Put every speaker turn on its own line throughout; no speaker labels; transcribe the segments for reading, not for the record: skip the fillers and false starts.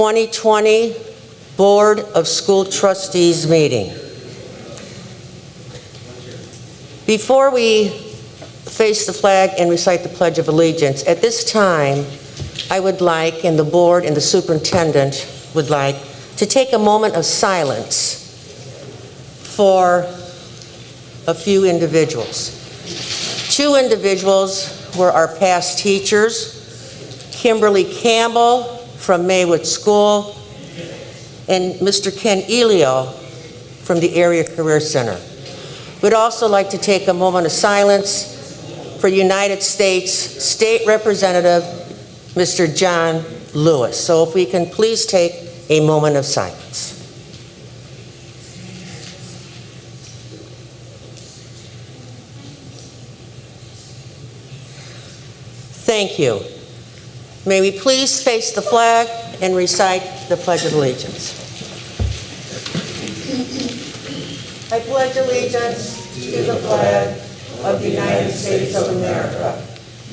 2020 Board of School Trustees meeting. Before we face the flag and recite the Pledge of Allegiance, at this time, I would like, and the board and the superintendent would like, to take a moment of silence for a few individuals. Two individuals were our past teachers, Kimberly Campbell from Maywood School and Mr. Ken Elio from the Area Career Center. We'd also like to take a moment of silence for United States State Representative Mr. John Lewis. So if we can please take a moment of silence. Thank you. May we please face the flag and recite the Pledge of Allegiance. I pledge allegiance to the flag of the United States of America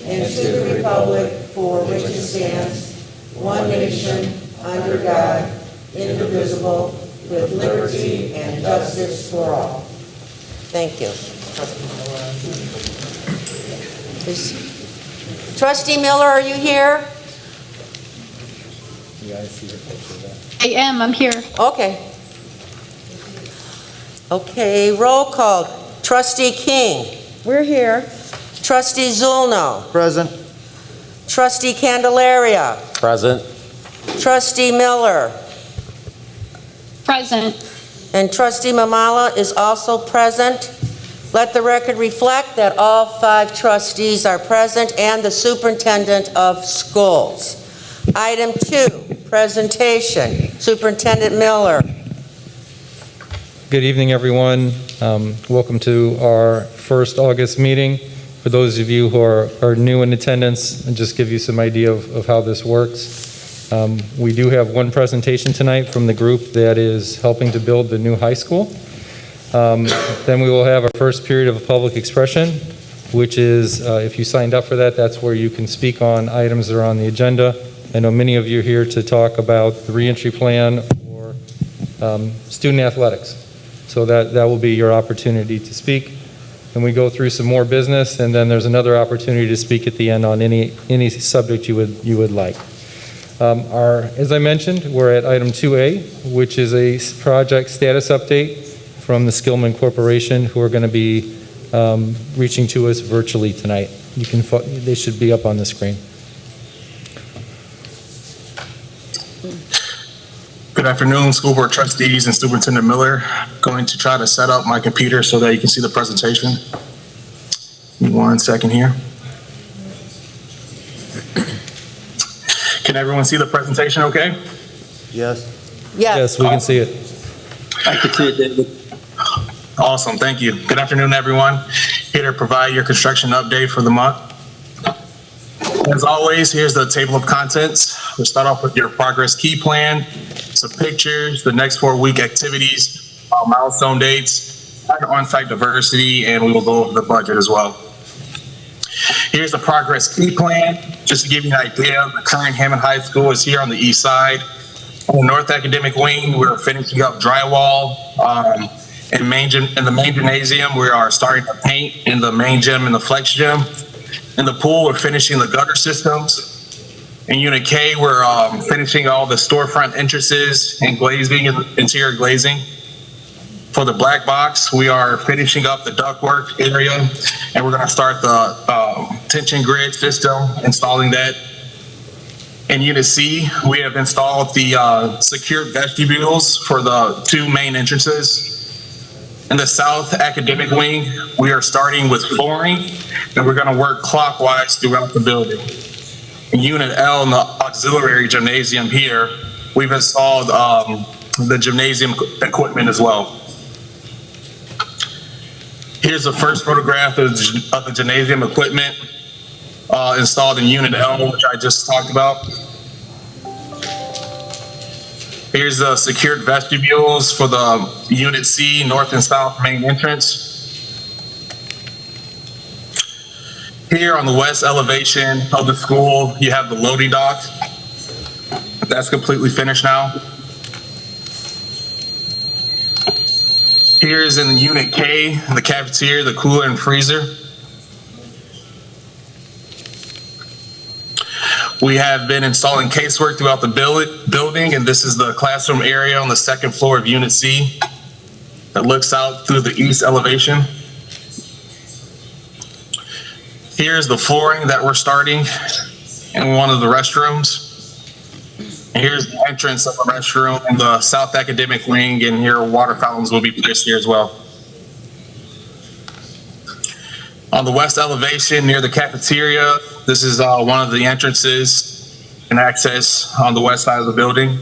and to the republic for which it stands, one nation, under God, indivisible, with liberty and justice for all. Thank you. Trustee Miller, are you here?
I am. I'm here.
Okay. Okay, roll call. Trustee King.
We're here.
Trustee Zulno.
Present.
Trustee Candelaria.
Present.
Trustee Miller.
Present.
And Trustee Mamala is also present. Let the record reflect that all 5 trustees are present and the superintendent of schools. Item 2, presentation. Superintendent Miller.
Good evening, everyone. Welcome to our first August meeting. For those of you who are new in attendance, and just give you some idea of how this works. We do have one presentation tonight from the group that is helping to build the new high school. Then we will have our first period of public expression, which is, if you signed up for that, that's where you can speak on items that are on the agenda. I know many of you are here to talk about the reentry plan or student athletics. So that will be your opportunity to speak. And we go through some more business, and then there's another opportunity to speak at the end on any subject you would like. As I mentioned, we're at item 2A, which is a project status update from the Skillman Corporation, who are going to be reaching to us virtually tonight. They should be up on the screen.
Good afternoon, school board trustees and Superintendent Miller. Going to try to set up my computer so that you can see the presentation. Give me 1 second here. Can everyone see the presentation okay?
Yes.
Yes, we can see it.
I can see it, David. Awesome, thank you. Good afternoon, everyone. Here to provide your construction update for the month. As always, here's the table of contents. We'll start off with your progress key plan, some pictures, the next 4-week activities, milestone dates, on-site diversity, and we will go over the budget as well. Here's the progress key plan. Just to give you an idea, the current Hammond High School is here on the east side. On the north academic wing, we're finishing up drywall. In the main gymnasium, we are starting to paint in the main gym and the flex gym. In the pool, we're finishing the gutter systems. In Unit K, we're finishing all the storefront entrances and glazing, and interior glazing. For the black box, we are finishing up the ductwork area, and we're going to start the tension grid system, installing that. In Unit C, we have installed the secured vestibules for the 2 main entrances. In the south academic wing, we are starting with flooring, and we're going to work clockwise throughout the building. In Unit L, in the auxiliary gymnasium here, we've installed the gymnasium equipment as well. Here's the first photograph of the gymnasium equipment installed in Unit L, which I just talked about. Here's the secured vestibules for the Unit C, north and south main entrance. Here on the west elevation of the school, you have the loading dock. That's completely finished now. Here's in Unit K, the cafeteria, the cooler and freezer. We have been installing casework throughout the building, and this is the classroom area on the second floor of Unit C that looks out through the east elevation. Here's the flooring that we're starting in one of the restrooms. And here's the entrance of the restroom in the South Academic Wing, and here water fountains will be placed here as well. On the west elevation near the cafeteria, this is one of the entrances and access on the west side of the building.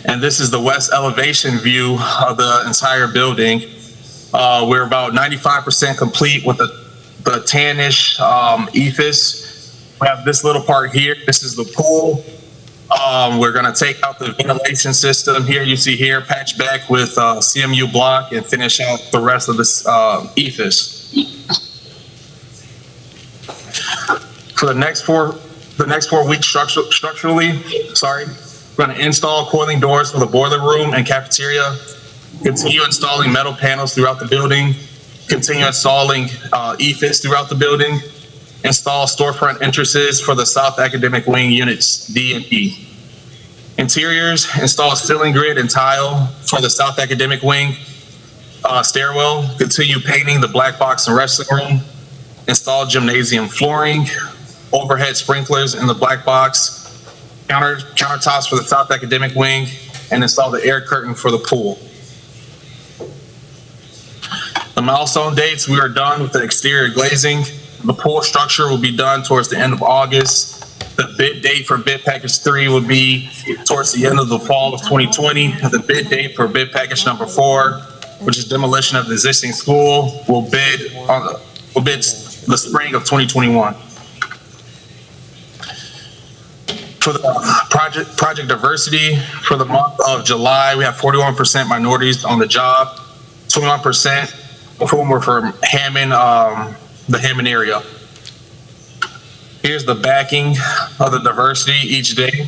And this is the west elevation view of the entire building. We're about 95% complete with the tannish EFIS. We have this little part here. This is the pool. We're going to take out the ventilation system here. You see here, patch back with CMU block and finish out the rest of this EFIS. For the next 4 weeks structurally, we're going to install coiling doors for the boiler room and cafeteria, continue installing metal panels throughout the building, continue installing EFIS throughout the building, install storefront entrances for the South Academic Wing units D and E. Interiors, install ceiling grid and tile for the South Academic Wing stairwell, continue painting the black box and wrestling room, install gymnasium flooring, overhead sprinklers in the black box, countertops for the South Academic Wing, and install the air curtain for the pool. The milestone dates, we are done with the exterior glazing. The pool structure will be done towards the end of August. The bid date for bid package 3 will be towards the end of the fall of 2020. The bid date for bid package number 4, which is demolition of the existing school, will bid the spring of 2021. For the project diversity, for the month of July, we have 41% minorities on the job, 21% of whom were from Hammond, the Hammond area. Here's the backing of the diversity each day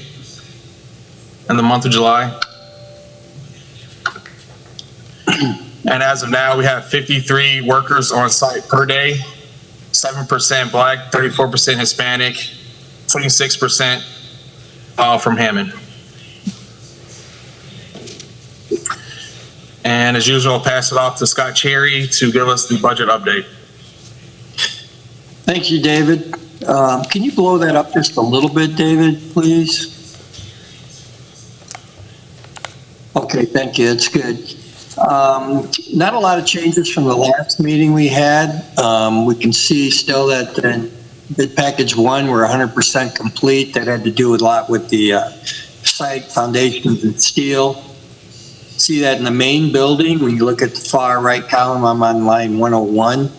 in the month of July. And as of now, we have 53 workers on site per day, 7% Black, 34% Hispanic, 26% from Hammond. And as usual, I'll pass it off to Scott Cherry to give us the budget update.
Thank you, David. Can you blow that up just a little bit, David, please? Okay, thank you. That's good. Not a lot of changes from the last meeting we had. We can see still that in bid package 1, we're 100% complete. That had to do a lot with the site foundations and steel. See that in the main building. When you look at the far right column, I'm on line 101.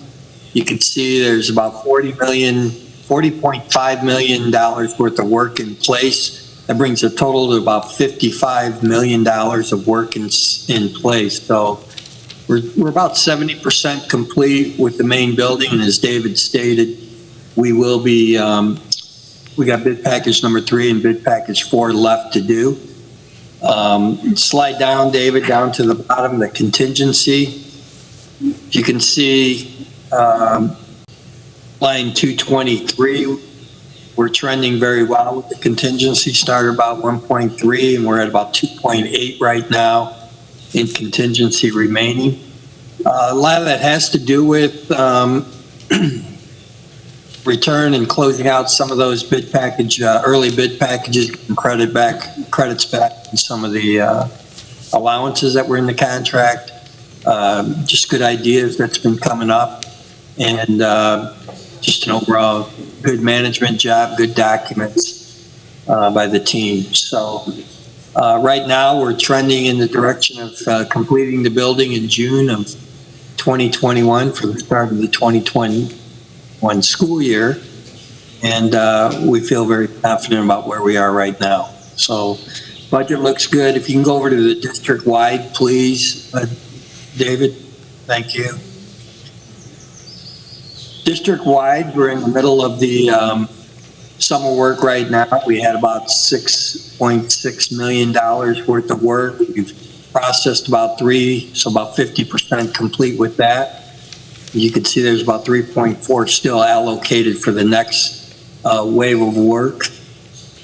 You can see there's about $40.5 million worth of work in place. That brings the total to about $55 million of work in place. So we're about 70% complete with the main building. And as David stated, we will be, we got bid package number 3 and bid package 4 left to do. Slide down, David, down to the bottom, the contingency. You can see line 223, we're trending very well with the contingency. Started about 1.3 and we're at about 2.8 right now in contingency remaining. A lot of that has to do with return and closing out some of those bid package, early bid packages, and credits back and some of the allowances that were in the contract. Just good ideas that's been coming up, and just an overall good management job, good documents by the team. So right now we're trending in the direction of completing the building in June of 2021 for the start of the 2021 school year. And we feel very confident about where we are right now. So budget looks good. If you can go over to the district-wide, please, David. Thank you. District-wide, we're in the middle of the Summer work right now, we had about $6.6 million worth of work. We've processed about 3, so about 50% complete with that. You can see there's about 3.4 still allocated for the next wave of work.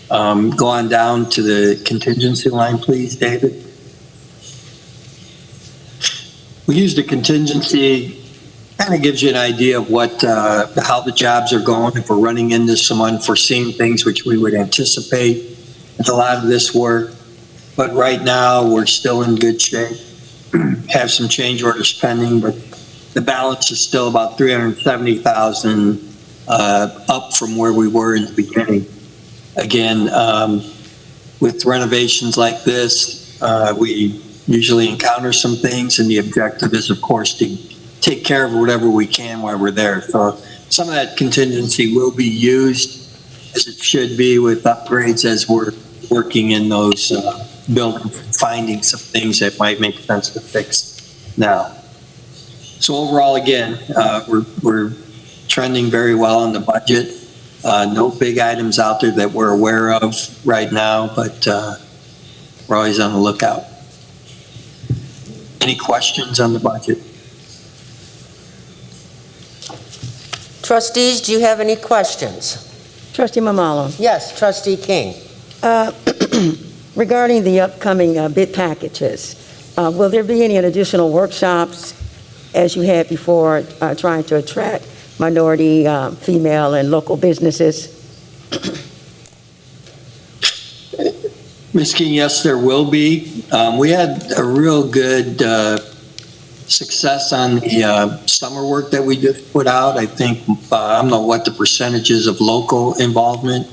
Go on down to the contingency line, please, David. We used a contingency, kind of gives you an idea of what, how the jobs are going, if we're running into some unforeseen things, which we would anticipate with a lot of this work. But right now, we're still in good shape. Have some change orders pending, but the balance is still about 370,000 up from where we were in the beginning. Again, with renovations like this, we usually encounter some things, and the objective is, of course, to take care of whatever we can while we're there. So some of that contingency will be used, as it should be, with upgrades as we're working in those building, finding some things that might make sense to fix now. So overall, again, we're trending very well on the budget. No big items out there that we're aware of right now, but we're always on the lookout. Any questions on the budget?
Trustees, do you have any questions?
Trustee Mamalo,
Yes, Trustee King.
regarding the upcoming bid packages, will there be any additional workshops as you had before trying to attract minority, female, and local businesses?
Ms. King, yes, there will be. We had a real good success on the summer work that we just put out. I think, I don't know what the percentage is of local involvement,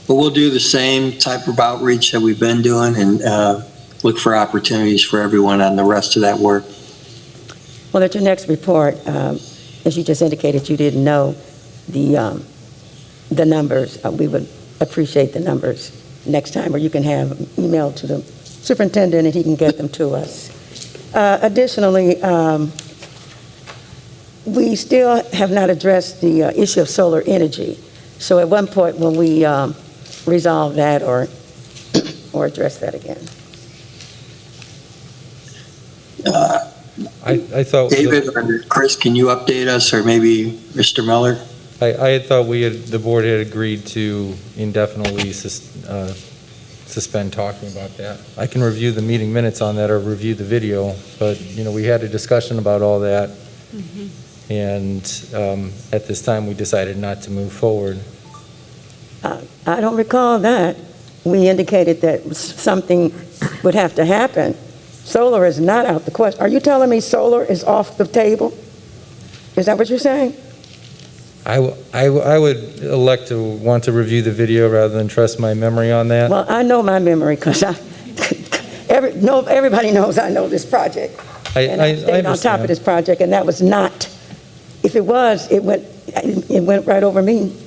but we'll do the same type of outreach that we've been doing and look for opportunities for everyone on the rest of that work.
Well, at your next report, as you just indicated, you didn't know the numbers. We would appreciate the numbers next time, or you can have them emailed to the superintendent and he can get them to us. Additionally, we still have not addressed the issue of solar energy. So at one point, when we resolve that or address that again?
I thought.
David or Chris, can you update us, or maybe Mr. Miller?
I had thought the board had agreed to indefinitely suspend talking about that. I can review the meeting minutes on that or review the video, but, we had a discussion about all that. And at this time, we decided not to move forward.
I don't recall that. We indicated that something would have to happen. Solar is not out the question. Are you telling me solar is off the table? Is that what you're saying?
I would elect to want to review the video rather than trust my memory on that.
Well, I know my memory because everybody knows I know this project. And I stayed on top of this project, and that was not, if it was, it went right over me.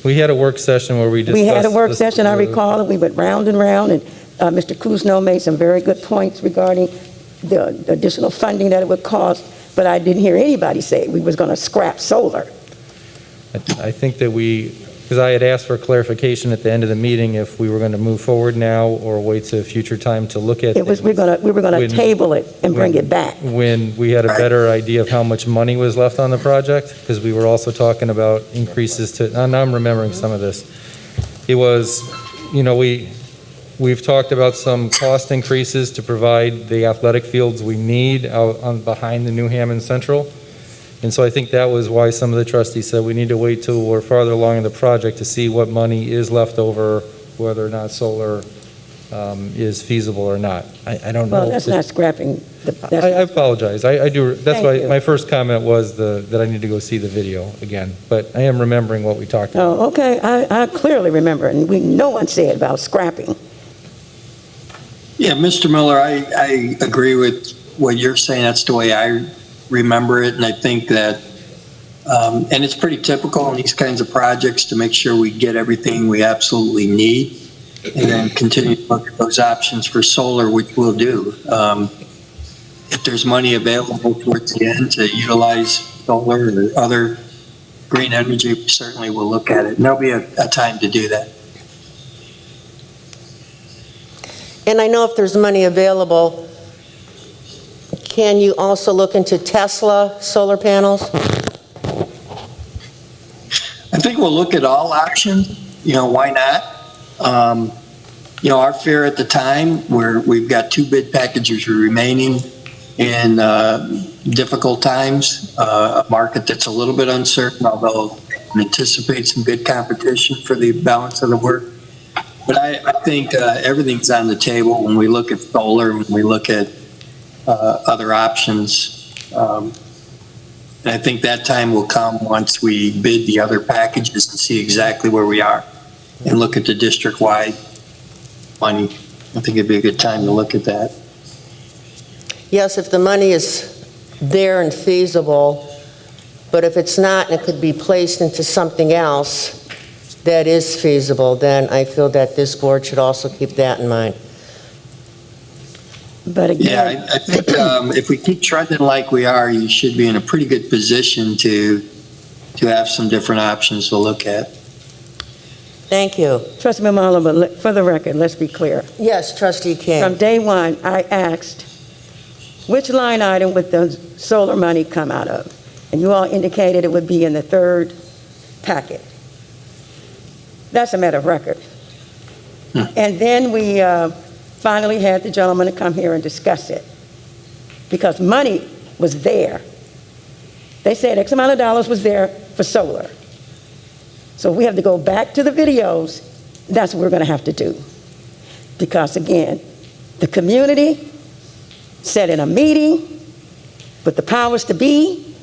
We had a work session where we discussed.
We had a work session, I recall, and we went round and round, and Mr. Kuzno made some very good points regarding the additional funding that it would cost, but I didn't hear anybody say we was going to scrap solar.
I think that because I had asked for clarification at the end of the meeting if we were going to move forward now or wait to a future time to look at
It was, we were going to table it and bring it back.
when we had a better idea of how much money was left on the project, because we were also talking about increases to, now I'm remembering some of this. It was, we've talked about some cost increases to provide the athletic fields we need out behind the new Hammond Central. And so I think that was why some of the trustees said we need to wait till we're farther along in the project to see what money is left over, whether or not solar is feasible or not. I don't know.
Well, that's not scrapping.
I apologize. I do. That's
Thank
why
you.
my first comment was that I need to go see the video again. But I am remembering what we talked about.
Oh, okay. I clearly remember, and no one said about scrapping.
Yeah, Mr. Miller, I agree with what you're saying. That's the way I remember it, and I think that, and it's pretty typical in these kinds of projects to make sure we get everything we absolutely need, and then continue to look at those options for solar, which we'll do. If there's money available towards the end to utilize solar or other green energy, we certainly will look at it. And there'll be a time to do that.
And I know if there's money available, can you also look into Tesla solar panels?
I think we'll look at all options. Why not? Our fear at the time, we've got 2 bid packages remaining in difficult times, a market that's a little bit uncertain, although we anticipate some good competition for the balance of the work. But I think everything's on the table when we look at solar, when we look at other options. And I think that time will come once we bid the other packages and see exactly where we are and look at the district-wide money. I think it'd be a good time to look at that.
Yes, if the money is there and feasible, but if it's not and it could be placed into something else that is feasible, then I feel that this board should also keep that in mind.
But again,
Yeah, I think if we keep trending like we are, you should be in a pretty good position to have some different options to look at.
Thank you.
Trustee Mamala, but for the record, let's be clear.
Yes, Trustee King.
From day one, I asked, which line item would the solar money come out of? And you all indicated it would be in the 3rd packet. That's a matter of record. And then we finally had the gentleman to come here and discuss it, because money was there. They said X amount of dollars was there for solar. So we have to go back to the videos. That's what we're going to have to do. Because again, the community said in a meeting with the powers to be,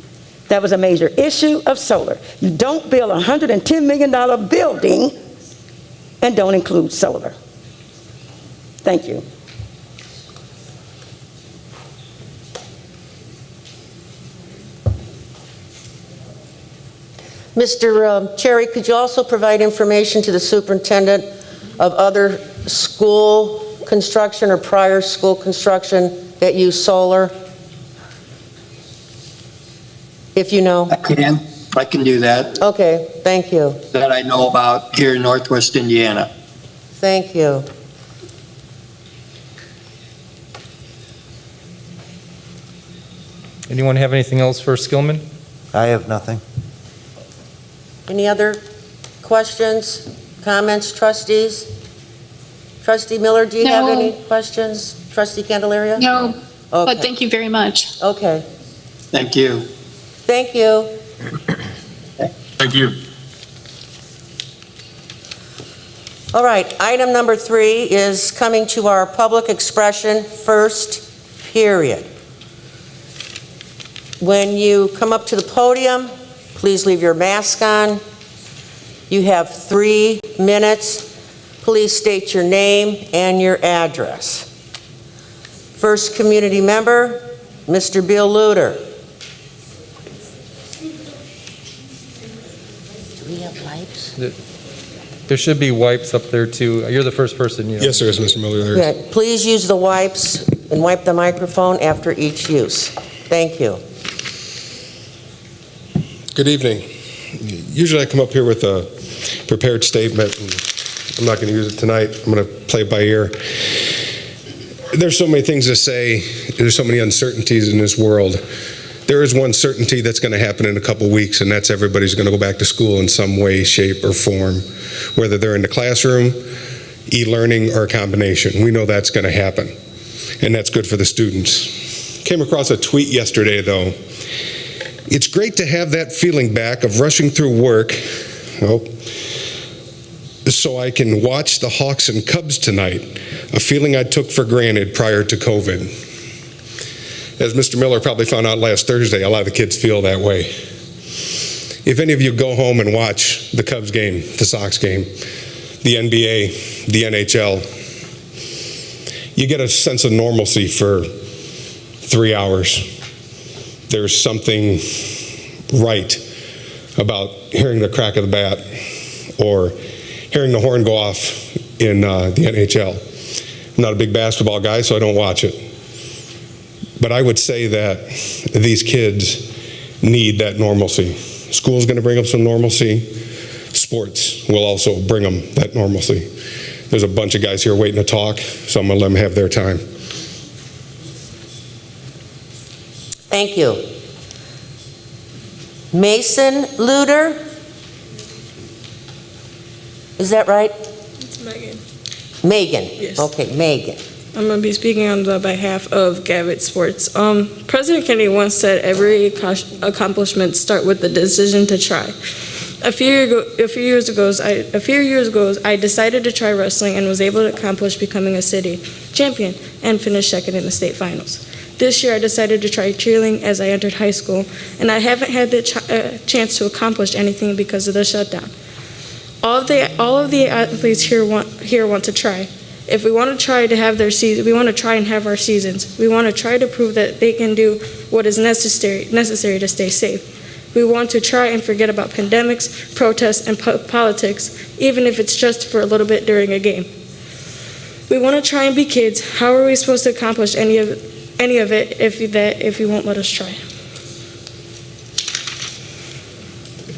that was a major issue of solar. You don't build a $110 million building and don't include solar. Thank you.
Mr. Cherry, could you also provide information to the superintendent of other school construction or prior school construction that use solar? If you know.
I can do that.
Okay, thank you.
That I know about here in Northwest Indiana.
Thank you.
Anyone have anything else for Skillman?
I have nothing.
Any other questions, comments, trustees? Trustee Miller, do you have
No.
any questions? Trustee Candelaria?
No, but
Okay.
thank you very much.
Okay,
Thank you.
thank you.
Thank you.
All right, item number 3 is coming to our public expression first period. When you come up to the podium, please leave your mask on. You have 3 minutes. Please state your name and your address. First community member, Mr. Bill Luter. Do we have wipes?
There should be wipes up there too. You're the first person, you know.
Yes, there is, Mr. Miller. There is.
Yeah, please use the wipes and wipe the microphone after each use. Thank you.
Good evening. Usually I come up here with a prepared statement, and I'm not going to use it tonight. I'm going to play it by ear. There's so many things to say. There's so many uncertainties in this world. There is one certainty that's going to happen in a couple weeks, and that's everybody's going to go back to school in some way, shape, or form, whether they're in the classroom, e-learning, or a combination. We know that's going to happen, and that's good for the students. Came across a tweet yesterday, though. It's great to have that feeling back of rushing through work, so I can watch the Hawks and Cubs tonight, a feeling I took for granted prior to COVID. As Mr. Miller probably found out last Thursday, a lot of the kids feel that way. If any of you go home and watch the Cubs game, the Sox game, the NBA, the NHL, you get a sense of normalcy for 3 hours. There's something right about hearing the crack of the bat or hearing the horn go off in the NHL. I'm not a big basketball guy, so I don't watch it. But I would say that these kids need that normalcy. School's going to bring them some normalcy. Sports will also bring them that normalcy. There's a bunch of guys here waiting to talk, so I'm going to let them have their time.
Thank you. Mason Luder? Is that right?
It's Megan.
Megan?
Yes.
Okay, Megan.
I'm going to be speaking on the behalf of Gavitt Sports. President Kennedy once said every accomplishment start with the decision to try. A few years ago, I decided to try wrestling and was able to accomplish becoming a city champion and finish second in the state finals. This year, I decided to try cheerleading as I entered high school, and I haven't had the chance to accomplish anything because of the shutdown. All of the athletes here want to try. If we want to try to have their season, we want to try and have our seasons. We want to try to prove that they can do what is necessary to stay safe. We want to try and forget about pandemics, protests, and politics, even if it's just for a little bit during a game. We want to try and be kids. How are we supposed to accomplish any of it if you won't let us try?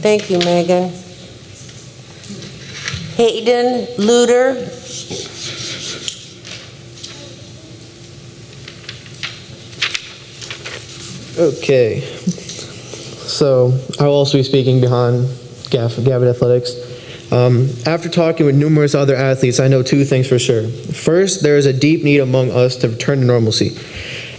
Thank you, Megan. Hayden Luder?
Okay, so I will also be speaking behind Gavitt Athletics. After talking with numerous other athletes, I know two things for sure. First, there is a deep need among us to return to normalcy.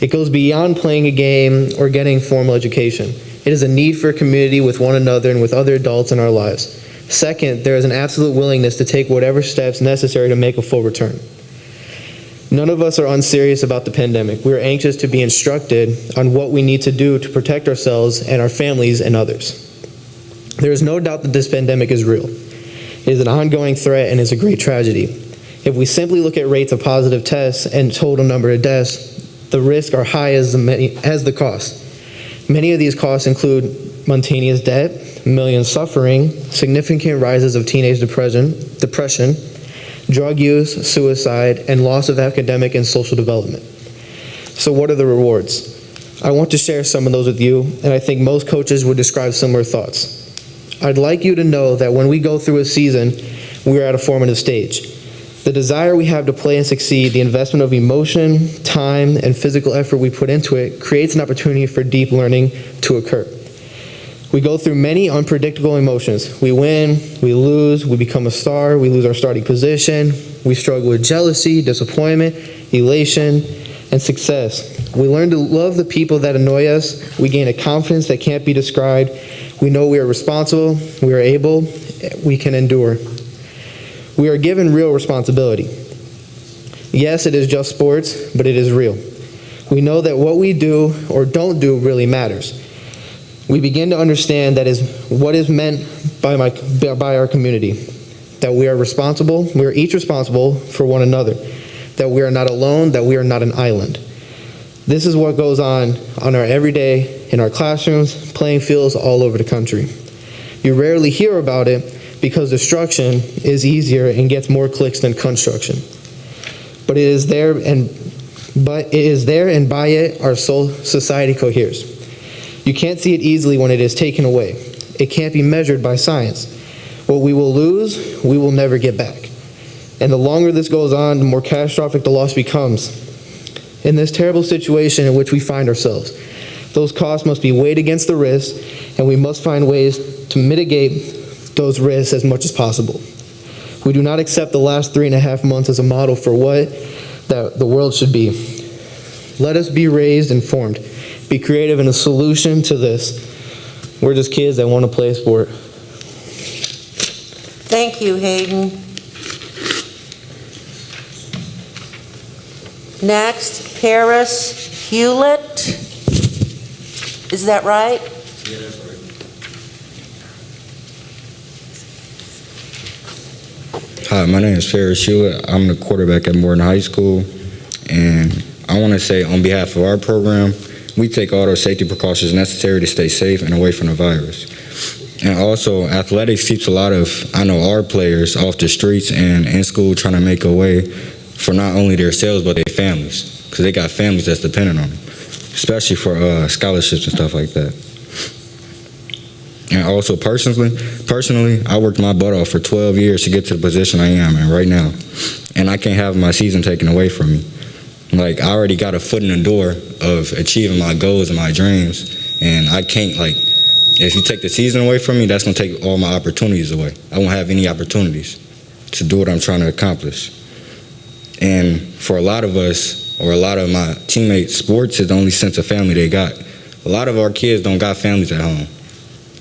It goes beyond playing a game or getting formal education. It is a need for community with one another and with other adults in our lives. Second, there is an absolute willingness to take whatever steps necessary to make a full return. None of us are unserious about the pandemic. We are anxious to be instructed on what we need to do to protect ourselves and our families and others. There is no doubt that this pandemic is real. It is an ongoing threat and is a great tragedy. If we simply look at rates of positive tests and total number of deaths, the risks are high as the cost. Many of these costs include mountainous debt, millions suffering, significant rises of teenage depression, drug use, suicide, and loss of academic and social development. So what are the rewards? I want to share some of those with you, and I think most coaches would describe similar thoughts. I'd like you to know that when we go through a season, we are at a formative stage. The desire we have to play and succeed, the investment of emotion, time, and physical effort we put into it creates an opportunity for deep learning to occur. We go through many unpredictable emotions. We win, we lose, we become a star, we lose our starting position, we struggle with jealousy, disappointment, elation, and success. We learn to love the people that annoy us. We gain a confidence that can't be described. We know we are responsible, we are able, we can endure. We are given real responsibility. Yes, it is just sports, but it is real. We know that what we do or don't do really matters. We begin to understand that is what is meant by our community, that we are responsible, we are each responsible for one another, that we are not alone, that we are not an island. This is what goes on our everyday, in our classrooms, playing fields all over the country. You rarely hear about it because destruction is easier and gets more clicks than construction. But it is there, and by it our society coheres. You can't see it easily when it is taken away. It can't be measured by science. What we will lose, we will never get back. And the longer this goes on, the more catastrophic the loss becomes. In this terrible situation in which we find ourselves, those costs must be weighed against the risks, and we must find ways to mitigate those risks as much as possible. We do not accept the last 3.5 months as a model for what the world should be. Let us be raised and formed. Be creative in a solution to this. We're just kids that want to play a sport.
Thank you, Hayden. Next, Paris Hewlett. Is that right?
Yeah, that's right. Hi, my name is Paris Hewlett. I'm the quarterback at Morton High School, and I want to say on behalf of our program, we take all those safety precautions necessary to stay safe and away from the virus. And also, athletics keeps a lot of, our players off the streets and in school trying to make a way for not only themselves but their families, because they got families that's dependent on them, especially for scholarships and stuff like that. And also personally, I worked my butt off for 12 years to get to the position I am in right now. And I can't have my season taken away from me. Like, I already got a foot in the door of achieving my goals and my dreams. And I can't, like, if you take the season away from me, that's going to take all my opportunities away. I won't have any opportunities to do what I'm trying to accomplish. And for a lot of us, or a lot of my teammates, sports is the only sense of family they got. A lot of our kids don't got families at home,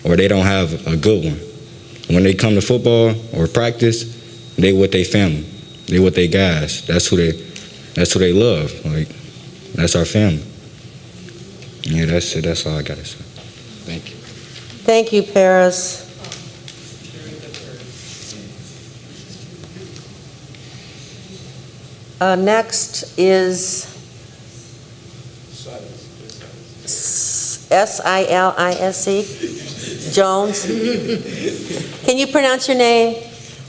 or they don't have a good one. When they come to football or practice, they with their family. They with their guys. That's who they love. Like, that's our family. Yeah, that's it. That's all I gotta say. Thank you.
Thank you, Paris. Next is Silise Jones. Can you pronounce your name?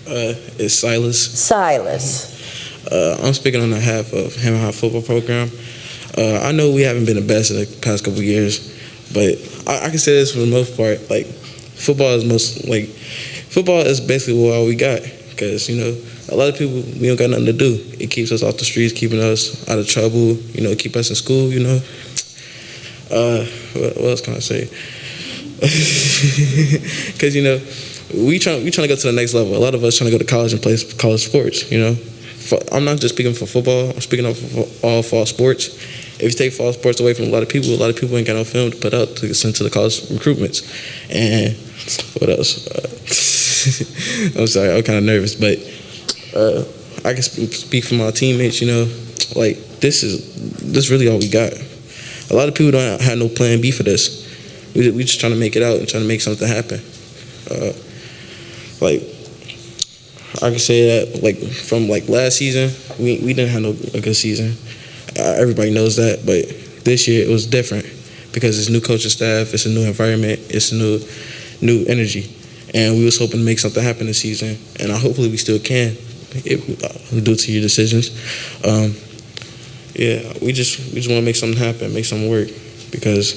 It's Silas.
Silas.
I'm speaking on behalf of Hammond High football program. I know we haven't been the best in the past couple of years, but I can say this for the most part. Like, football is basically all we got. Because, a lot of people, we don't got nothing to do. It keeps us off the streets, keeping us out of trouble, keep us in school, What else can I say? Because, we trying to go to the next level. A lot of us trying to go to college and play college sports, I'm not just speaking for football. I'm speaking of all fall sports. If you take fall sports away from a lot of people ain't got no film to put out to send to the college recruitments. And what else? I'm sorry, I'm kind of nervous, but I can speak for my teammates. Like, this is really all we got. A lot of people don't have no plan B for this. We just trying to make it out and trying to make something happen. Like, I can say that, like, from last season, we didn't have a good season. Everybody knows that, but this year it was different because it's new coaching staff, it's a new environment, it's a new energy, and we was hoping to make something happen this season, and hopefully we still can, due to your decisions. Yeah, we just want to make something happen, make something work, because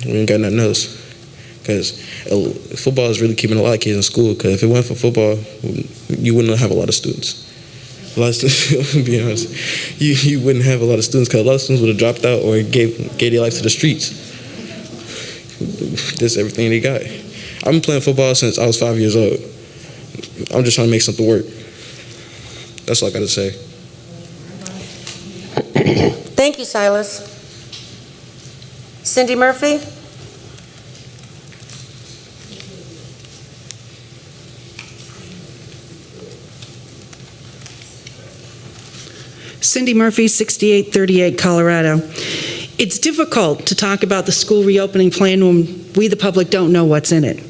we ain't got nothing else. Because football is really keeping a lot of kids in school. Because if it weren't for football, you wouldn't have a lot of students. A lot of students, to be honest, you wouldn't have a lot of students because a lot of students would have dropped out or gave their life to the streets. That's everything they got. I've been playing football since I was 5 years old. I'm just trying to make something work. That's all I got to say.
Thank you, Silas. Cindy Murphy?
Cindy Murphy, 6838 Colorado. It's difficult to talk about the school reopening plan when we, the public, don't know what's in it.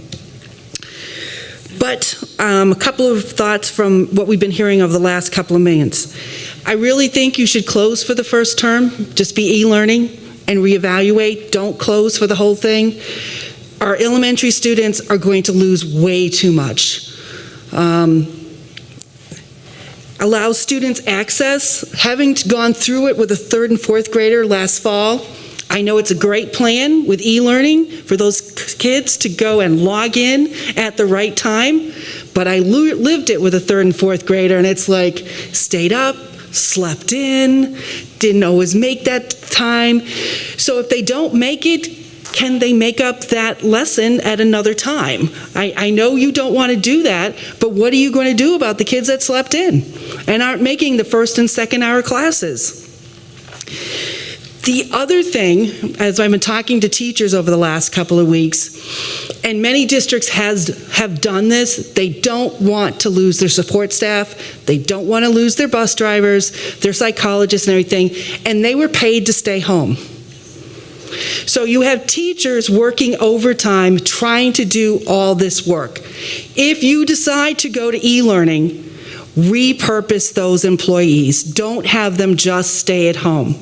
But a couple of thoughts from what we've been hearing over the last couple of minutes. I really think you should close for the first term, just be e-learning and reevaluate. Don't close for the whole thing. Our elementary students are going to lose way too much. Allow students access. Having gone through it with a 3rd and 4th grader last fall, I know it's a great plan with e-learning for those kids to go and log in at the right time, but I lived it with a 3rd and 4th grader, and it's like, stayed up, slept in, didn't always make that time. So if they don't make it, can they make up that lesson at another time? I know you don't want to do that, but what are you going to do about the kids that slept in and aren't making the 1st and 2nd hour classes? The other thing, as I've been talking to teachers over the last couple of weeks, and many districts have done this, they don't want to lose their support staff, they don't want to lose their bus drivers, their psychologists and everything, and they were paid to stay home. So you have teachers working overtime trying to do all this work. If you decide to go to e-learning, repurpose those employees. Don't have them just stay at home.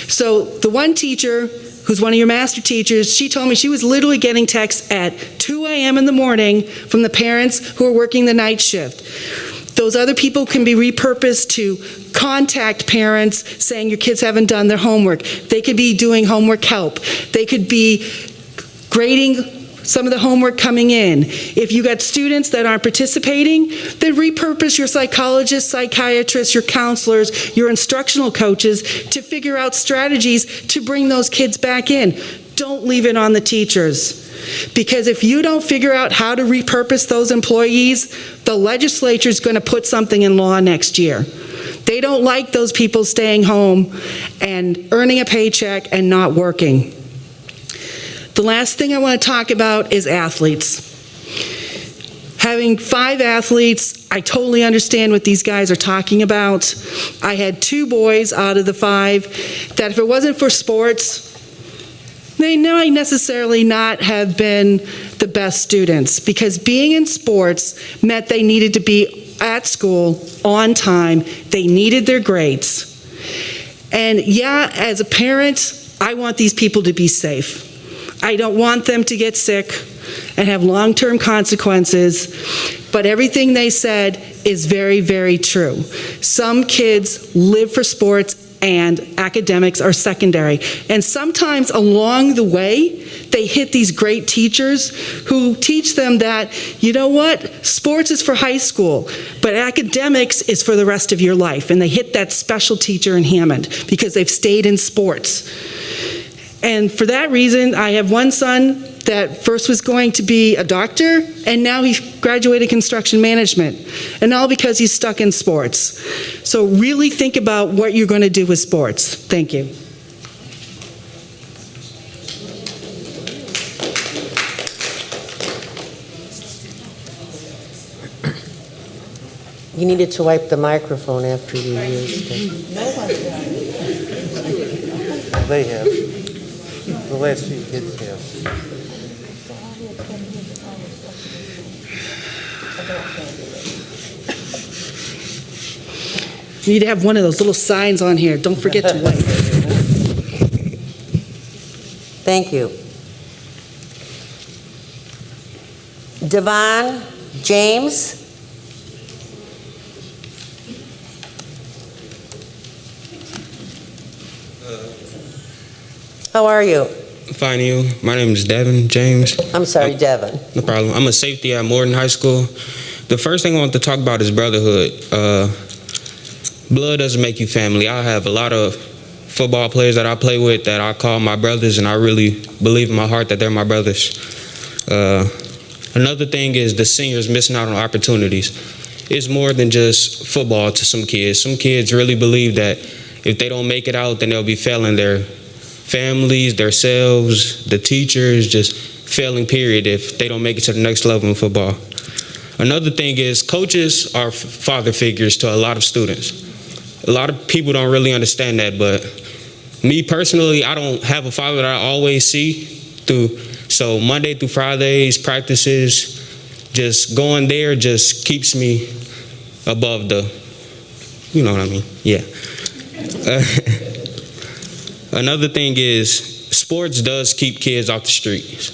So the one teacher, who's one of your master teachers, she told me she was literally getting texts at 2 a.m. in the morning from the parents who are working the night shift. Those other people can be repurposed to contact parents saying your kids haven't done their homework. They could be doing homework help. They could be grading some of the homework coming in. If you got students that aren't participating, then repurpose your psychologists, psychiatrists, your counselors, your instructional coaches to figure out strategies to bring those kids back in. Don't leave it on the teachers. Because if you don't figure out how to repurpose those employees, the legislature's going to put something in law next year. They don't like those people staying home and earning a paycheck and not working. The last thing I want to talk about is athletes. Having 5 athletes, I totally understand what these guys are talking about. I had 2 boys out of the 5 that if it wasn't for sports, they might necessarily not have been the best students, because being in sports meant they needed to be at school on time. They needed their grades. And yeah, as a parent, I want these people to be safe. I don't want them to get sick and have long-term consequences, but everything they said is very, very true. Some kids live for sports and academics are secondary. And sometimes along the way, they hit these great teachers who teach them that, you know what, sports is for high school, but academics is for the rest of your life. And they hit that special teacher in Hammond because they've stayed in sports. And for that reason, I have one son that first was going to be a doctor, and now he graduated construction management, and all because he's stuck in sports. So really think about what you're going to do with sports. Thank you.
You needed to wipe the microphone after you used it.
They have. The last few kids have.
You need to have one of those little signs on here. Don't forget to wipe.
Thank you. Devon James. How are you?
Fine, you. My name is Devin James.
I'm sorry, Devin.
No problem. I'm a safety at Morton High School. The first thing I want to talk about is brotherhood. Blood doesn't make you family. I have a lot of football players that I play with that I call my brothers, and I really believe in my heart that they're my brothers. Another thing is the seniors missing out on opportunities. It's more than just football to some kids. Some kids really believe that if they don't make it out, then they'll be failing their families, themselves, the teachers, just failing, period, if they don't make it to the next level in football. Another thing is coaches are father figures to a lot of students. A lot of people don't really understand that, but me personally, I don't have a father that I always see through. So Monday through Fridays, practices, just going there just keeps me above the, you know what I mean? Yeah. Another thing is sports does keep kids off the streets.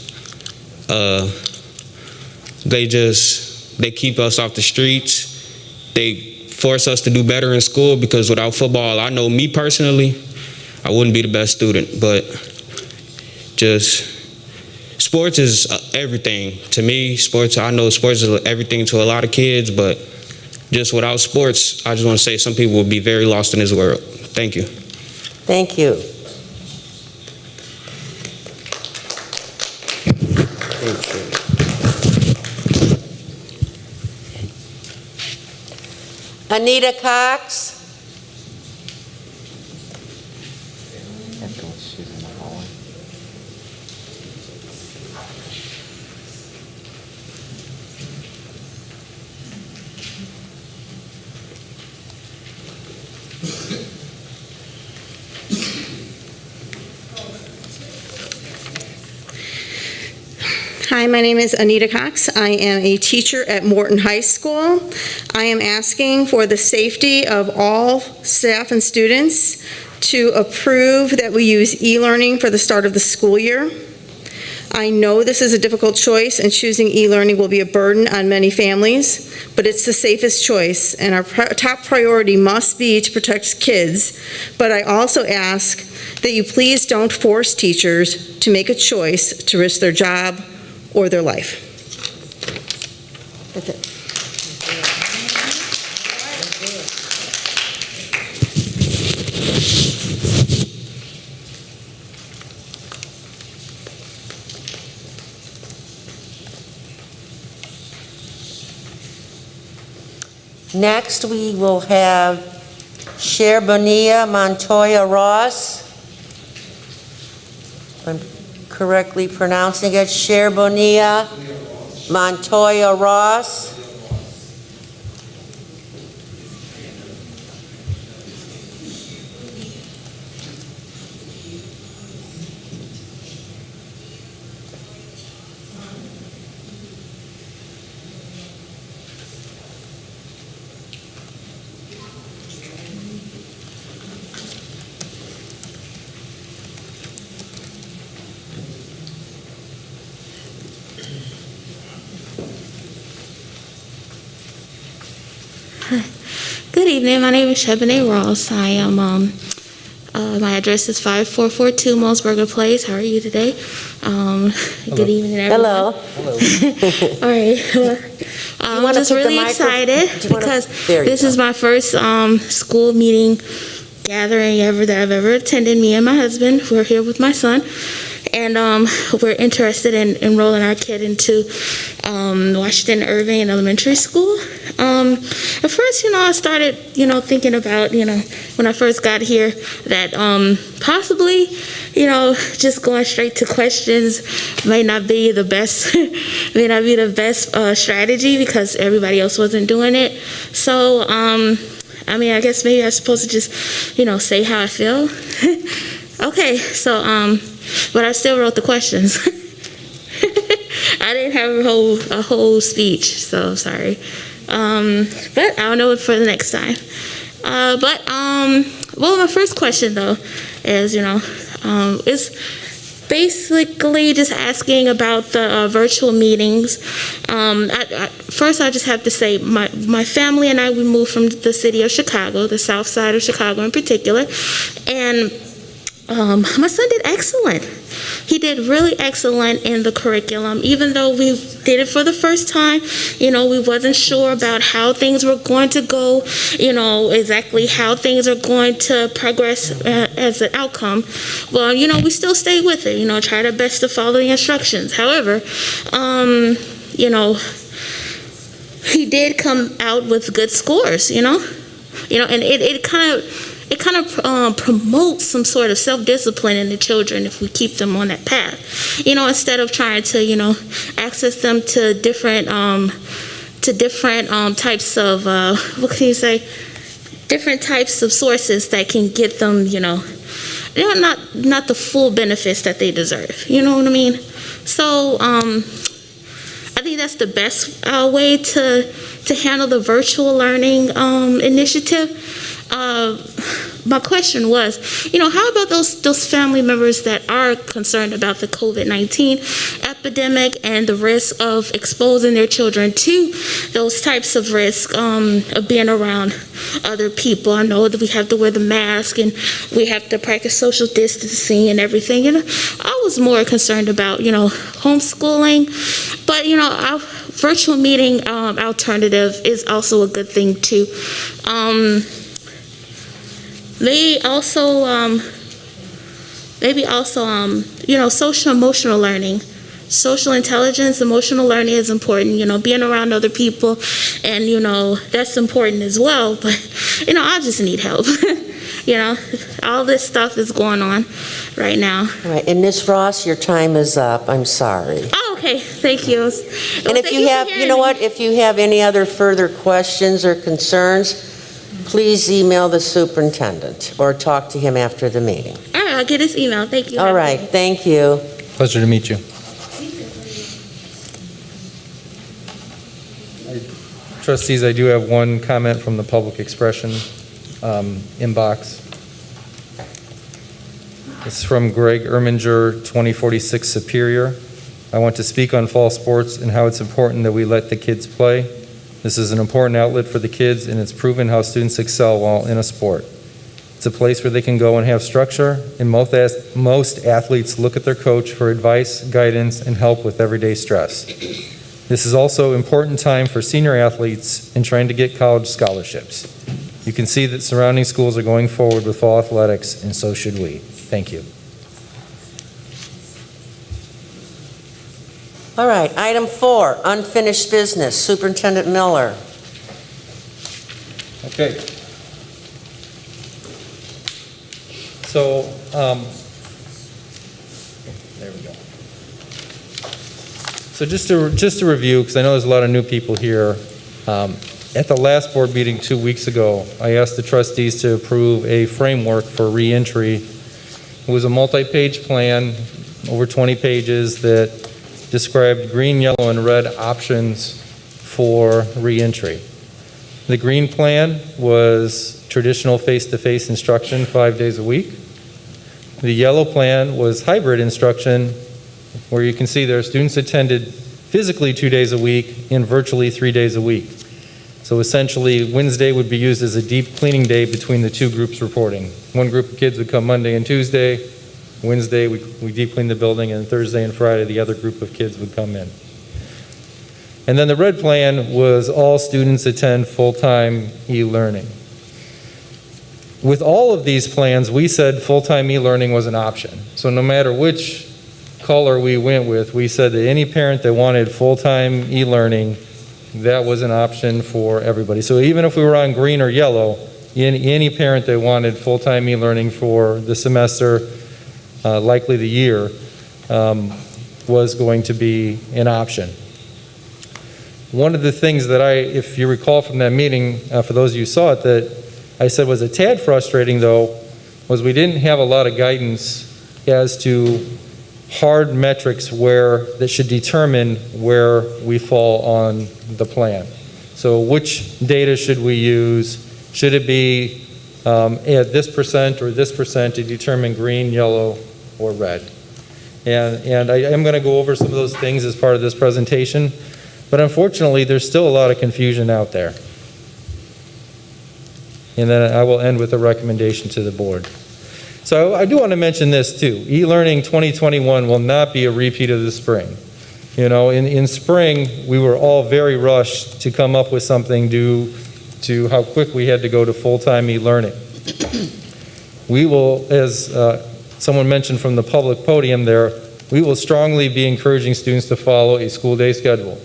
They keep us off the streets. They force us to do better in school, because without football, I know me personally, I wouldn't be the best student. But just sports is everything to me. I know sports is everything to a lot of kids, but just without sports, I just want to say some people would be very lost in this world. Thank you.
Thank you. Anita Cox.
Hi, my name is Anita Cox. I am a teacher at Morton High School. I am asking for the safety of all staff and students to approve that we use e-learning for the start of the school year. I know this is a difficult choice, and choosing e-learning will be a burden on many families, but it's the safest choice, and our top priority must be to protect kids. But I also ask that you please don't force teachers to make a choice to risk their job
or their life. That's it.
Next, we will have Cher Bonilla Montoya Ross. If I'm correctly pronouncing it, Cher Bonilla Montoya Ross.
Good evening. My name is Shebane Ross. I am. My address is 5442 Mosburger Place. How are you today? Good evening, everyone.
Hello.
All right. I'm just really excited because this is my first school meeting gathering ever that I've ever attended. Me and my husband, we're here with my son, and we're interested in enrolling our kid into Washington Irving Elementary School. At first, I started, thinking about, when I first got here, that possibly, just going straight to questions may not be the best, strategy because everybody else wasn't doing it. So, I guess maybe I'm supposed to just, say how I feel. Okay, so, but I still wrote the questions. I didn't have a whole speech, so sorry. But I'll know it for the next time. Well, my first question though is, is basically just asking about the virtual meetings. First, I just have to say my family and I, we moved from the city of Chicago, the south side of Chicago in particular, and my son did excellent. He did really excellent in the curriculum. Even though we did it for the first time, we wasn't sure about how things were going to go, exactly how things are going to progress as an outcome. Well, we still stayed with it, tried our best to follow the instructions. However, he did come out with good scores, and it kind of promotes some sort of self-discipline in the children if we keep them on that path, instead of trying to, access them to different types of, different types of sources that can get them, not the full benefits that they deserve. You know what I mean? So, I think that's the best way to handle the virtual learning initiative. My question was, how about those family members that are concerned about the COVID-19 epidemic and the risk of exposing their children to those types of risks of being around other people? I know that we have to wear the mask and we have to practice social distancing and everything. I was more concerned about, homeschooling, but, our virtual meeting alternative is also a good thing too. Maybe also, social emotional learning. Social intelligence, emotional learning is important, being around other people, and, that's important as well, but, I just need help. All this stuff is going on right now.
All right, and Ms. Ross, your time is up. I'm sorry.
Oh, okay, thank you.
And if you have, if you have any other further questions or concerns, please email the superintendent or talk to him after the meeting.
All right, I'll get his email. Thank you.
All right, thank you.
Pleasure to meet you. Trustees, I do have one comment from the public expression inbox. It's from Greg Erminger, 2046 Superior. I want to speak on fall sports and how it's important that we let the kids play. This is an important outlet for the kids, and it's proven how students excel while in a sport. It's a place where they can go and have structure, and most athletes look at their coach for advice, guidance, and help with everyday stress. This is also an important time for senior athletes in trying to get college scholarships. You can see that surrounding schools are going forward with fall athletics, and so should we. Thank you.
All right, item 4, unfinished business. Superintendent Miller.
Okay. So, there we go. So just to review, because I know there's a lot of new people here, at the last board meeting 2 weeks ago, I asked the trustees to approve a framework for reentry. It was a multi-page plan, over 20 pages, that described green, yellow, and red options for reentry. The green plan was traditional face-to-face instruction 5 days a week. The yellow plan was hybrid instruction, where you can see there students attended physically 2 days a week and virtually 3 days a week. So essentially, Wednesday would be used as a deep cleaning day between the two groups reporting. One group of kids would come Monday and Tuesday. Wednesday, we deep clean the building, and Thursday and Friday, the other group of kids would come in. And then the red plan was all students attend full-time e-learning. With all of these plans, we said full-time e-learning was an option. So no matter which color we went with, we said that any parent that wanted full-time e-learning, that was an option for everybody. So even if we were on green or yellow, any parent that wanted full-time e-learning for the semester, likely the year, was going to be an option. One of the things that if you recall from that meeting, for those of you who saw it, that I said was a tad frustrating though, was we didn't have a lot of guidance as to hard metrics that should determine where we fall on the plan. So which data should we use? Should it be at this percent or this percent to determine green, yellow, or red? And I am going to go over some of those things as part of this presentation, but unfortunately there's still a lot of confusion out there. And then I will end with a recommendation to the board. So I do want to mention this too. E-learning 2021 will not be a repeat of the spring. You know, in spring, we were all very rushed to come up with something due to how quick we had to go to full-time e-learning. We will, as someone mentioned from the public podium there, we will strongly be encouraging students to follow a school day schedule.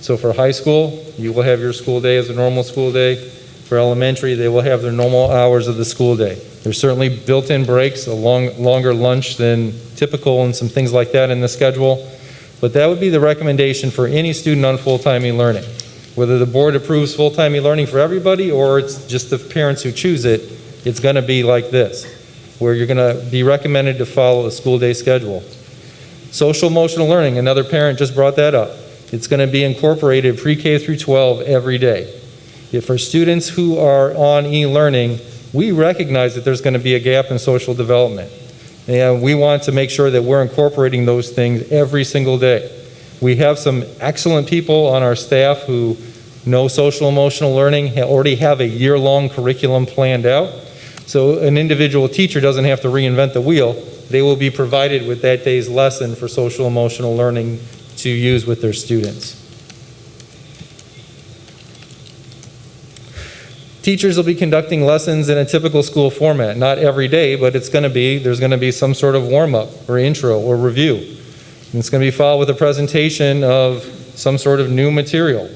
So for high school, you will have your school day as a normal school day. For elementary, they will have their normal hours of the school day. There's certainly built-in breaks, a longer lunch than typical, and some things like that in the schedule. But that would be the recommendation for any student on full-time e-learning. Whether the board approves full-time e-learning for everybody or it's just the parents who choose it, it's going to be like this, where you're going to be recommended to follow a school day schedule. Social emotional learning, another parent just brought that up. It's going to be incorporated pre-K through 12 every day. If for students who are on e-learning, we recognize that there's going to be a gap in social development. And we want to make sure that we're incorporating those things every single day. We have some excellent people on our staff who know social emotional learning, already have a year-long curriculum planned out. So an individual teacher doesn't have to reinvent the wheel. They will be provided with that day's lesson for social emotional learning to use with their students. Teachers will be conducting lessons in a typical school format, not every day, but there's going to be some sort of warm-up or intro or review. And it's going to be followed with a presentation of some sort of new material.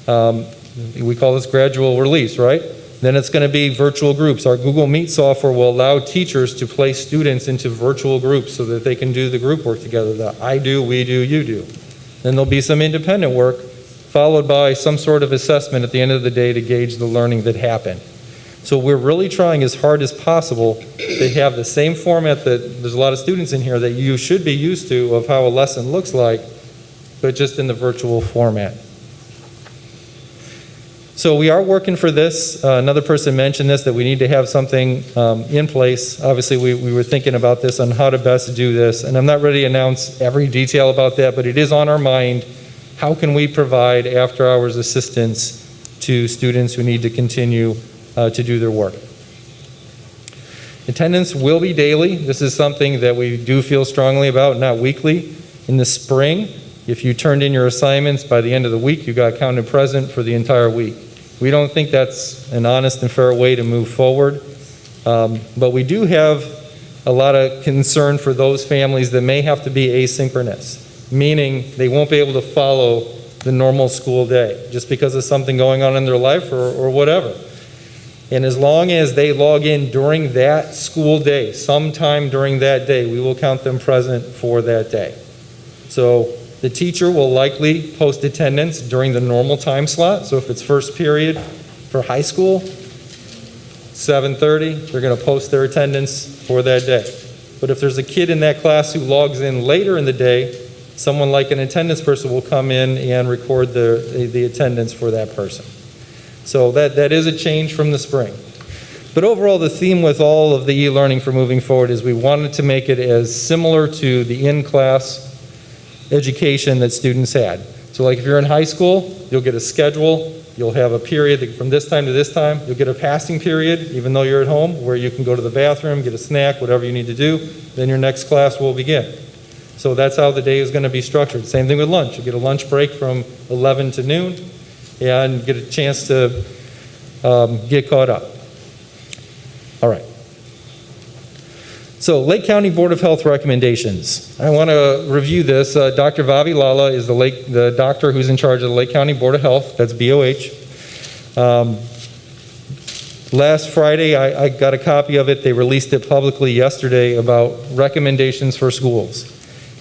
We call this gradual release, right? Then it's going to be virtual groups. Our Google Meet software will allow teachers to place students into virtual groups so that they can do the group work together, the I do, we do, you do. Then there'll be some independent work, followed by some sort of assessment at the end of the day to gauge the learning that happened. So we're really trying as hard as possible to have the same format that there's a lot of students in here that you should be used to of how a lesson looks like, but just in the virtual format. So we are working for this. Another person mentioned this, that we need to have something in place. Obviously, we were thinking about this on how to best do this, and I'm not ready to announce every detail about that, but it is on our mind. How can we provide after-hours assistance to students who need to continue to do their work? Attendance will be daily. This is something that we do feel strongly about, not weekly. In the spring, if you turned in your assignments by the end of the week, you got counted present for the entire week. We don't think that's an honest and fair way to move forward. But we do have a lot of concern for those families that may have to be asynchronous, meaning they won't be able to follow the normal school day just because of something going on in their life or whatever. And as long as they log in during that school day, sometime during that day, we will count them present for that day. So the teacher will likely post attendance during the normal time slot. So if it's first period for high school, 7:30, they're going to post their attendance for that day. But if there's a kid in that class who logs in later in the day, someone like an attendance person will come in and record the attendance for that person. So that is a change from the spring. But overall, the theme with all of the e-learning for moving forward is we wanted to make it as similar to the in-class education that students had. So like if you're in high school, you'll get a schedule, you'll have a period from this time to this time, you'll get a passing period, even though you're at home, where you can go to the bathroom, get a snack, whatever you need to do, then your next class will begin. So that's how the day is going to be structured. Same thing with lunch. You get a lunch break from 11 to noon and get a chance to get caught up. All right. So Lake County Board of Health recommendations. I want to review this. Dr. Vavilala is the doctor who's in charge of the Lake County Board of Health. That's BOH. Last Friday, I got a copy of it. They released it publicly yesterday about recommendations for schools.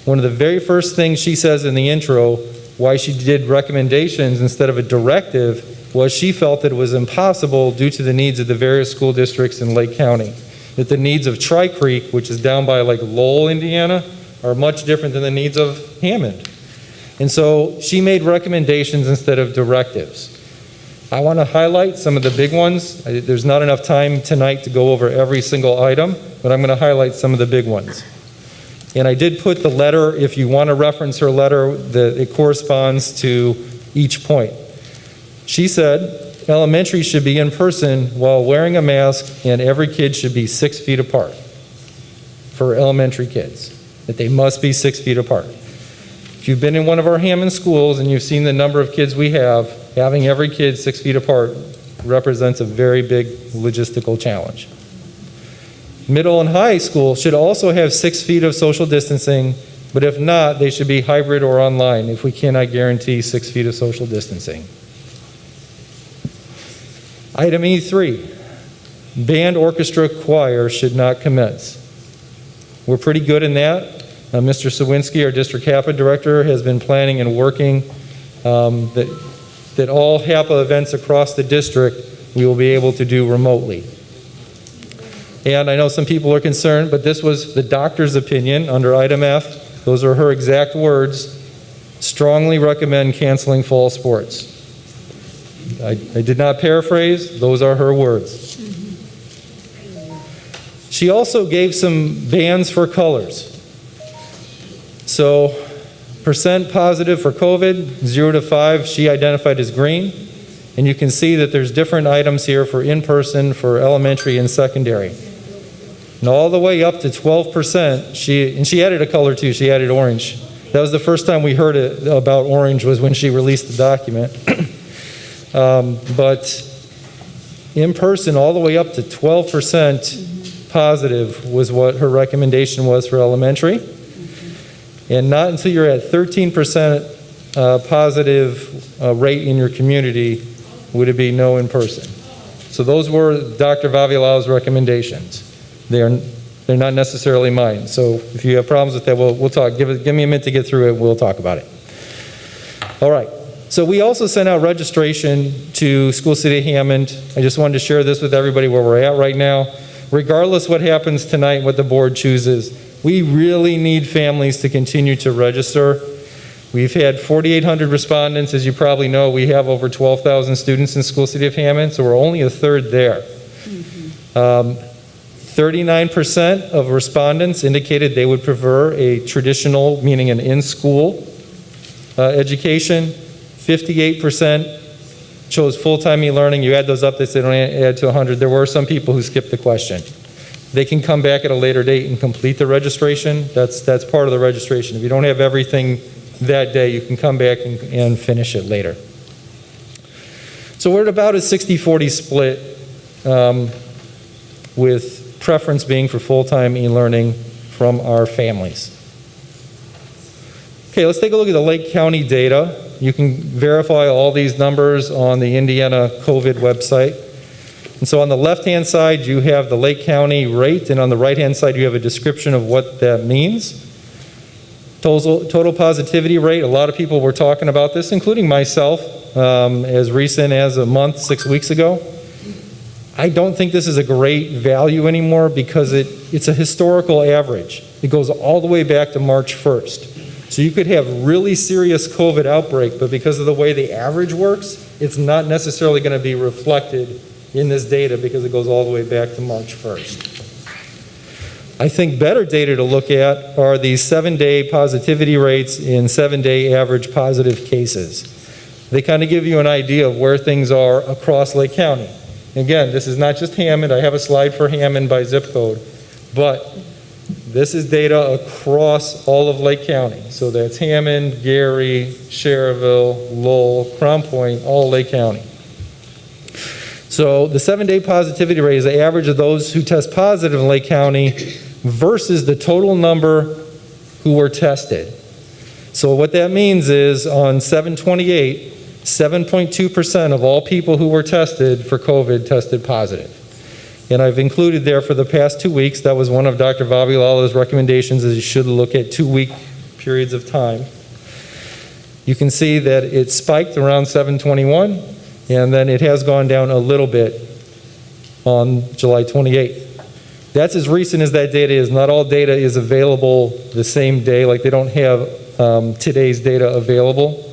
One of the very first things she says in the intro, why she did recommendations instead of a directive, was she felt that it was impossible due to the needs of the various school districts in Lake County. That the needs of Tri Creek, which is down by like Lowell, Indiana, are much different than the needs of Hammond. And so she made recommendations instead of directives. I want to highlight some of the big ones. There's not enough time tonight to go over every single item, but I'm going to highlight some of the big ones. And I did put the letter, if you want to reference her letter, it corresponds to each point. She said, elementary should be in person while wearing a mask, and every kid should be 6 feet apart for elementary kids, that they must be 6 feet apart. If you've been in one of our Hammond schools and you've seen the number of kids we have, having every kid 6 feet apart represents a very big logistical challenge. Middle and high school should also have 6 feet of social distancing, but if not, they should be hybrid or online if we cannot guarantee 6 feet of social distancing. Item E3, band, orchestra, choir should not commence. We're pretty good in that. Mr. Sawinski, our district HAPA director, has been planning and working that all HAPA events across the district we will be able to do remotely. And I know some people are concerned, but this was the doctor's opinion under item F. Those are her exact words. Strongly recommend canceling fall sports. I did not paraphrase. Those are her words. She also gave some bans for colors. So, percent positive for COVID, 0 to 5, she identified as green. And you can see that there's different items here for in-person, for elementary and secondary. And all the way up to 12%, she added a color too, she added orange. That was the first time we heard about orange, was when she released the document. But in person, all the way up to 12% positive was what her recommendation was for elementary. And not until you're at 13% positive rate in your community would it be no in person. So those were Dr. Vavilala's recommendations. They're not necessarily mine. So if you have problems with that, we'll talk. Give me a minute to get through it. We'll talk about it. All right. So we also sent out registration to School City of Hammond. I just wanted to share this with everybody where we're at right now. Regardless what happens tonight, what the board chooses, we really need families to continue to register. We've had 4,800 respondents. As you probably know, we have over 12,000 students in School City of Hammond, so we're only a third there. 39% of respondents indicated they would prefer a traditional, meaning an in-school education. 58% chose full-time e-learning. You add those up, they say don't add to 100. There were some people who skipped the question. they can come back at a later date and complete the registration. That's part of the registration. If you don't have everything that day, you can come back and finish it later. So we're at about a 60-40 split, with preference being for full-time e-learning from our families. Okay, let's take a look at the Lake County data. You can verify all these numbers on the Indiana COVID website. And so on the left-hand side, you have the Lake County rate, and on the right-hand side, you have a description of what that means. Total positivity rate, a lot of people were talking about this, including myself, as recent as a month, 6 weeks ago. I don't think this is a great value anymore because it's a historical average. It goes all the way back to March 1st. So you could have really serious COVID outbreak, but because of the way the average works, it's not necessarily going to be reflected in this data because it goes all the way back to March 1st. I think better data to look at are the 7-day positivity rates in 7-day average positive cases. They kind of give you an idea of where things are across Lake County. Again, this is not just Hammond. I have a slide for Hammond by zip code, but this is data across all of Lake County. So that's Hammond, Gary, Cherville, Lowell, Crown Point, all Lake County. So the 7-day positivity rate is the average of those who test positive in Lake County versus the total number who were tested. So what that means is on 7/28, 7.2% of all people who were tested for COVID tested positive. And I've included there for the past 2 weeks, that was one of Dr. Vavilala's recommendations, is you should look at 2-week periods of time. You can see that it spiked around 7/21, and then it has gone down a little bit on July 28th. That's as recent as that data is. Not all data is available the same day, like they don't have today's data available.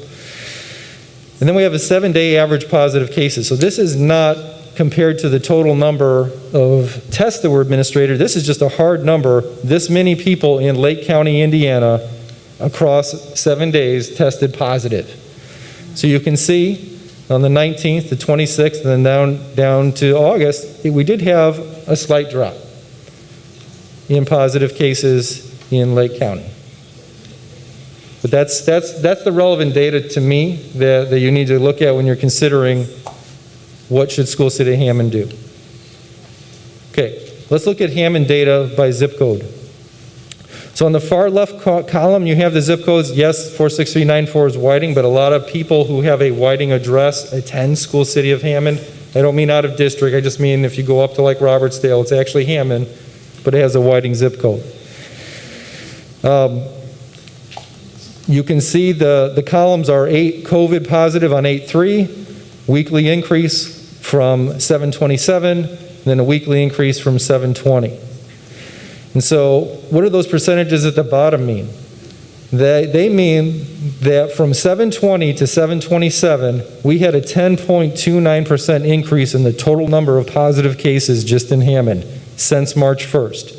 And then we have a 7-day average positive cases. So this is not compared to the total number of tests that were administered. This is just a hard number. This many people in Lake County, Indiana, across 7 days tested positive. So you can see on the 19th, the 26th, and then down to August, we did have a slight drop in positive cases in Lake County. But that's the relevant data to me that you need to look at when you're considering what should School City of Hammond do. Okay, let's look at Hammond data by zip code. So on the far left column, you have the zip codes. Yes, 46394 is Whiting, but a lot of people who have a Whiting address attend School City of Hammond. I don't mean out of district. I just mean if you go up to like Robertsdale, it's actually Hammond, but it has a Whiting zip code. You can see the columns are 8 COVID positive on 8/3, weekly increase from 7/27, then a weekly increase from 7/20. And so what do those percentages at the bottom mean? They mean that from 7/20 to 7/27, we had a 10.29% increase in the total number of positive cases just in Hammond since March 1st.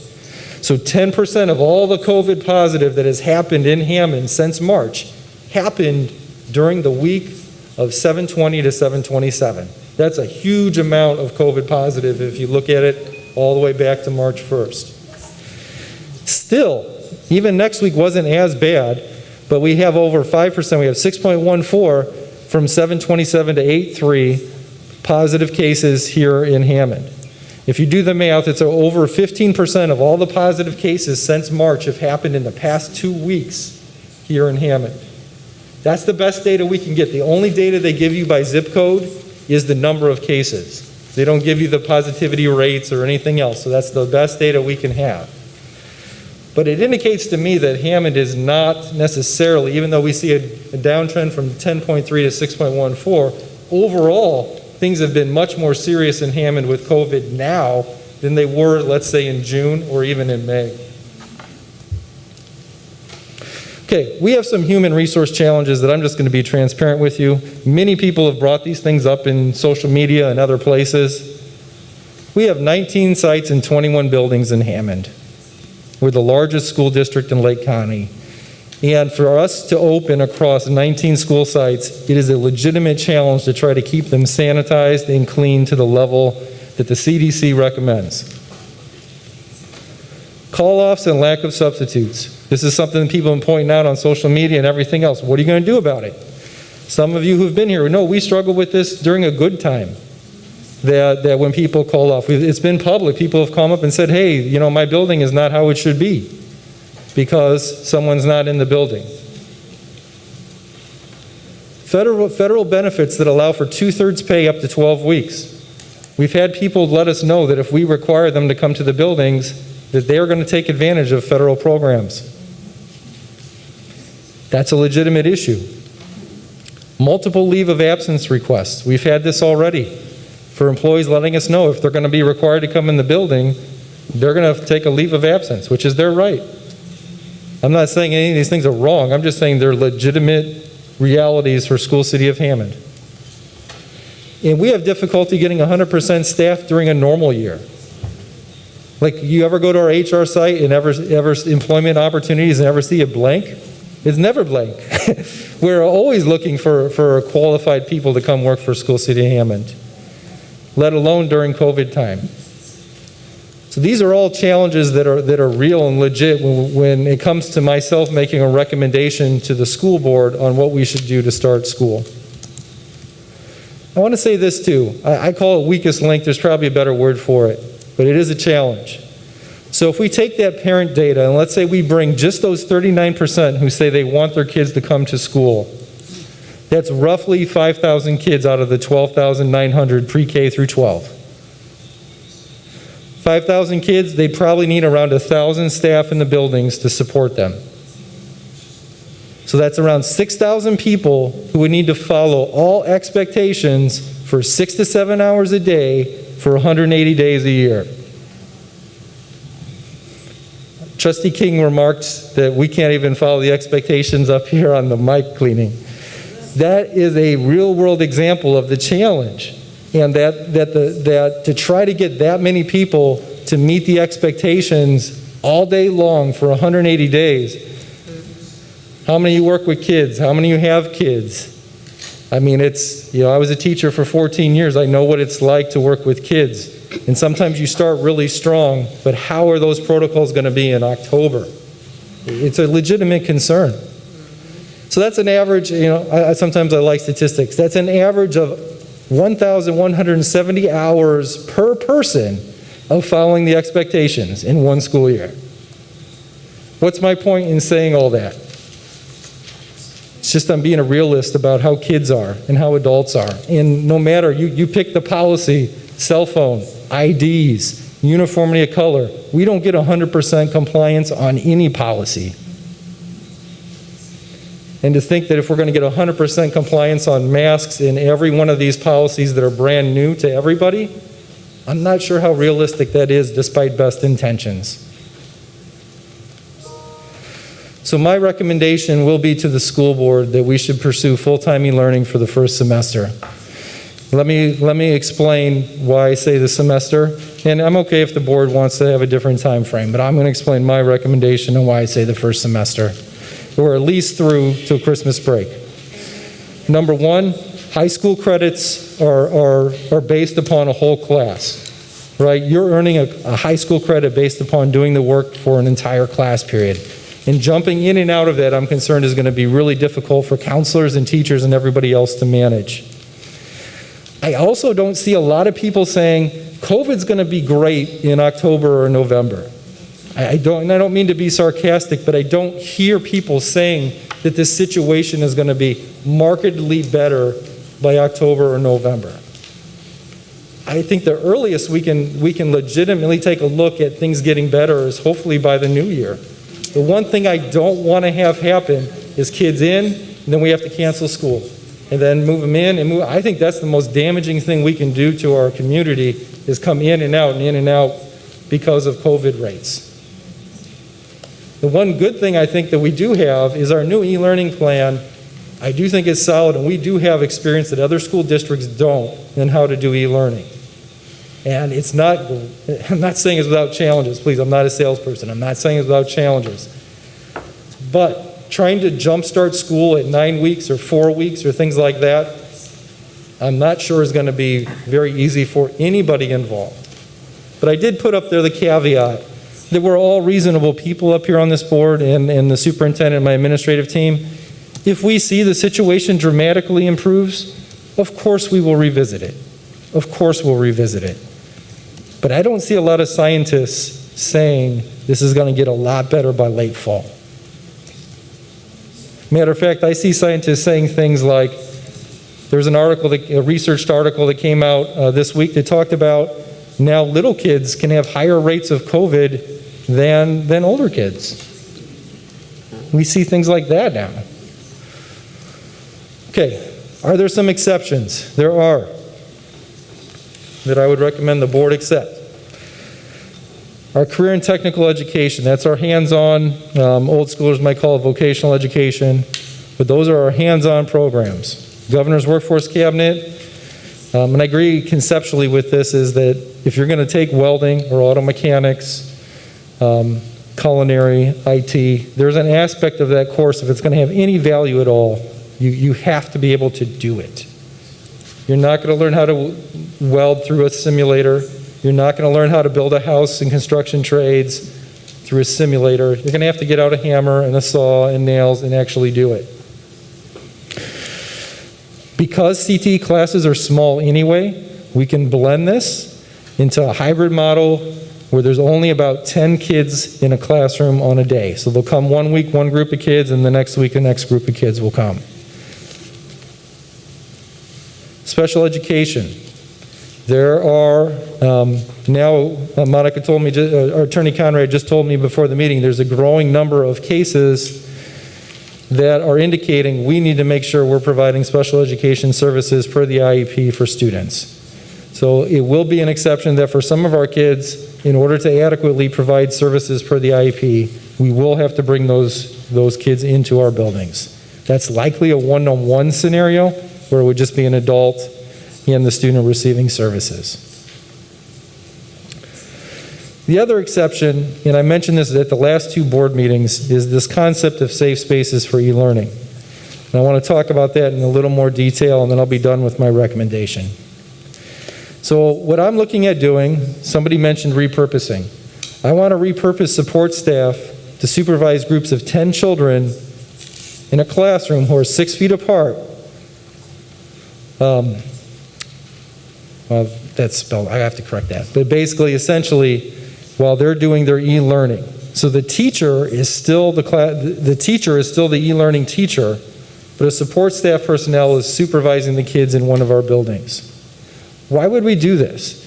So 10% of all the COVID positive that has happened in Hammond since March happened during the week of 7/20 to 7/27. That's a huge amount of COVID positive if you look at it all the way back to March 1st. Still, even next week wasn't as bad, but we have over 5%. We have 6.14 from 7/27 to 8/3 positive cases here in Hammond. If you do the math, it's over 15% of all the positive cases since March have happened in the past 2 weeks here in Hammond. That's the best data we can get. The only data they give you by zip code is the number of cases. They don't give you the positivity rates or anything else, so that's the best data we can have. But it indicates to me that Hammond is not necessarily, even though we see a downtrend from 10.3 to 6.14, overall, things have been much more serious in Hammond with COVID now than they were, let's say, in June or even in May. Okay, we have some human resource challenges that I'm just going to be transparent with you. Many people have brought these things up in social media and other places. We have 19 sites and 21 buildings in Hammond. We're the largest school district in Lake County. And for us to open across 19 school sites, it is a legitimate challenge to try to keep them sanitized and clean to the level that the CDC recommends. Call-offs and lack of substitutes. This is something that people have been pointing out on social media and everything else. What are you going to do about it? Some of you who've been here know we struggle with this during a good time, that when people call off. It's been public. People have come up and said, hey, you know, my building is not how it should be because someone's not in the building. Federal benefits that allow for 2/3 pay up to 12 weeks. We've had people let us know that if we require them to come to the buildings, that they are going to take advantage of federal programs. That's a legitimate issue. Multiple leave of absence requests. We've had this already for employees letting us know if they're going to be required to come in the building, they're going to take a leave of absence, which is their right. I'm not saying any of these things are wrong. I'm just saying they're legitimate realities for School City of Hammond. And we have difficulty getting 100% staff during a normal year. Like, you ever go to our HR site and ever employment opportunities and ever see it blank? It's never blank. We're always looking for qualified people to come work for School City of Hammond, let alone during COVID time. So these are all challenges that are real and legit when it comes to myself making a recommendation to the school board on what we should do to start school. I want to say this too. I call it weakest link. There's probably a better word for it, but it is a challenge. So if we take that parent data and let's say we bring just those 39% who say they want their kids to come to school, that's roughly 5,000 kids out of the 12,900 pre-K through 12. 5,000 kids, they probably need around 1,000 staff in the buildings to support them. So that's around 6,000 people who would need to follow all expectations for 6 to 7 hours a day for 180 days a year. Trustee King remarked that we can't even follow the expectations up here on the mic cleaning. That is a real-world example of the challenge, and that to try to get that many people to meet the expectations all day long for 180 days. How many of you work with kids? How many of you have kids? I mean, I was a teacher for 14 years. I know what it's like to work with kids. And sometimes you start really strong, but how are those protocols going to be in October? It's a legitimate concern. So that's an average, sometimes I like statistics. That's an average of 1,170 hours per person of following the expectations in one school year. What's my point in saying all that? It's just I'm being a realist about how kids are and how adults are. And no matter, you pick the policy, cell phone, IDs, uniformity of color, we don't get 100% compliance on any policy. And to think that if we're going to get 100% compliance on masks in every one of these policies that are brand new to everybody, I'm not sure how realistic that is despite best intentions. So my recommendation will be to the school board that we should pursue full-time e-learning for the first semester. Let me explain why I say the semester, and I'm okay if the board wants to have a different time frame, but I'm going to explain my recommendation and why I say the first semester, or at least through to Christmas break. Number one, high school credits are based upon a whole class, right? You're earning a high school credit based upon doing the work for an entire class period. And jumping in and out of that, I'm concerned, is going to be really difficult for counselors and teachers and everybody else to manage. I also don't see a lot of people saying COVID's going to be great in October or November. I don't mean to be sarcastic, but I don't hear people saying that this situation is going to be markedly better by October or November. I think the earliest we can legitimately take a look at things getting better is hopefully by the new year. The one thing I don't want to have happen is kids in, and then we have to cancel school, and then move them in and move. I think that's the most damaging thing we can do to our community, is come in and out because of COVID rates. The one good thing I think that we do have is our new e-learning plan. I do think it's solid, and we do have experience that other school districts don't in how to do e-learning. And it's not, I'm not saying it's without challenges, please, I'm not a salesperson. I'm not saying it's without challenges. But trying to jumpstart school at 9 weeks or 4 weeks or things like that, I'm not sure is going to be very easy for anybody involved. But I did put up there the caveat that we're all reasonable people up here on this board and the superintendent and my administrative team. If we see the situation dramatically improves, of course we will revisit it. Of course we'll revisit it. But I don't see a lot of scientists saying this is going to get a lot better by late fall. Matter of fact, I see scientists saying things like, there's an article, a researched article that came out this week that talked about now little kids can have higher rates of COVID than older kids. We see things like that now. Okay, are there some exceptions? There are, that I would recommend the board accept. Our career and technical education, that's our hands-on, old schoolers might call it vocational education, but those are our hands-on programs. Governor's Workforce Cabinet, and I agree conceptually with this, is that if you're going to take welding or auto mechanics, culinary, IT, there's an aspect of that course, if it's going to have any value at all, you have to be able to do it. You're not going to learn how to weld through a simulator. You're not going to learn how to build a house in construction trades through a simulator. You're going to have to get out a hammer and a saw and nails and actually do it. Because CTE classes are small anyway, we can blend this into a hybrid model where there's only about 10 kids in a classroom on a day. So they'll come one week, one group of kids, and the next week, the next group of kids will come. Special education. There are, now Monica told me, our Attorney Conrad just told me before the meeting, there's a growing number of cases that are indicating we need to make sure we're providing special education services per the IEP for students. So it will be an exception that for some of our kids, in order to adequately provide services per the IEP, we will have to bring those kids into our buildings. That's likely a one-on-one scenario where it would just be an adult and the student receiving services. The other exception, and I mentioned this at the last two board meetings, is this concept of safe spaces for e-learning. And I want to talk about that in a little more detail, and then I'll be done with my recommendation. So what I'm looking at doing, somebody mentioned repurposing. I want to repurpose support staff to supervise groups of 10 children in a classroom who are 6 feet apart. That's spelled, I have to correct that. But basically, essentially, while they're doing their e-learning. So the teacher is still the e-learning teacher, but a support staff personnel is supervising the kids in one of our buildings. Why would we do this?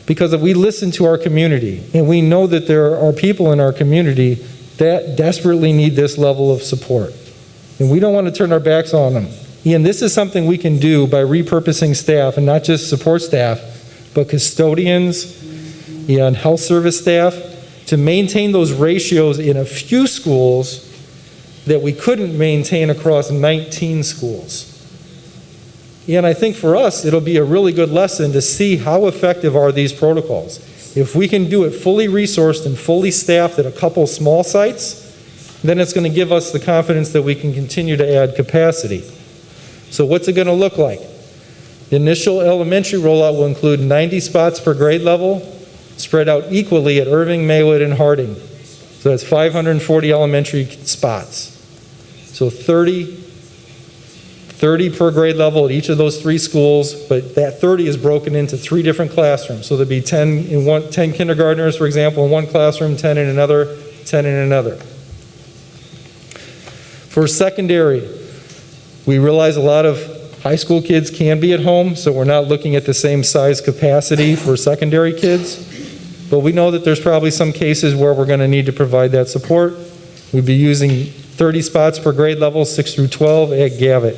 Because if we listen to our community, and we know that there are people in our community that desperately need this level of support, and we don't want to turn our backs on them. And this is something we can do by repurposing staff, and not just support staff, but custodians and health service staff, to maintain those ratios in a few schools that we couldn't maintain across 19 schools. And I think for us, it'll be a really good lesson to see how effective are these protocols. If we can do it fully resourced and fully staffed at a couple small sites, then it's going to give us the confidence that we can continue to add capacity. So what's it going to look like? The initial elementary rollout will include 90 spots per grade level, spread out equally at Irving, Maywood, and Harding. So that's 540 elementary spots. So 30 per grade level at each of those 3 schools, but that 30 is broken into 3 different classrooms. So there'll be 10 kindergartners, for example, in one classroom, 10 in another, 10 in another. For secondary, we realize a lot of high school kids can be at home, so we're not looking at the same size capacity for secondary kids. But we know that there's probably some cases where we're going to need to provide that support. We'd be using 30 spots per grade level, 6 through 12 at Gavitt.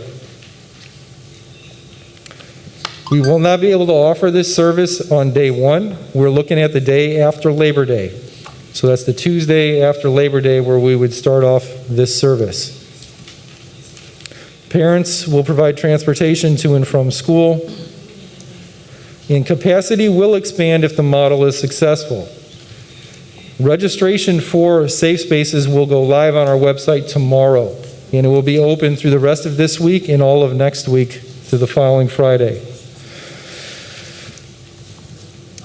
We will not be able to offer this service on day 1. We're looking at the day after Labor Day. So that's the Tuesday after Labor Day where we would start off this service. Parents will provide transportation to and from school. And capacity will expand if the model is successful. Registration for safe spaces will go live on our website tomorrow, and it will be open through the rest of this week and all of next week to the following Friday.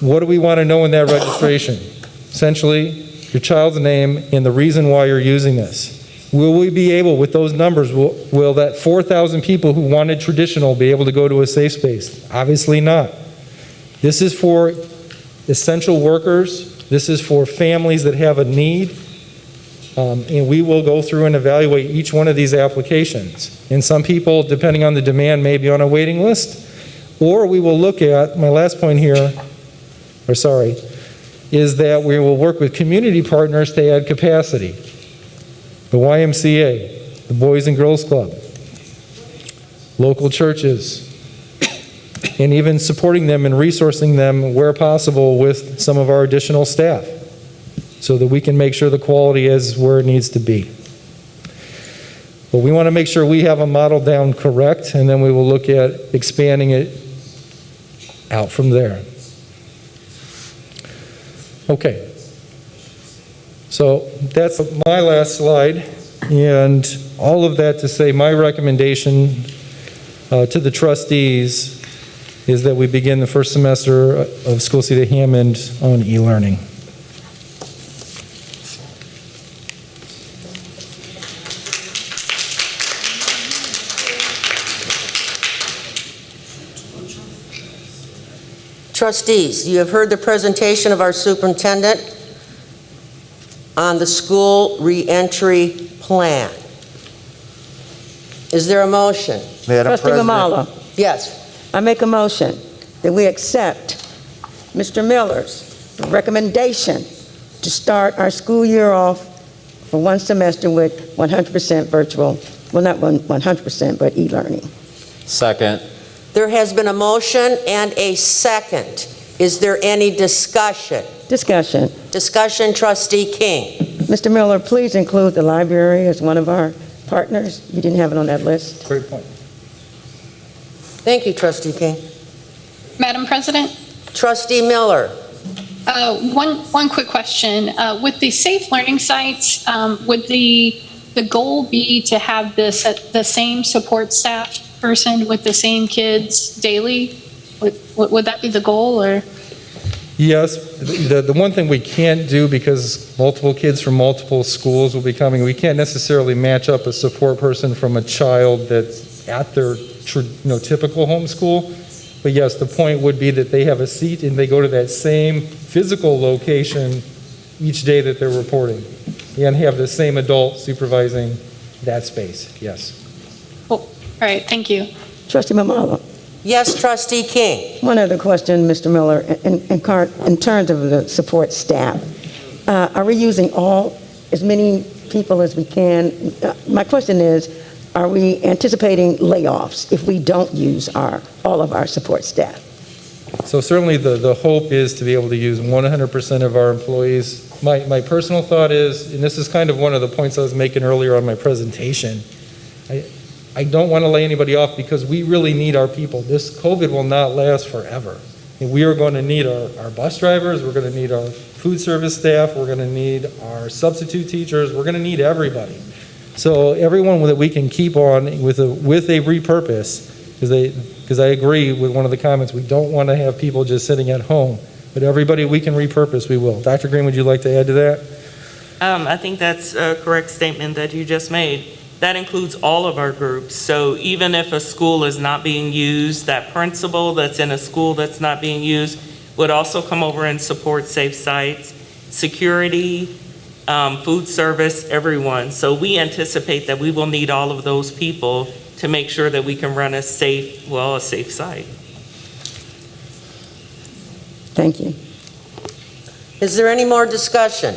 What do we want to know in that registration? Essentially, your child's name, and the reason why you're using this. Will we be able, with those numbers, will that 4,000 people who wanted traditional be able to go to a safe space? Obviously not. This is for essential workers. This is for families that have a need. And we will go through and evaluate each one of these applications. And some people, depending on the demand, may be on a waiting list. Or we will look at, my last point here, is that we will work with community partners to add capacity. The YMCA, the Boys and Girls Club, local churches, and even supporting them and resourcing them where possible with some of our additional staff so that we can make sure the quality is where it needs to be. But we want to make sure we have a model down correct, and then we will look at expanding it out from there. Okay. So that's my last slide, and all of that to say my recommendation to the trustees is that we begin the first semester of School Seat at Hammond on e-learning.
Trustees, you have heard the presentation of our superintendent on the school reentry plan. Is there a motion?
Madam
Trustee
President.
Mamala,
Yes.
I make a motion that we accept Mr. Miller's recommendation to start our school year off for one semester with 100% virtual, well, not 100%, but e-learning.
Second.
There has been a motion and a second. Is there any discussion?
Discussion.
Discussion, Trustee King.
Mr. Miller, please include the library as one of our partners. You didn't have it on that list.
Great point.
Thank you, Trustee King.
Madam President,
Trustee Miller.
one quick question. With the safe learning sites, would the goal be to have this the same support staff person with the same kids daily? Would that be the goal, or?
Yes, the one thing we can't do, because multiple kids from multiple schools will be coming, we can't necessarily match up a support person from a child that's at their typical homeschool. But yes, the point would be that they have a seat and they go to that same physical location each day that they're reporting and have the same adult supervising that space, yes.
Cool. All right, thank you.
Trustee Mamala.
Yes, Trustee King.
One other question, Mr. Miller, in terms of the support staff. Are we using as many people as we can? My question is, are we anticipating layoffs if we don't use all of our support staff?
So certainly the hope is to be able to use 100% of our employees. My personal thought is, and this is kind of one of the points I was making earlier on my presentation, I don't want to lay anybody off because we really need our people. This COVID will not last forever. And we are going to need our bus drivers, we're going to need our food service staff, we're going to need our substitute teachers, we're going to need everybody. So everyone that we can keep on with a repurpose, because I agree with one of the comments, we don't want to have people just sitting at home, but everybody we can repurpose, we will. Dr. Green, would you like to add to that?
I think that's a correct statement that you just made. That includes all of our groups. So even if a school is not being used, that principal that's in a school that's not being used would also come over and support safe sites, security, food service, everyone. So we anticipate that we will need all of those people to make sure that we can run a safe site.
Thank you.
Is there any more discussion?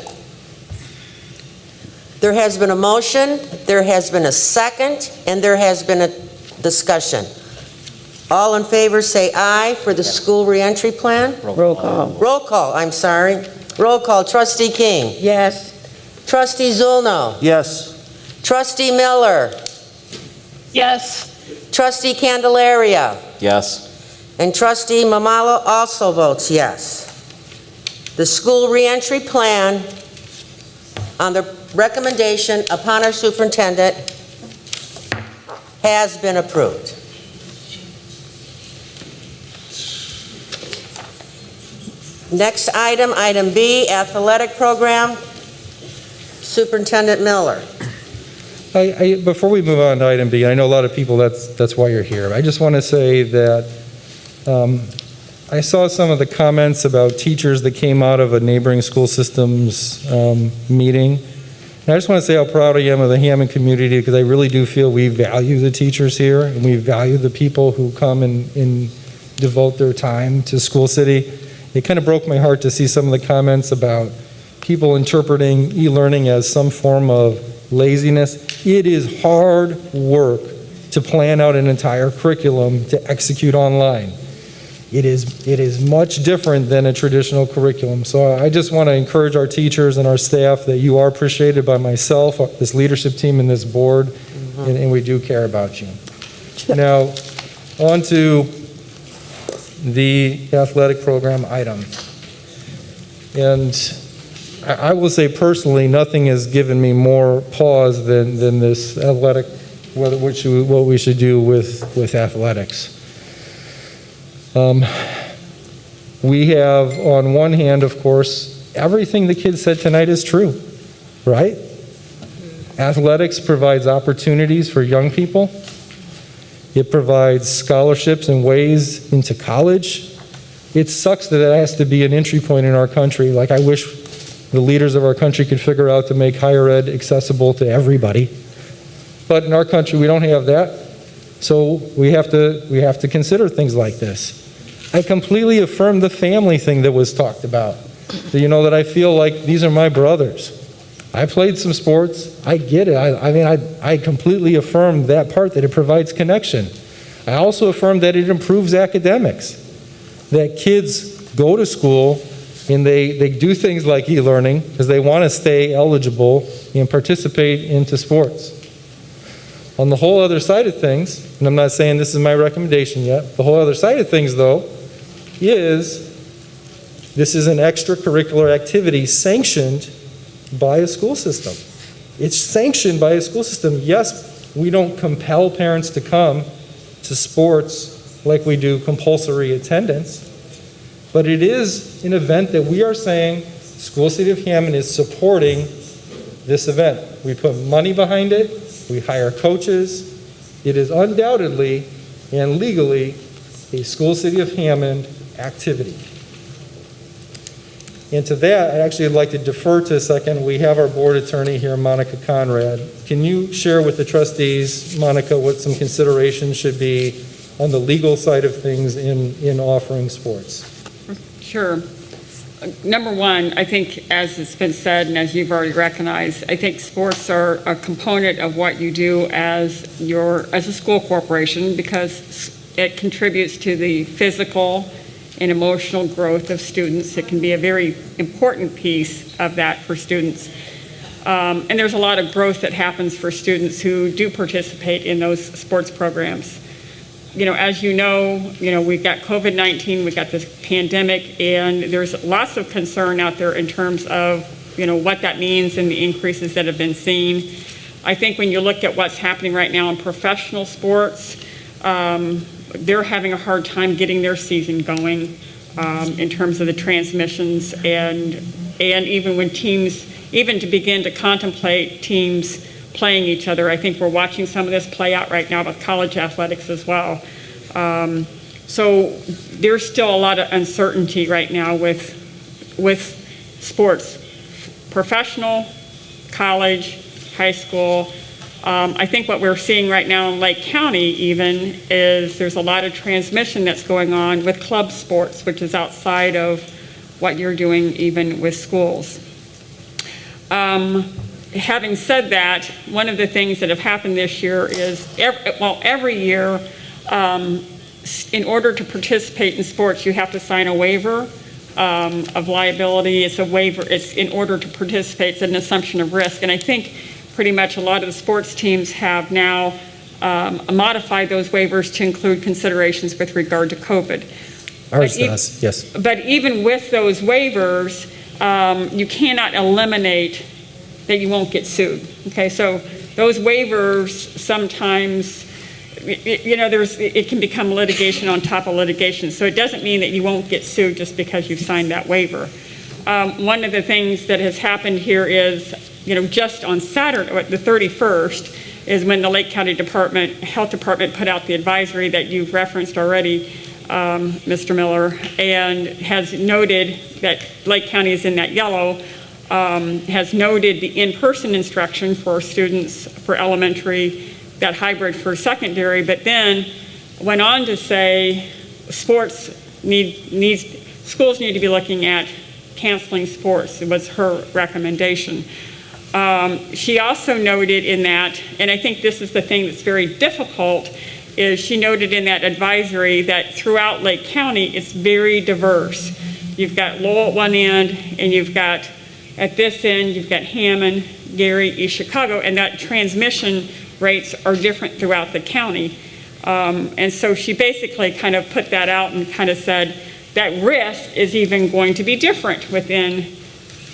There has been a motion, there has been a second, and there has been a discussion. All in favor say aye for the school reentry plan?
Roll call.
Roll call, I'm sorry. Roll call, Trustee King.
Yes.
Trustee Zulno.
Yes.
Trustee Miller.
Yes.
Trustee Candelaria.
Yes.
And Trustee Mamala also votes yes. The school reentry plan, on the recommendation upon our superintendent, has been approved. Next item, item B, athletic program. Superintendent Miller.
Before we move on to item B, I know a lot of people, that's why you're here. I just want to say that I saw some of the comments about teachers that came out of a neighboring school system's meeting. And I just want to say how proud I am of the Hammond community, because I really do feel we value the teachers here, and we value the people who come and devote their time to School City. It kind of broke my heart to see some of the comments about people interpreting e-learning as some form of laziness. It is hard work to plan out an entire curriculum to execute online. It is much different than a traditional curriculum. So I just want to encourage our teachers and our staff that you are appreciated by myself, this leadership team, and this board, and we do care about you. Now, on to the athletic program item. And I will say personally, nothing has given me more pause than this athletic, what we should do with athletics. We have, on one hand, of course, everything the kids said tonight is true, right? Athletics provides opportunities for young people. It provides scholarships and ways into college. It sucks that it has to be an entry point in our country. Like, I wish the leaders of our country could figure out to make higher ed accessible to everybody. But in our country, we don't have that. So we have to consider things like this. I completely affirm the family thing that was talked about. So, you know, that I feel like these are my brothers. I played some sports. I get it. I completely affirm that part, that it provides connection. I also affirm that it improves academics, that kids go to school and they do things like e-learning because they want to stay eligible and participate into sports. On the whole other side of things, and I'm not saying this is my recommendation yet, the whole other side of things, though, is this is an extracurricular activity sanctioned by a school system. It's sanctioned by a school system. Yes, we don't compel parents to come to sports like we do compulsory attendance, but it is an event that we are saying School City of Hammond is supporting this event. We put money behind it. We hire coaches. It is undoubtedly and legally a School City of Hammond activity. And to that, I'd actually like to defer to a second. We have our board attorney here, Monica Conrad. Can you share with the trustees, Monica, what some considerations should be on the legal side of things in offering sports?
Sure. Number one, I think, as it's been said and as you've already recognized, I think sports are a component of what you do as a school corporation, because it contributes to the physical and emotional growth of students. It can be a very important piece of that for students. And there's a lot of growth that happens for students who do participate in those sports programs. You know, as you know, we've got COVID-19, we've got this pandemic, and there's lots of concern out there in terms of, what that means and the increases that have been seen. I think when you look at what's happening right now in professional sports, they're having a hard time getting their season going in terms of the transmissions, and even when teams, even to begin to contemplate teams playing each other. I think we're watching some of this play out right now with college athletics as well. So there's still a lot of uncertainty right now with sports, professional, college, high school. I think what we're seeing right now in Lake County even is there's a lot of transmission that's going on with club sports, which is outside of what you're doing even with schools. Having said that, one of the things that have happened this year is, every year, in order to participate in sports, you have to sign a waiver of liability. It's a waiver, it's in order to participate, it's an assumption of risk. And I think pretty much a lot of the sports teams have now modified those waivers to include considerations with regard to COVID.
Ours does, yes.
But even with those waivers, you cannot eliminate that you won't get sued. Okay, so those waivers sometimes, it can become litigation on top of litigation. So it doesn't mean that you won't get sued just because you've signed that waiver. One of the things that has happened here is just on Saturday, the 31st, is when the Lake County Health Department put out the advisory that you've referenced already, Mr. Miller, and has noted that Lake County is in that yellow, has noted the in-person instruction for students for elementary, that hybrid for secondary, but then went on to say schools need to be looking at canceling sports. It was her recommendation. She also noted in that, and I think this is the thing that's very difficult, is she noted in that advisory that throughout Lake County, it's very diverse. You've got Lowell at one end, and you've got, at this end, you've got Hammond, Gary, East Chicago, and that transmission rates are different throughout the county. And so she basically kind of put that out and kind of said that risk is even going to be different within,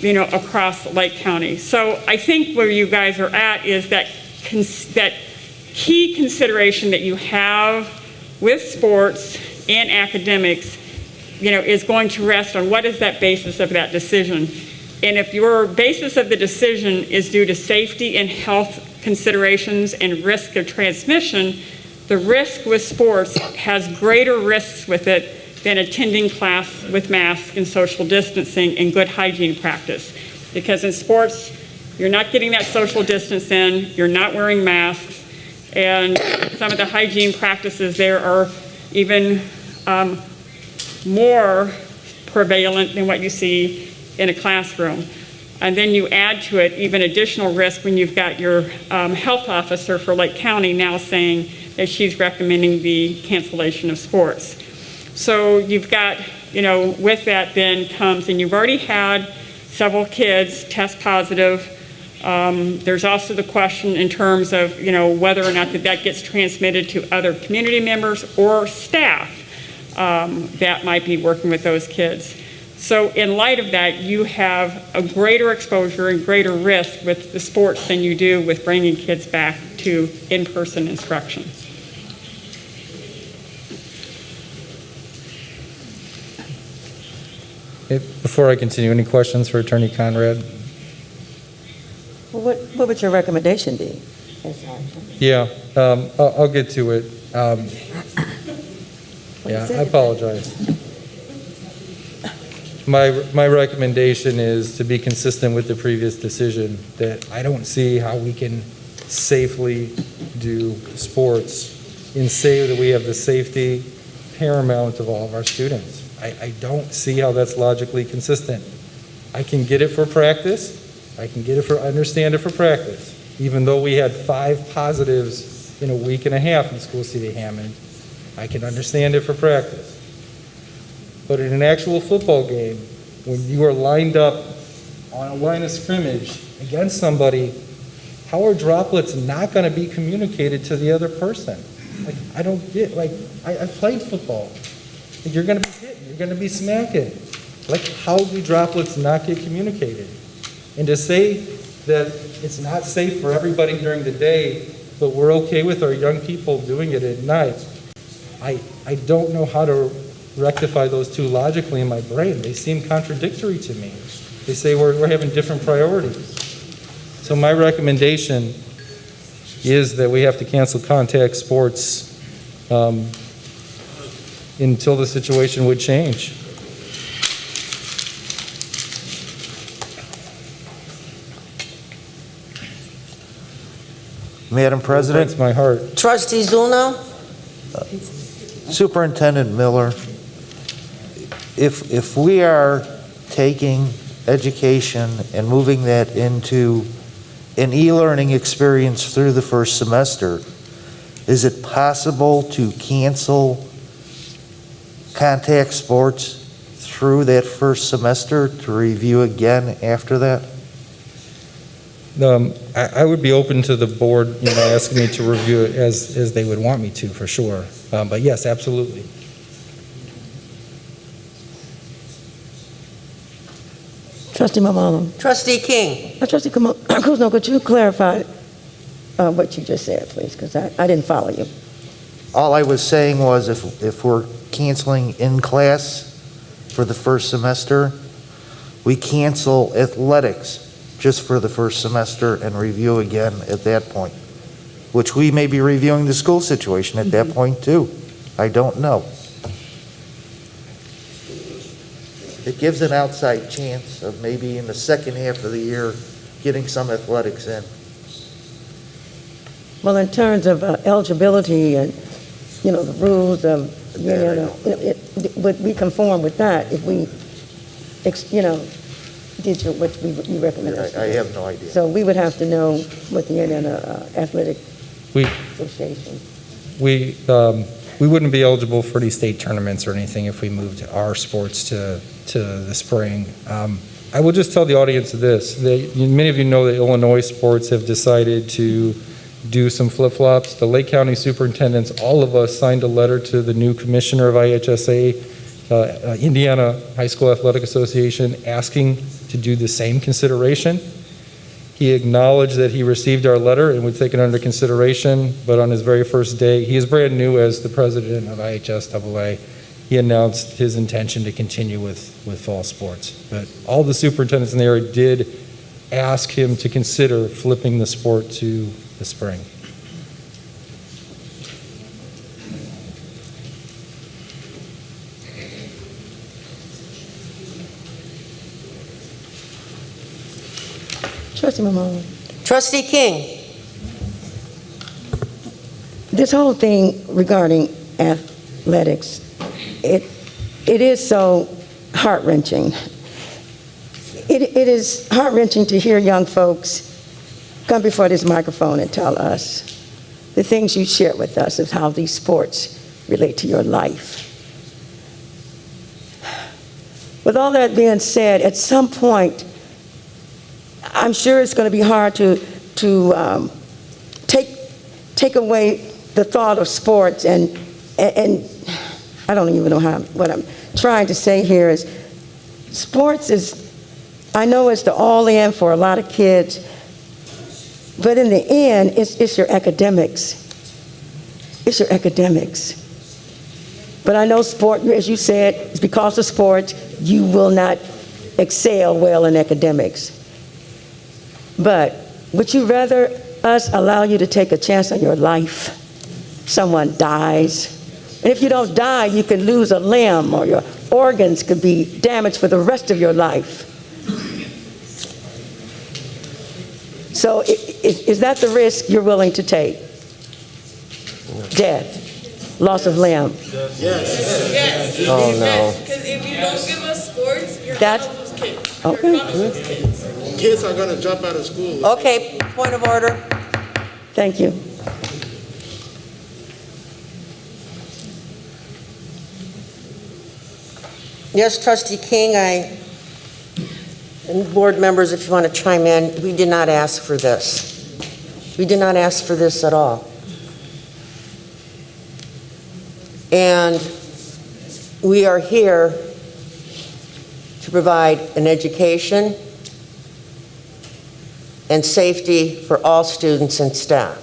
across Lake County. So I think where you guys are at is that key consideration that you have with sports and academics, is going to rest on what is that basis of that decision. And if your basis of the decision is due to safety and health considerations and risk of transmission, the risk with sports has greater risks with it than attending class with masks and social distancing and good hygiene practice. Because in sports, you're not getting that social distance in, you're not wearing masks, and some of the hygiene practices there are even more prevalent than what you see in a classroom. And then you add to it even additional risk when you've got your health officer for Lake County now saying that she's recommending the cancellation of sports. So you've got, with that then comes, and you've already had several kids test positive. There's also the question in terms of, whether or not that gets transmitted to other community members or staff that might be working with those kids. So in light of that, you have a greater exposure and greater risk with the sports than you do with bringing kids back to in-person instruction.
Before I continue, any questions for Attorney Conrad?
Well, what would your recommendation be?
Yeah, I'll get to it. Yeah, I apologize. My recommendation is to be consistent with the previous decision, that I don't see how we can safely do sports and say that we have the safety paramount of all of our students. I don't see how that's logically consistent. I can get it for practice. I understand it for practice. Even though we had 5 positives in a week and a half in School City Hammond, I can understand it for practice. But in an actual football game, when you are lined up on a line of scrimmage against somebody, how are droplets not going to be communicated to the other person? I don't get, I played football. You're going to be hitting, you're going to be smacking. How do droplets not get communicated? And to say that it's not safe for everybody during the day, but we're okay with our young people doing it at night, I don't know how to rectify those two logically in my brain. They seem contradictory to me. They say we're having different priorities. So my recommendation is that we have to cancel contact sports until the situation would change.
Madam President.
That's my heart.
Trustee Zulno?
Superintendent Miller, if we are taking education and moving that into an e-learning experience through the first semester, is it possible to cancel contact sports through that first semester to review again after that?
I would be open to the board, asking me to review it as they would want me to, for sure. But yes, absolutely.
Trustee Mamalo.
Trustee King.
Trustee Kuzno, could you clarify what you just said, please? Because I didn't follow you.
All I was saying was if we're canceling in class for the first semester, we cancel athletics just for the first semester and review again at that point, which we may be reviewing the school situation at that point too. I don't know. It gives an outside chance of maybe in the second half of the year getting some athletics in.
Well, in terms of eligibility and, the rules of, would we conform with that if we, did what you recommend us to
I
do?
have no idea.
So we would have to know what the Indiana Athletic
We,
Association.
we wouldn't be eligible for any state tournaments or anything if we moved our sports to the spring. I will just tell the audience this, that many of you know that Illinois sports have decided to do some flip-flops. The Lake County superintendents, all of us signed a letter to the new commissioner of IHSA, Indiana High School Athletic Association, asking to do the same consideration. He acknowledged that he received our letter and would take it under consideration, but on his very first day, he is brand new as the president of IHSAA, he announced his intention to continue with fall sports. But all the superintendents in the area did ask him to consider flipping the sport to the spring.
Trustee Mamone.
Trustee King.
This whole thing regarding athletics, it is so heart-wrenching. It is heart-wrenching to hear young folks come before this microphone and tell us the things you shared with us of how these sports relate to your life. With all that being said, at some point, I'm sure it's going to be hard to take away the thought of sports, and I don't even know what I'm trying to say here is sports is, I know it's the all-in for a lot of kids, but in the end, it's your academics. It's your academics. But I know sport, as you said, it's because of sports, you will not excel well in academics. But would you rather us allow you to take a chance on your life? Someone dies. And if you don't die, you can lose a limb or your organs could be damaged for the rest of your life. So is that the risk you're willing to take? Death, loss of limb.
Yes. Oh, no.
Because if you don't give us sports, you're
That's-
going to lose kids.
Okay.
You're going to lose kids.
Kids are going to drop out of school.
Okay, point of order.
Thank you.
Yes, Trustee King, and board members, if you want to chime in, we did not ask for this. We did not ask for this at all. And we are here to provide an education and safety for all students and staff.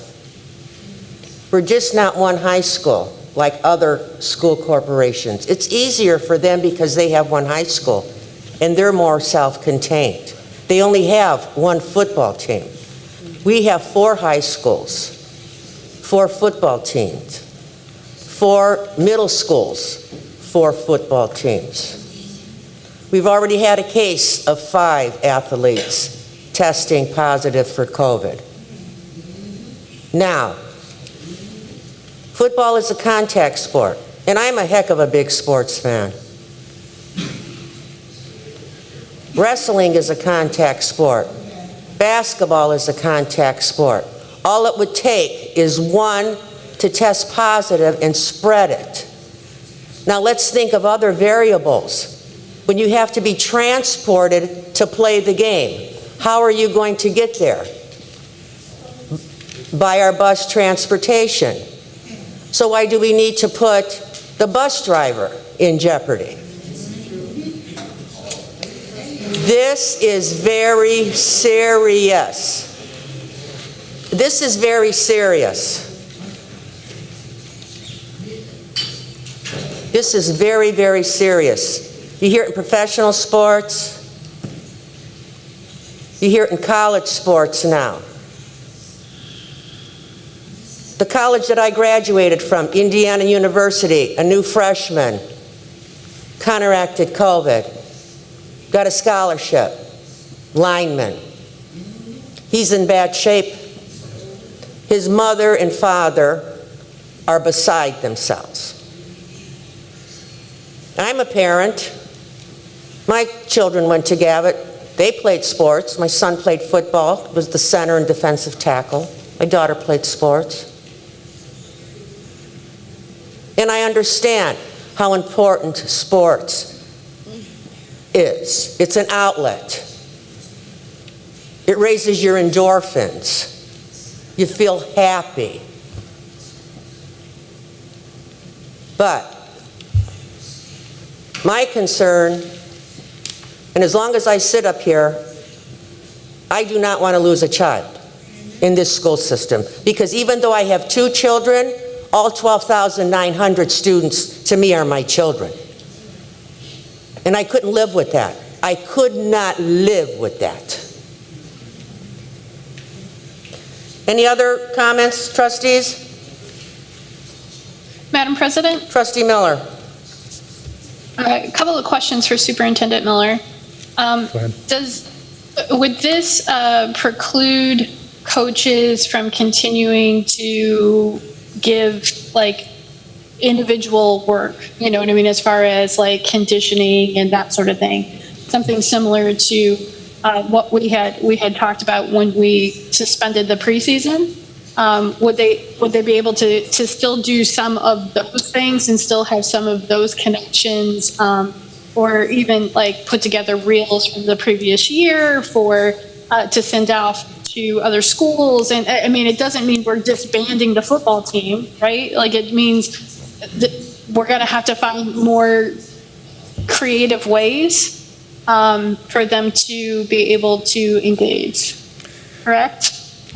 We're just not one high school like other school corporations. It's easier for them because they have one high school and they're more self-contained. They only have one football team. We have 4 high schools, 4 football teams, 4 middle schools, 4 football teams. We've already had a case of 5 athletes testing positive for COVID. Now, football is a contact sport, and I'm a heck of a big sports fan. Wrestling is a contact sport. Basketball is a contact sport. All it would take is one to test positive and spread it. Now let's think of other variables. When you have to be transported to play the game, how are you going to get there? By our bus transportation. So why do we need to put the bus driver in jeopardy? This is very serious. This is very serious. This is very, very serious. You hear it in professional sports. You hear it in college sports now. The college that I graduated from, Indiana University, a new freshman, counteracted COVID, got a scholarship, lineman. He's in bad shape. His mother and father are beside themselves. I'm a parent. My children went to Gavitt. They played sports. My son played football, was the center and defensive tackle. My daughter played sports. And I understand how important sports is. It's an outlet. It raises your endorphins. You feel happy. But my concern, and as long as I sit up here, I do not want to lose a child in this school system. Because even though I have 2 children, all 12,900 students to me are my children. And I couldn't live with that. I could not live with that. Any other comments, trustees?
Madam President?
Trustee Miller.
A couple of questions for Superintendent Miller.
Go ahead.
Would this preclude coaches from continuing to give like individual work, you know what I mean, as far as like conditioning and that sort of thing? Something similar to what we had talked about when we suspended the preseason. Would they be able to still do some of those things and still have some of those connections, or even like put together reels from the previous year for to send off to other schools? And I mean, it doesn't mean we're disbanding the football team, right? Like it means that we're going to have to find more creative ways for them to be able to engage, correct?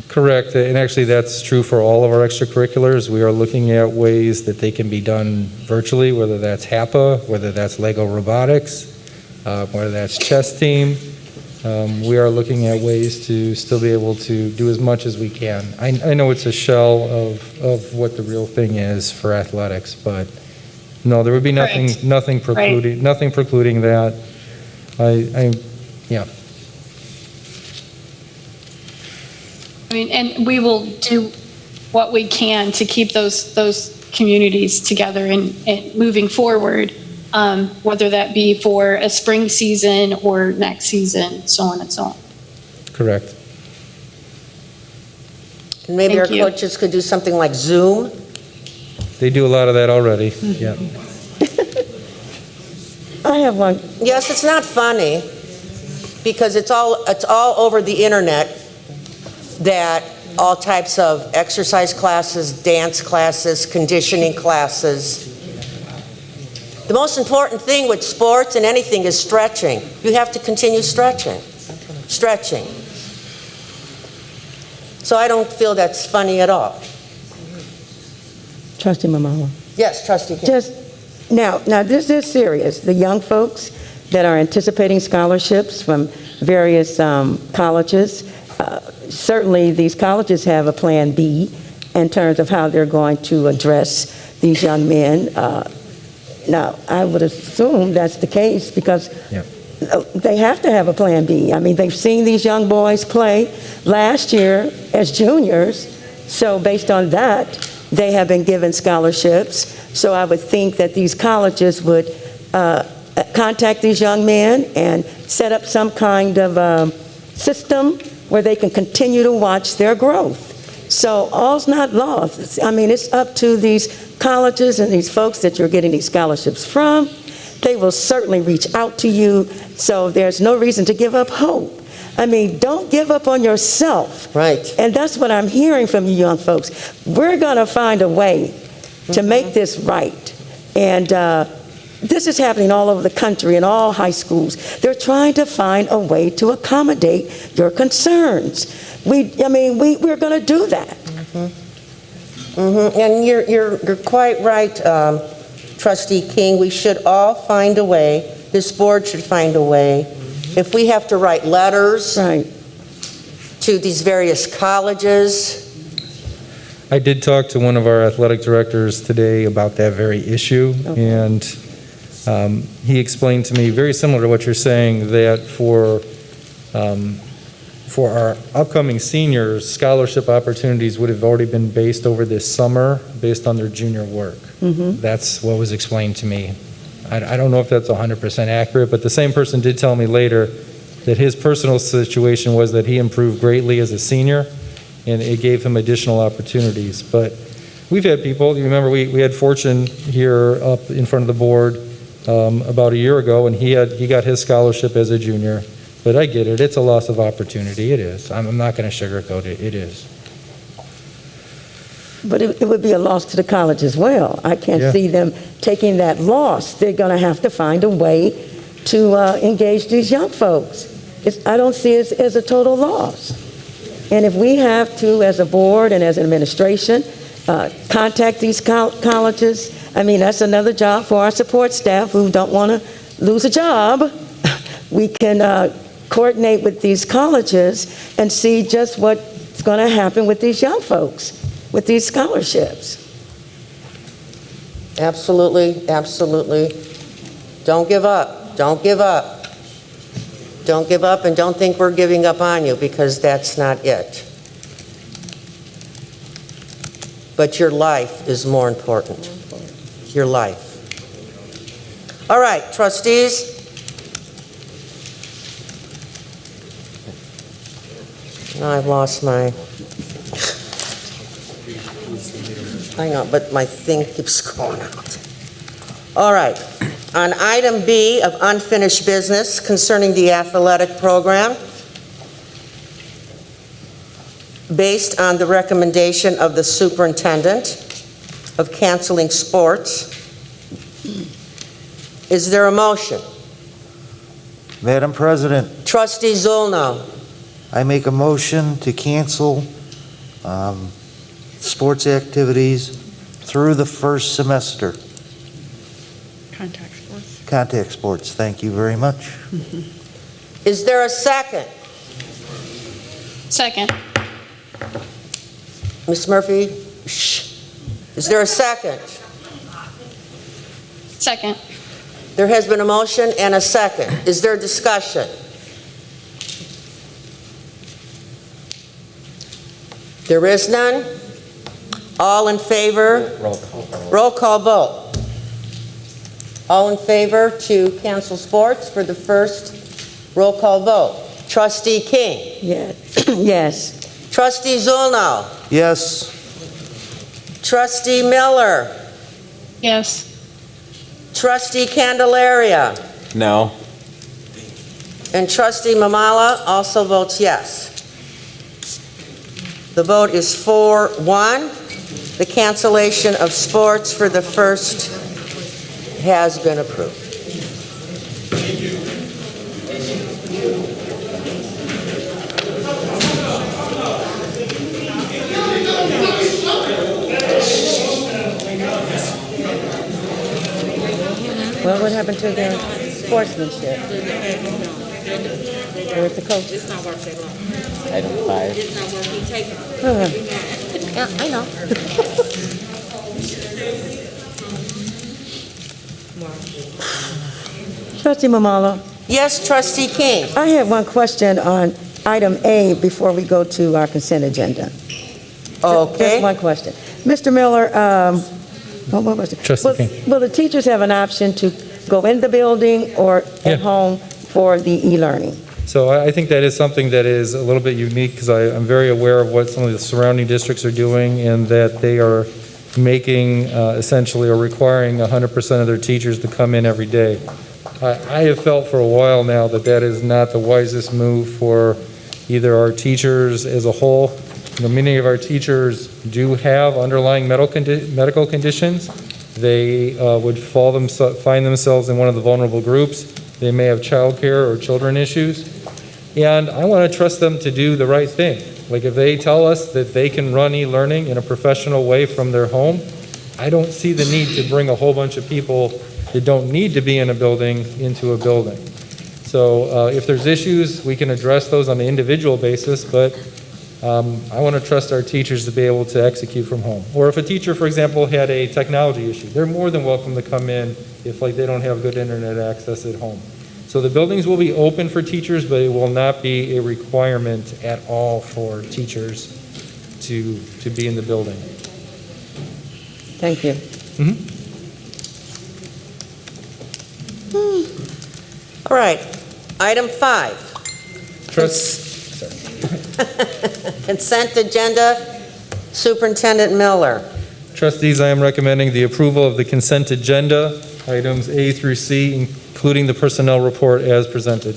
Correct, and actually that's true for all of our extracurriculars. We are looking at ways that they can be done virtually, whether that's HAPA, whether that's Lego robotics, whether that's chess team. We are looking at ways to still be able to do as much as we can. I know it's a shell of what the real thing is for athletics, but no, there would be nothing precluding that. Yeah.
I mean, and we will do what we can to keep those communities together and moving forward, whether that be for a spring season or next season, so on and so on.
Correct.
And maybe
Thank
our
you.
coaches could do something like Zoom.
They do a lot of that already, yeah.
I have one.
Yes, it's not funny because it's all over the internet that all types of exercise classes, dance classes, conditioning classes. The most important thing with sports and anything is stretching. You have to continue stretching. So I don't feel that's funny at all.
Trustee Mamala.
Yes, Trustee King.
Just now this is serious. The young folks that are anticipating scholarships from various colleges, certainly these colleges have a plan B in terms of how they're going to address these young men. Now, I would assume that's the case because they have to have a plan B. I mean, they've seen these young boys play last year as juniors, so based on that, they have been given scholarships. So I would think that these colleges would contact these young men and set up some kind of system where they can continue to watch their growth. So all's not lost. I mean, it's up to these colleges and these folks that you're getting these scholarships from. They will certainly reach out to you, so there's no reason to give up hope. I mean, don't give up on yourself.
Right.
And that's what I'm hearing from you young folks. We're going to find a way to make this right. And this is happening all over the country in all high schools. They're trying to find a way to accommodate your concerns. We're going to do that.
And you're quite right, Trustee King. We should all find a way. This board should find a way. If we have to write letters, to these various colleges?
I did talk to one of our athletic directors today about that very issue, and he explained to me, very similar to what you're saying, that for our upcoming seniors, scholarship opportunities would have already been based over this summer, based on their junior work. That's what was explained to me. I don't know if that's 100% accurate, but the same person did tell me later that his personal situation was that he improved greatly as a senior, and it gave him additional opportunities. But we've had people, you remember we had Fortune here up in front of the board about a year ago, and he got his scholarship as a junior. But I get it, it's a loss of opportunity, it is. I'm not going to sugarcoat it, it is.
But it would be a loss to the college as well. I can't see them taking that loss. They're going to have to find a way to engage these young folks. I don't see it as a total loss. And if we have to, as a board and as an administration, contact these colleges, I mean, that's another job for our support staff who don't want to lose a job. We can coordinate with these colleges and see just what's going to happen with these young folks, with these scholarships.
Absolutely, absolutely. Don't give up. Don't give up. Don't give up, and don't think we're giving up on you, because that's not it. But your life is more important. Your life. All right, trustees. Now I've lost my... I know, but my thing keeps going out. All right. On item B of unfinished business concerning the athletic program, based on the recommendation of the superintendent of canceling sports, is there a motion?
Madam President,
Trustee Zulno.
I make a motion to cancel sports activities through the first semester.
Contact sports.
Contact sports, thank you very much.
Is there a second?
Second.
Ms. Murphy? Shh. Is there a second?
Second.
There has been a motion and a second. Is there discussion? There is none. All in favor? Roll call vote. All in favor to cancel sports for the first roll call vote? Trustee King?
Yes. Yes.
Trustee Zulno?
Yes.
Trustee Miller?
Yes.
Trustee Candelaria?
No.
And Trustee Mamala also votes yes. The vote is 4-1. The cancellation of sports for the first has been approved.
Well, what happened to their sportsmanship? Where's the coach?
It's not worth it.
Item 5.
It's not worth it. Take it.
Yeah, I know.
Trustee Mamala?
Yes, Trustee King.
I had one question on item A before we go to our consent agenda.
Okay.
Just one question. Mr. Miller, what was it?
Trustee King.
Will the teachers have an option to go in the building or at home for the e-learning?
So I think that is something that is a little bit unique, because I'm very aware of what some of the surrounding districts are doing, and that they are making essentially or requiring 100% of their teachers to come in every day. I have felt for a while now that that is not the wisest move for either our teachers as a whole. You know, many of our teachers do have underlying medical conditions. They would find themselves in one of the vulnerable groups. They may have childcare or children issues. And I want to trust them to do the right thing. Like, if they tell us that they can run e-learning in a professional way from their home, I don't see the need to bring a whole bunch of people that don't need to be in a building into a building. So if there's issues, we can address those on an individual basis, but I want to trust our teachers to be able to execute from home. Or if a teacher, for example, had a technology issue, they're more than welcome to come in if they don't have good internet access at home. So the buildings will be open for teachers, but it will not be a requirement at all for teachers to be in the building.
Thank you.
All right, item 5. Consent agenda, Superintendent Miller.
Trustees, I am recommending the approval of the consent agenda, items A through C, including the personnel report as presented.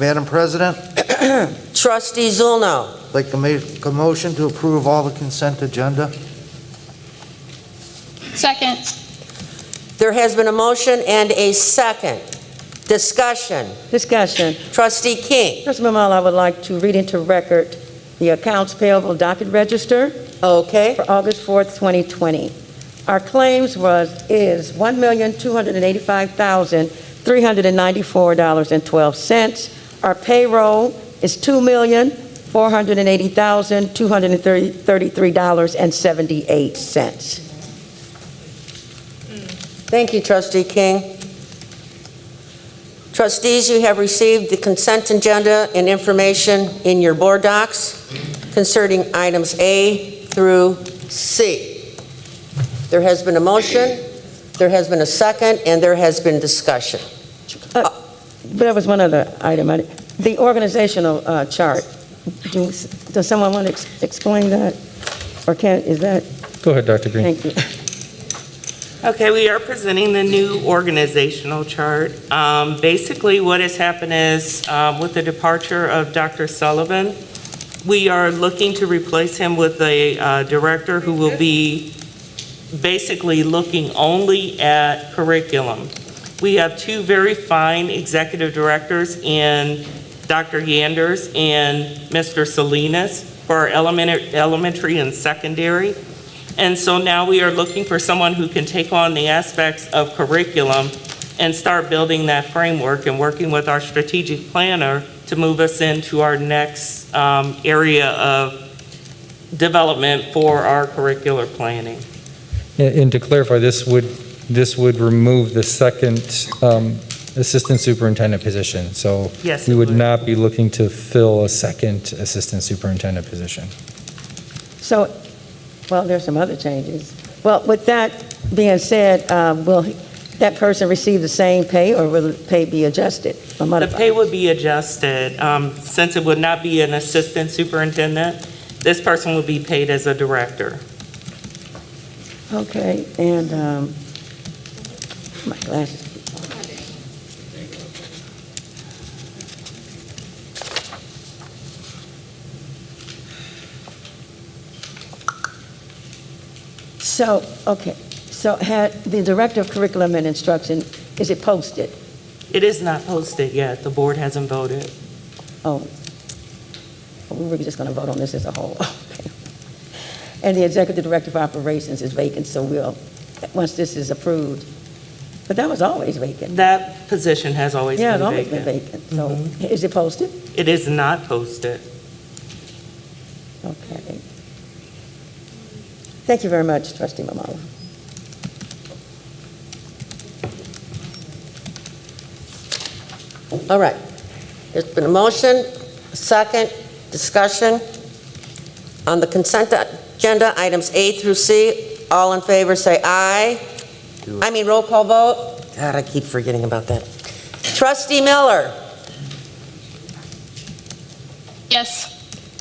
Madam President,
Trustee Zulno.
I'd like to make a motion to approve all the consent agenda.
Second.
There has been a motion and a second. Discussion. Trustee King.
Trustee Mamala, I would like to read into record the accounts payable docket register.
Okay.
For August 4th, 2020. Our claims is $1,285,394.12. Our payroll is $2,480,233.78.
Thank you, Trustee King. Trustees, you have received the consent agenda and information in your board docs concerning items A through C. There has been a motion, there has been a second, and there has been discussion.
But there was one other item. The organizational chart. Does someone want to explain that? Or is that?
Go ahead, Dr. Green.
Thank you.
Okay, we are presenting the new organizational chart. Basically, what has happened is with the departure of Dr. Sullivan, we are looking to replace him with a director who will be basically looking only at curriculum. We have two very fine executive directors in Dr. Yanders and Mr. Salinas for our elementary and secondary. And so now we are looking for someone who can take on the aspects of curriculum and start building that framework and working with our strategic planner to move us into our next area of development for our curricular planning.
And to clarify, this would remove the second assistant superintendent position. So
Yes,
we
it
would
would.
not be looking to fill a second assistant superintendent position.
So, well, there's some other changes. Well, with that being said, will that person receive the same pay, or will the pay be adjusted or
The
modified?
pay would be adjusted. Since it would not be an assistant superintendent, this person would be paid as a director.
Okay, and my glasses. So, okay, so had the Director of Curriculum and Instruction, is it posted?
It is not posted yet. The board hasn't voted.
Oh, we were just going to vote on this as a whole. Okay. And the Executive Director of Operations is vacant, so once this is approved, but that was always vacant.
That position has always
Yeah,
been
it's always
vacant.
been vacant. So is it posted?
It is not posted.
Okay. Thank you very much, Trustee Mamala.
All right. There's been a motion, a second, discussion. On the consent agenda, items A through C, all in favor say aye. Roll call vote. God, I keep forgetting about that. Trustee Miller.
Yes.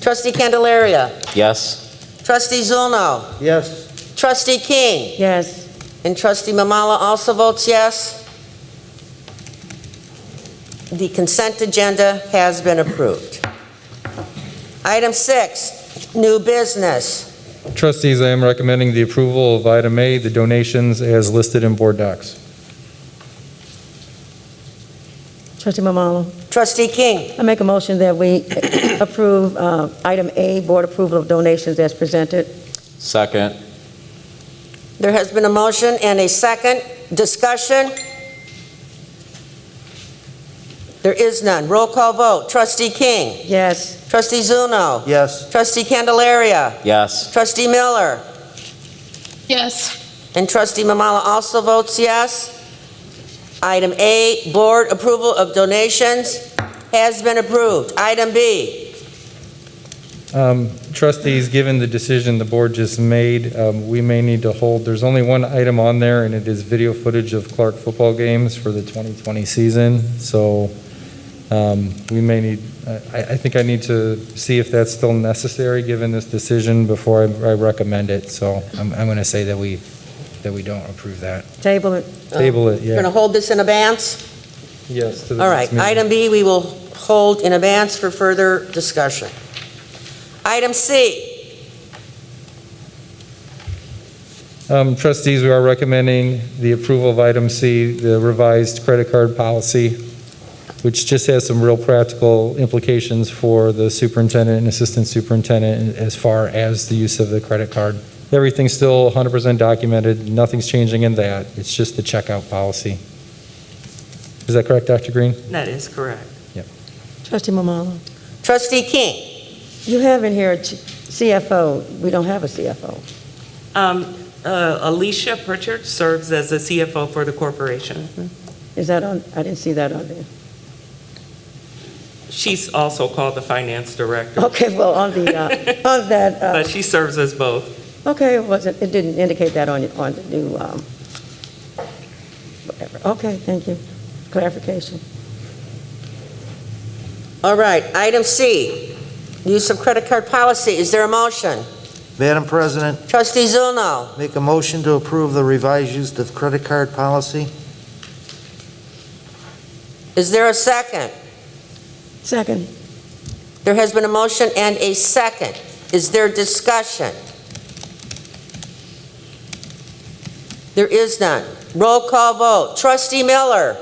Trustee Candelaria.
Yes.
Trustee Zulno.
Yes.
Trustee King.
Yes.
And Trustee Mamala also votes yes. The consent agenda has been approved. Item 6, new business.
Trustees, I am recommending the approval of item A, the donations as listed in board docs.
Trustee Mamala.
Trustee King.
I make a motion that we approve item A, board approval of donations as presented.
Second.
There has been a motion and a second. Discussion. There is none. Roll call vote. Trustee King.
Yes.
Trustee Zuno.
Yes.
Trustee Candelaria.
Yes.
Trustee Miller.
Yes.
And Trustee Mamala also votes yes. Item A, board approval of donations has been approved. Item B.
Trustees, given the decision the board just made, we may need to hold, there's only one item on there, and it is video footage of Clark football games for the 2020 season. So we may need, I think I need to see if that's still necessary given this decision before I recommend it. So I'm going to say that we don't approve that.
Table it.
Table it,
You're going to
yeah.
hold this in abeyance?
Yes. to the
All
next
right.
meeting.
Item B, we will hold in advance for further discussion. Item C.
Trustees, we are recommending the approval of item C, the revised credit card policy, which just has some real practical implications for the superintendent and assistant superintendent as far as the use of the credit card. Everything's still 100% documented. Nothing's changing in that. It's just the checkout policy. Is that correct, Dr. Green?
That is correct.
Trustee Mamala.
Trustee King.
You have in here a CFO. We don't have a CFO.
Alicia Pritchard serves as a CFO for the corporation.
Is that on? I didn't see that on there.
She's also called the finance director.
Okay, well, on the, on that.
But she serves as both.
Okay, it didn't indicate that on the new, whatever. Okay, thank you. Clarification.
All right. Item C, use of credit card policy. Is there a motion?
Madam President,
Trustee Zuno.
make a motion to approve the revised use of credit card policy.
Is there a second?
Second.
There has been a motion and a second. Is there discussion? There is none. Roll call vote. Trustee Miller.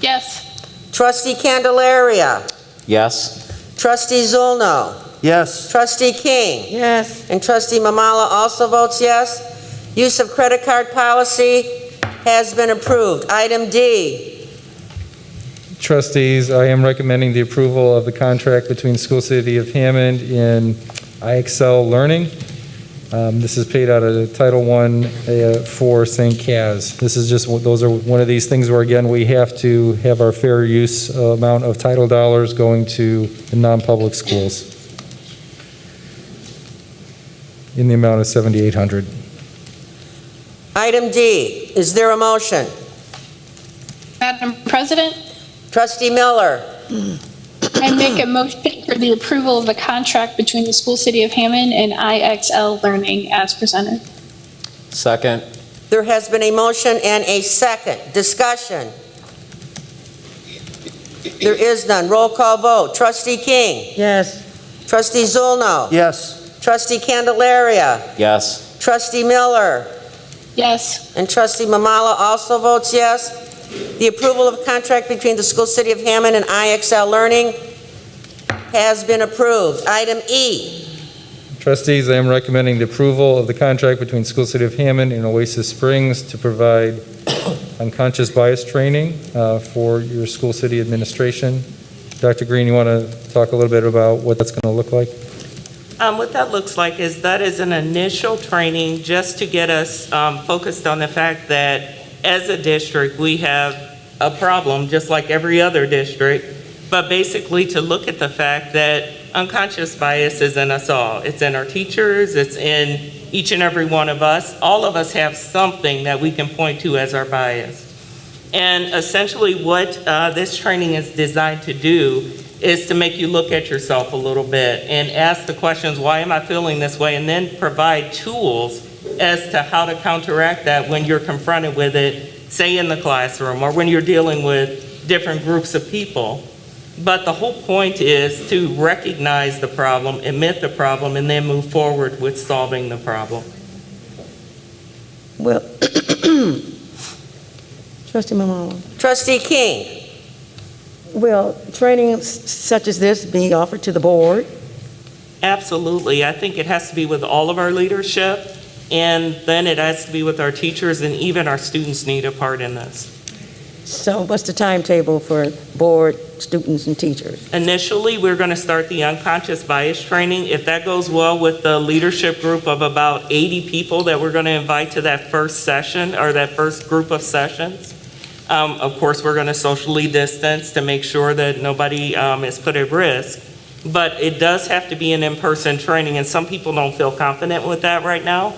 Yes.
Trustee Candelaria.
Yes.
Trustee Zulno.
Yes.
Trustee King.
Yes.
And Trustee Mamala also votes yes. Use of credit card policy has been approved. Item D.
Trustees, I am recommending the approval of the contract between School City of Hammond and IXL Learning. This is paid out of Title I for St. Cas. This is just, those are one of these things where, again, we have to have our fair use amount of title dollars going to the non-public schools in the amount of $7,800.
Item D. Is there a motion?
Madam President,
Trustee Miller.
I make a motion for the approval of the contract between the School City of Hammond and IXL Learning as presented.
Second.
There has been a motion and a second. Discussion. There is none. Roll call vote. Trustee King.
Yes.
Trustee Zulno.
Yes.
Trustee Candelaria.
Yes.
Trustee Miller.
Yes.
And Trustee Mamala also votes yes. The approval of contract between the School City of Hammond and IXL Learning has been approved. Item E.
Trustees, I am recommending the approval of the contract between School City of Hammond and Oasis Springs to provide unconscious bias training for your school city administration. Dr. Green, you want to talk a little bit about what that's going to look like?
What that looks like is that is an initial training just to get us focused on the fact that as a district, we have a problem just like every other district, but basically to look at the fact that unconscious bias is in us all. It's in our teachers, it's in each and every one of us. All of us have something that we can point to as our bias. And essentially what this training is designed to do is to make you look at yourself a little bit and ask the questions, why am I feeling this way? And then provide tools as to how to counteract that when you're confronted with it, say in the classroom or when you're dealing with different groups of people. But the whole point is to recognize the problem, admit the problem, and then move forward with solving the problem.
Well, Trustee Mamala.
Trustee King.
Will training such as this be offered to the board?
Absolutely. I think it has to be with all of our leadership, and then it has to be with our teachers, and even our students need a part in this.
So what's the timetable for board, students, and teachers?
Initially, we're going to start the unconscious bias training. If that goes well with the leadership group of about 80 people that we're going to invite to that first session or that first group of sessions, of course, we're going to socially distance to make sure that nobody is put at risk. But it does have to be an in-person training, and some people don't feel confident with that right now.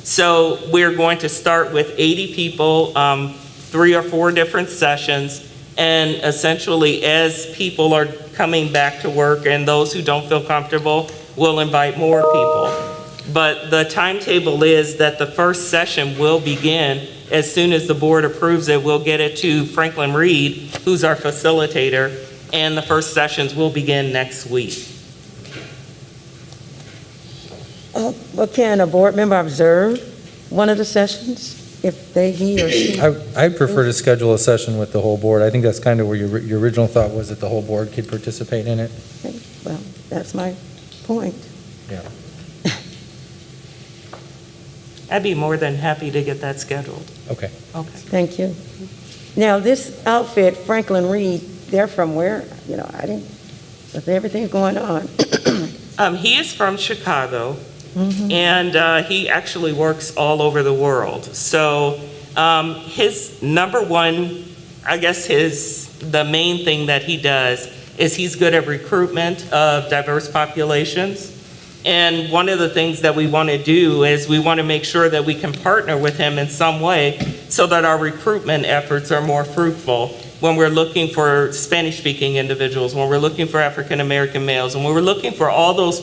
So we're going to start with 80 people, 3 or 4 different sessions, and essentially as people are coming back to work and those who don't feel comfortable, we'll invite more people. But the timetable is that the first session will begin as soon as the board approves it. We'll get it to Franklin Reed, who's our facilitator, and the first sessions will begin next week.
Well, can a board member observe one of the sessions if he or she?
I'd prefer to schedule a session with the whole board. I think that's kind of where your original thought was, that the whole board could participate in it.
Well, that's my point.
Yeah.
I'd be more than happy to get that scheduled.
Okay.
Okay.
Thank you. Now, this outfit, Franklin Reed, they're from where? You know, I didn't, with everything going on.
He is from Chicago, and he actually works all over the world. So his number one, I guess the main thing that he does is he's good at recruitment of diverse populations. And one of the things that we want to do is we want to make sure that we can partner with him in some way so that our recruitment efforts are more fruitful when we're looking for Spanish-speaking individuals, when we're looking for African-American males, and when we're looking for all those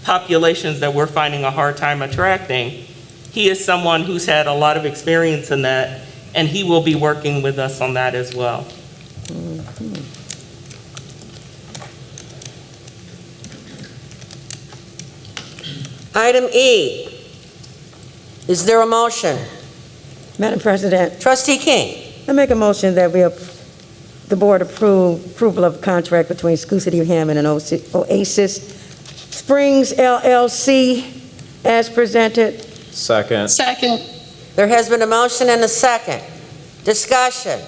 populations that we're finding a hard time attracting. He is someone who's had a lot of experience in that, and he will be working with us on that as well.
Item E. Is there a motion?
Madam President.
Trustee King.
I make a motion that the board approval of contract between School City of Hammond and Oasis Springs LLC as presented.
Second.
Second.
There has been a motion and a second. Discussion.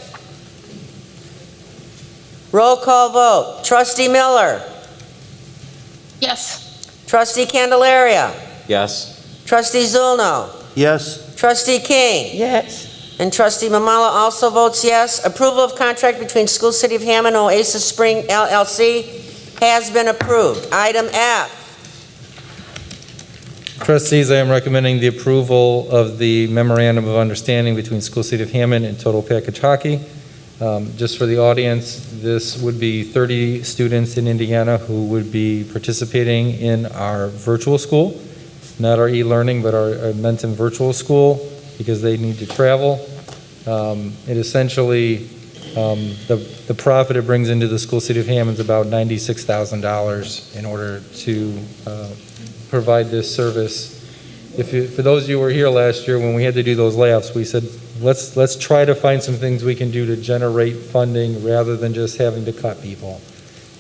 Roll call vote. Trustee Miller.
Yes.
Trustee Candelaria.
Yes.
Trustee Zulno.
Yes.
Trustee King.
Yes.
And Trustee Mamala also votes yes. Approval of contract between School City of Hammond and Oasis Spring LLC has been approved. Item F.
Trustees, I am recommending the approval of the memorandum of understanding between School City of Hammond and Total Package Hockey. Just for the audience, this would be 30 students in Indiana who would be participating in our virtual school, not our e-learning, but our Mentum virtual school, because they need to travel. It essentially, the profit it brings into the School City of Hammond is about $96,000 in order to provide this service. For those of you who were here last year when we had to do those layoffs, we said, let's try to find some things we can do to generate funding rather than just having to cut people.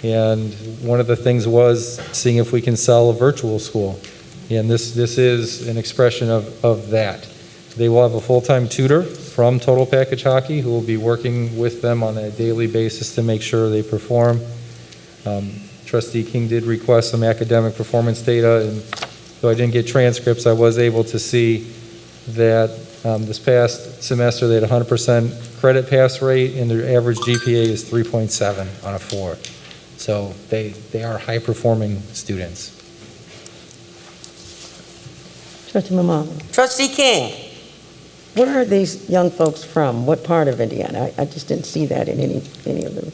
And one of the things was seeing if we can sell a virtual school. And this is an expression of that. They will have a full-time tutor from Total Package Hockey who will be working with them on a daily basis to make sure they perform. Trustee King did request some academic performance data, and though I didn't get transcripts, I was able to see that this past semester they had 100% credit pass rate, and their average GPA is 3.7 on a 4. So they are high-performing students.
Trustee Mamala.
Trustee King.
Where are these young folks from? What part of Indiana? I just didn't see that in any of them.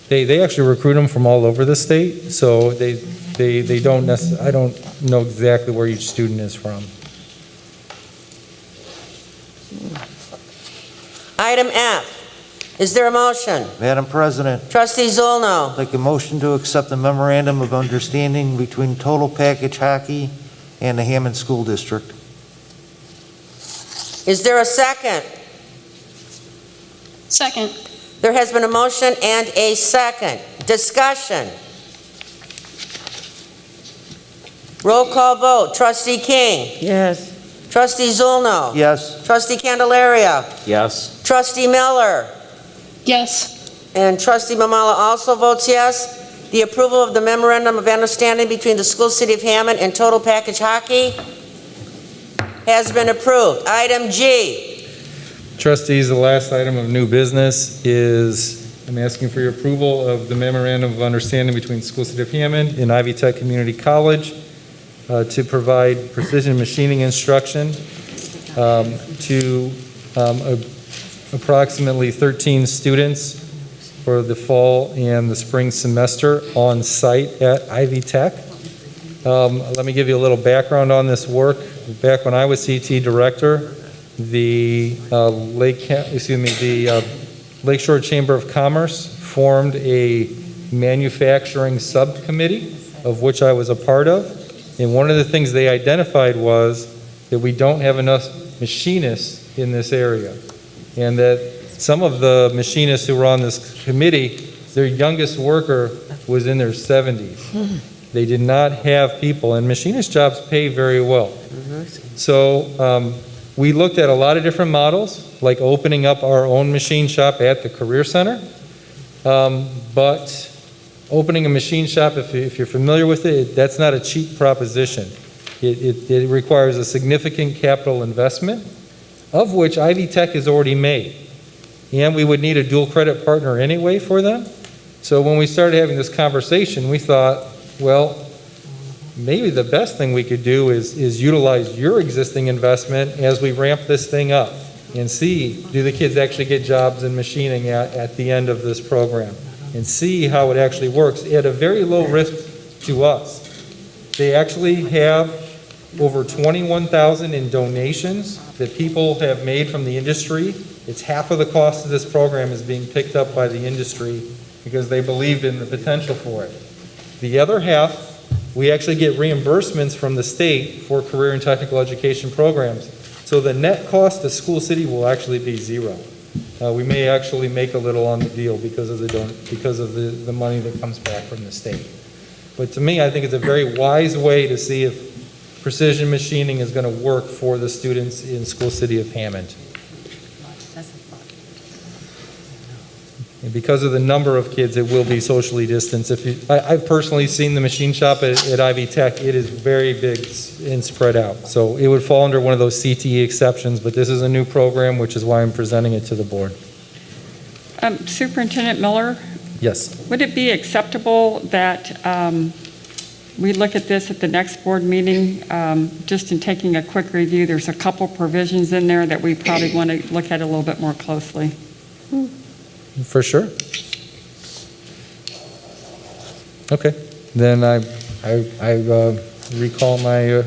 They actually recruit them from all over the state, so they don't necessarily, I don't know exactly where each student is from.
Item F. Is there a motion?
Madam President.
Trustee Zulno.
Like a motion to accept the memorandum of understanding between Total Package Hockey and the Hammond School District.
Is there a second?
Second.
There has been a motion and a second. Discussion. Roll call vote. Trustee King.
Yes.
Trustee Zulno.
Yes.
Trustee Candelaria.
Yes.
Trustee Miller.
Yes.
And trustee Mamala also votes yes. The approval of the memorandum of understanding between the school city of Hammond and Total Package Hockey has been approved. Item G.
Trustees, the last item of new business is, I'm asking for your approval of the memorandum of understanding between the school city of Hammond and Ivy Tech Community College to provide precision machining instruction to approximately 13 students for the fall and the spring semester on site at Ivy Tech. Let me give you a little background on this work. Back when I was CT director, the Lakeshore Chamber of Commerce formed a manufacturing subcommittee, of which I was a part of. And one of the things they identified was that we don't have enough machinists in this area. And that some of the machinists who were on this committee, their youngest worker was in their 70s. They did not have people, and machinist jobs pay very well. So we looked at a lot of different models, like opening up our own machine shop at the Career Center. But opening a machine shop, if you're familiar with it, that's not a cheap proposition. It requires a significant capital investment, of which Ivy Tech has already made. And we would need a dual credit partner anyway for them. So when we started having this conversation, we thought, well, maybe the best thing we could do is utilize your existing investment as we ramp this thing up and see, do the kids actually get jobs in machining at the end of this program, and see how it actually works at a very low risk to us. They actually have over 21,000 in donations that people have made from the industry. It's half of the cost of this program is being picked up by the industry because they believed in the potential for it. The other half, we actually get reimbursements from the state for career and technical education programs. So the net cost to School City will actually be zero. We may actually make a little on the deal because of the money that comes back from the state. But to me, I think it's a very wise way to see if precision machining is going to work for the students in School City of Hammond. And because of the number of kids, it will be socially distanced. I've personally seen the machine shop at Ivy Tech. It is very big and spread out. So it would fall under one of those CTE exceptions, but this is a new program, which is why I'm presenting it to the board.
Superintendent Miller?
Yes.
Would it be acceptable that we look at this at the next board meeting? Just in taking a quick review, there's a couple provisions in there that we probably want to look at a little bit more closely.
For sure. Okay, then I recall my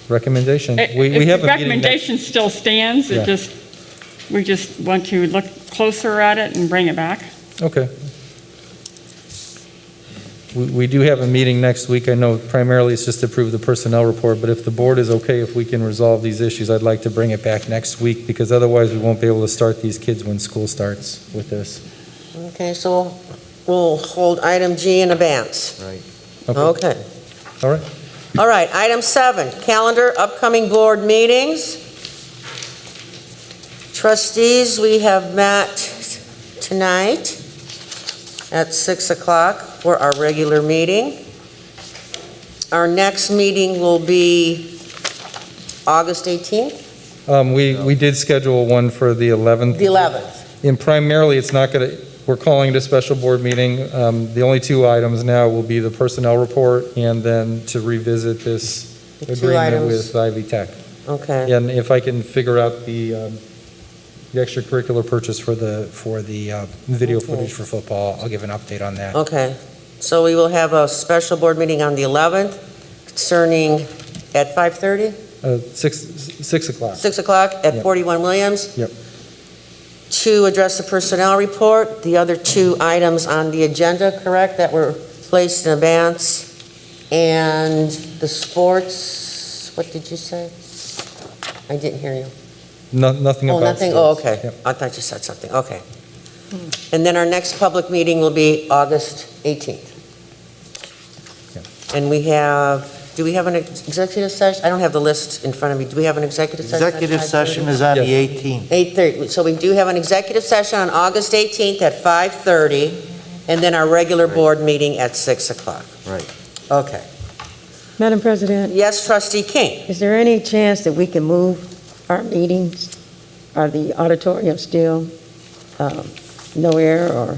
recommendation. We have a meeting.
The recommendation still stands.
Yeah.
We just want to look closer at it and bring it back.
Okay. We do have a meeting next week. I know primarily it's just to approve the personnel report, but if the board is okay, if we can resolve these issues, I'd like to bring it back next week, because otherwise we won't be able to start these kids when school starts with this.
Okay, so we'll hold item G in advance.
Right.
Okay.
All right.
All right, item 7, calendar, upcoming board meetings. Trustees, we have met tonight at 6 o'clock for our regular meeting. Our next meeting will be August 18th?
We did schedule one for the 11th.
The 11th.
And primarily, it's not going to, we're calling it a special board meeting. The only two items now will be the personnel report and then to revisit this
The two
agreement
items.
with Ivy Tech.
Okay.
And if I can figure out the extracurricular purchase for the video footage for football, I'll give an update on that.
Okay. So we will have a special board meeting on the 11th concerning, at 5:30?
6 o'clock.
6 o'clock at
Yep.
41 Williams?
Yep.
To address the personnel report, the other two items on the agenda, correct, that were placed in advance, and the sports, what did you say? I didn't hear you.
Nothing about
Nothing,
sports.
okay.
Yep.
I thought you said something, okay. And then our next public meeting will be August 18th. And we have Do we have an executive session? I don't have the list in front of me. Do we have an executive session? at
Executive
5:30?
session is on the
Yes.
18th.
8:30. So we do have an executive session on August 18th at 5:30, and then our regular board meeting at 6 o'clock.
Right.
Okay.
Madam President,
Yes, Trustee King?
is there any chance that we can move our meetings? Are the auditorium still no air or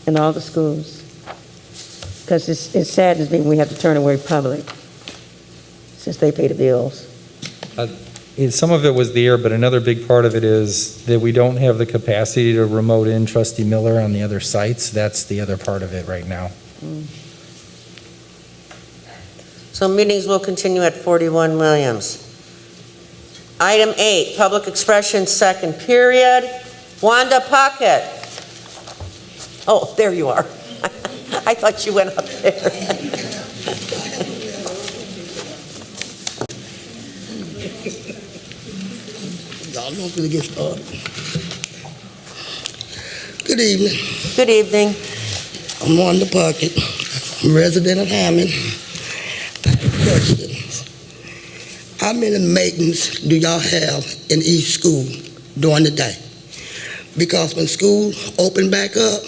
in all the schools? Because it saddens me when we have to turn away public since they pay the bills.
Some of it was the air, but another big part of it is that we don't have the capacity to remote in Trustee Miller on the other sites. That's the other part of it right now.
So meetings will continue at 41 Williams. Item 8, public expression, second period. Wanda Puckett. Oh, there you are. I thought you went up there.
Y'all know we're gonna get started. Good evening.
Good evening.
I'm Wanda Puckett. I'm a resident of Hammond. I have a question. How many maintenance do y'all have in each school during the day? Because when school open back up,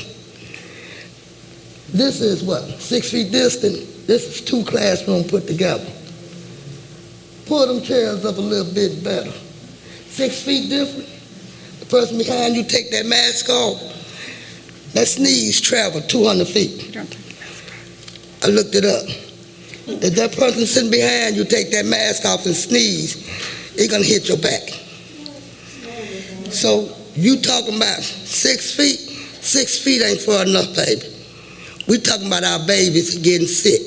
this is what, 6 feet distant? This is 2 classrooms put together. Pull them chairs up a little bit better. 6 feet different. The person behind you take that mask off. That sneeze travel 200 feet. I looked it up. If that person sitting behind you take that mask off and sneeze, it's gonna hit your back. So you talking about 6 feet? 6 feet ain't far enough, baby. We talking about our babies getting sick.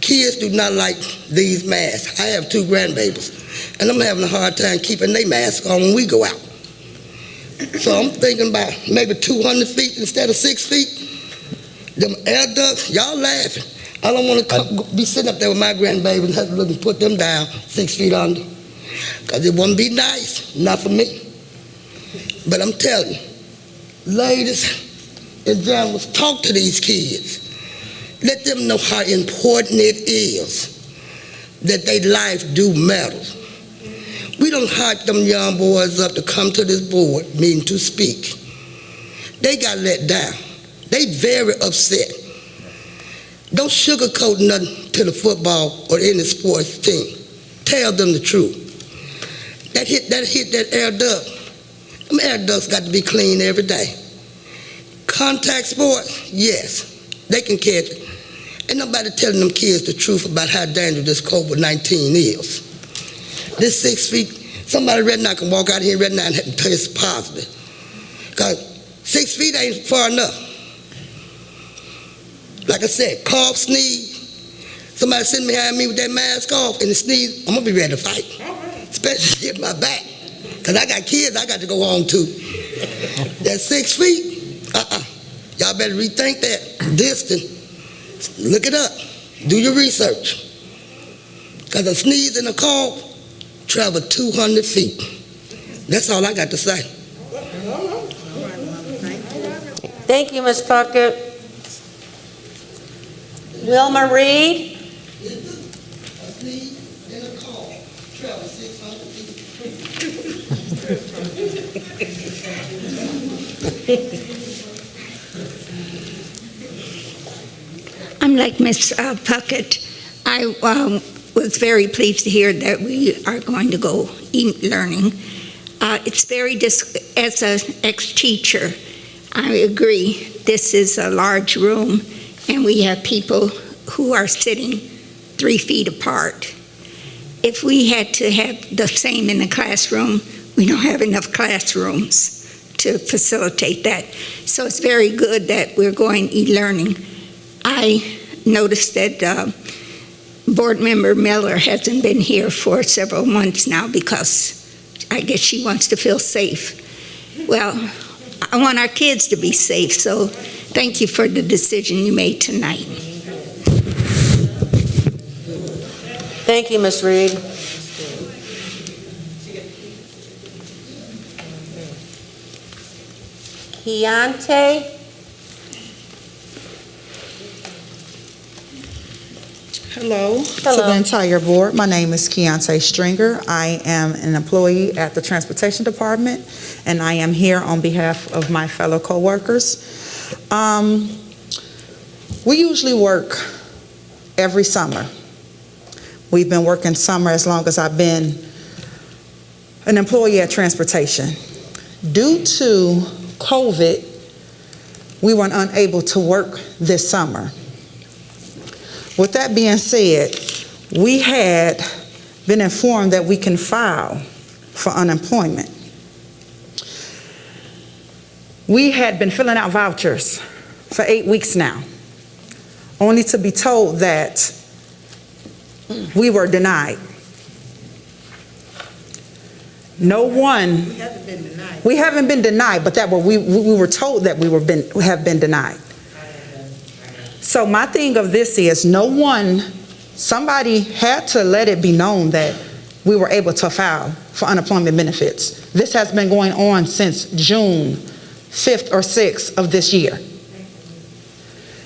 Kids do not like these masks. I have 2 grandbabies, and I'm having a hard time keeping their masks on when we go out. So I'm thinking about maybe 200 feet instead of 6 feet. Them air ducts, y'all laughing. I don't want to be sitting up there with my grandbabies and have to look and put them down 6 feet under. Because it wouldn't be nice, not for me. But I'm telling you, ladies and gentlemen, talk to these kids. Let them know how important it is that their life do matter. We don't hype them young boys up to come to this board meeting to speak. They got let down. They very upset. Don't sugarcoat nothing to the football or any sports team. Tell them the truth. That air duct. Them air ducts got to be cleaned every day. Contact sports, yes, they can catch it. Ain't nobody telling them kids the truth about how dangerous this COVID-19 is. This 6 feet, somebody right now can walk out here right now and test positive. Because 6 feet ain't far enough. Like I said, cough, sneeze. Somebody sitting behind me with that mask off and the sneeze, I'm gonna be ready to fight. Especially get my back. Because I got kids I got to go on to. That 6 feet, y'all better rethink that distance. Look it up. Do your research. Because a sneeze and a cough travel 200 feet. That's all I got to say.
Thank you, Ms. Puckett. Wilma Reed?
I'm like Ms. Puckett. I was very pleased to hear that we are going to go e-learning. It's very, as an ex-teacher, I agree, this is a large room, and we have people who are sitting 3 feet apart. If we had to have the same in the classroom, we don't have enough classrooms to facilitate that. So it's very good that we're going e-learning. I noticed that Board Member Miller hasn't been here for several months now because I guess she wants to feel safe. Well, I want our kids to be safe, so thank you for the decision you made tonight.
Thank you, Ms. Reed. Keontae?
Hello to the entire board. My name is Keontae Stringer. I am an employee at the Transportation Department, and I am here on behalf of my fellow coworkers. We usually work every summer. We've been working summer as long as I've been an employee at Transportation. Due to COVID, we were unable to work this summer. With that being said, we had been informed that we can file for unemployment. We had been filling out vouchers for 8 weeks now, only to be told that we were denied. No one. We haven't been denied. We haven't been denied, but we were told that we have been denied. So my thing of this is, somebody had to let it be known that we were able to file for unemployment benefits. This has been going on since June 5th or 6th of this year.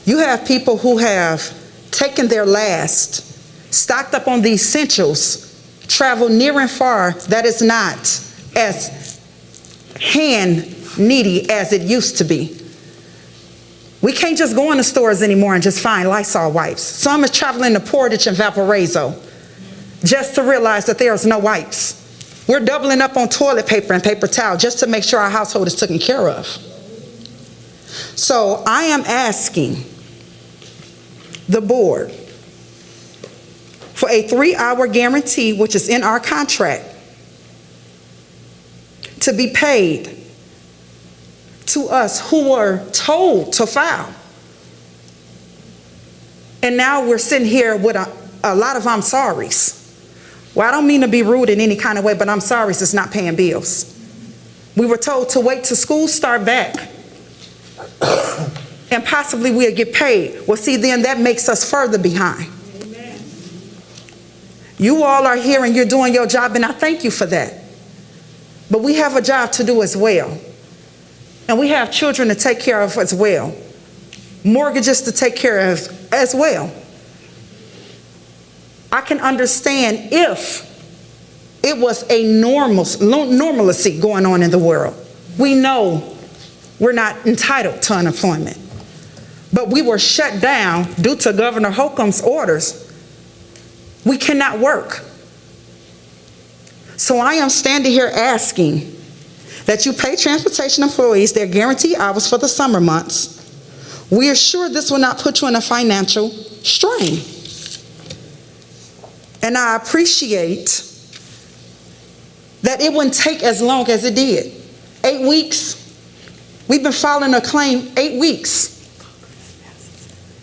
You have people who have taken their last, stocked up on the essentials, traveled near and far, that is not as hand needy as it used to be. We can't just go in the stores anymore and just find Lysol wipes. Some is traveling to Portage and Valparaiso just to realize that there's no wipes. We're doubling up on toilet paper and paper towel just to make sure our household is taken care of. So I am asking the board for a 3-hour guarantee, which is in our contract, to be paid to us who were told to file. And now we're sitting here with a lot of I'm sorries. Well, I don't mean to be rude in any kind of way, but I'm sorry it's not paying bills. We were told to wait till school start back and possibly we'll get paid. Well, see, then that makes us further behind. Amen. You all are here and you're doing your job, and I thank you for that. But we have a job to do as well. And we have children to take care of as well. Mortgages to take care of as well. I can understand if it was a normalcy going on in the world. We know we're not entitled to unemployment. But we were shut down due to Governor Holcomb's orders. We cannot work. So I am standing here asking that you pay transportation employees their guaranteed hours for the summer months. We are sure this will not put you in a financial strain. And I appreciate that it wouldn't take as long as it did. 8 weeks. We've been filing a claim 8 weeks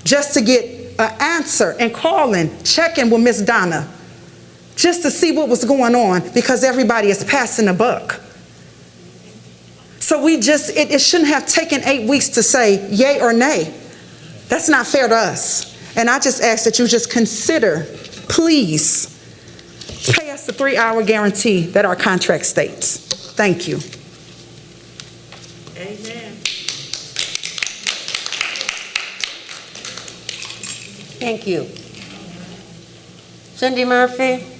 just to get an answer and calling, checking with Miss Donna, just to see what was going on, because everybody is passing the buck. So it shouldn't have taken 8 weeks to say yay or nay. That's not fair to us. And I just ask that you just consider, please, pay us the 3-hour guarantee that our contract states. Thank you.
Amen. Thank you. Cindy Murphy?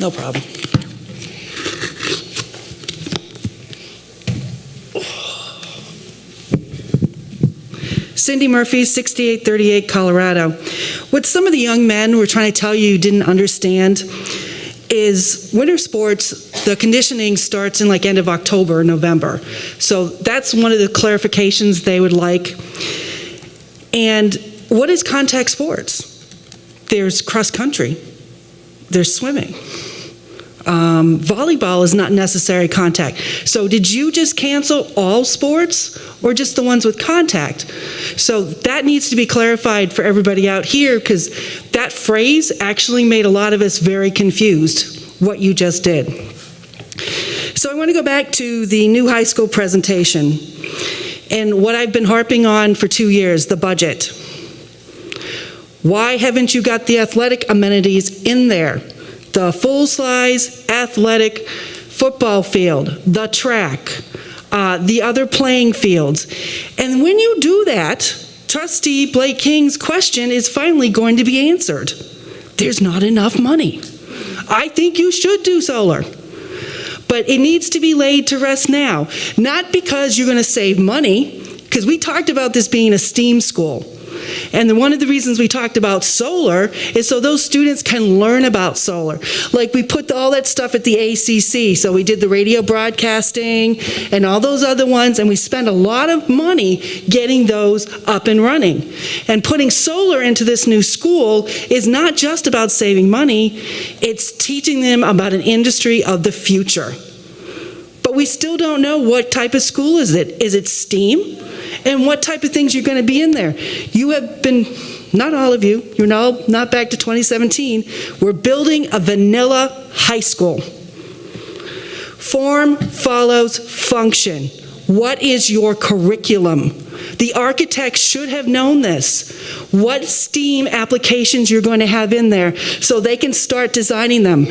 No problem. Cindy Murphy, 6838 Colorado. What some of the young men were trying to tell you didn't understand is winter sports, the conditioning starts in end of October, November. So that's one of the clarifications they would like. And what is contact sports? There's cross country, there's swimming. Volleyball is not necessary contact. So did you just cancel all sports or just the ones with contact? So that needs to be clarified for everybody out here, because that phrase actually made a lot of us very confused, what you just did. So I want to go back to the new high school presentation and what I've been harping on for 2 years, the budget. Why haven't you got the athletic amenities in there? The full-size athletic football field, the track, the other playing fields. And when you do that, Trustee Blake King's question is finally going to be answered. There's not enough money. I think you should do solar, but it needs to be laid to rest now. Not because you're going to save money, because we talked about this being a STEAM school. And one of the reasons we talked about solar is so those students can learn about solar. Like we put all that stuff at the ACC, so we did the radio broadcasting and all those other ones, and we spent a lot of money getting those up and running. And putting solar into this new school is not just about saving money, it's teaching them about an industry of the future. But we still don't know what type of school is it. Is it STEAM? And what type of things you're going to be in there. You have been, not all of you, you're not back to 2017. We're building a vanilla high school. Form follows function. What is your curriculum? The architects should have known this. What STEAM applications you're going to have in there so they can start designing them.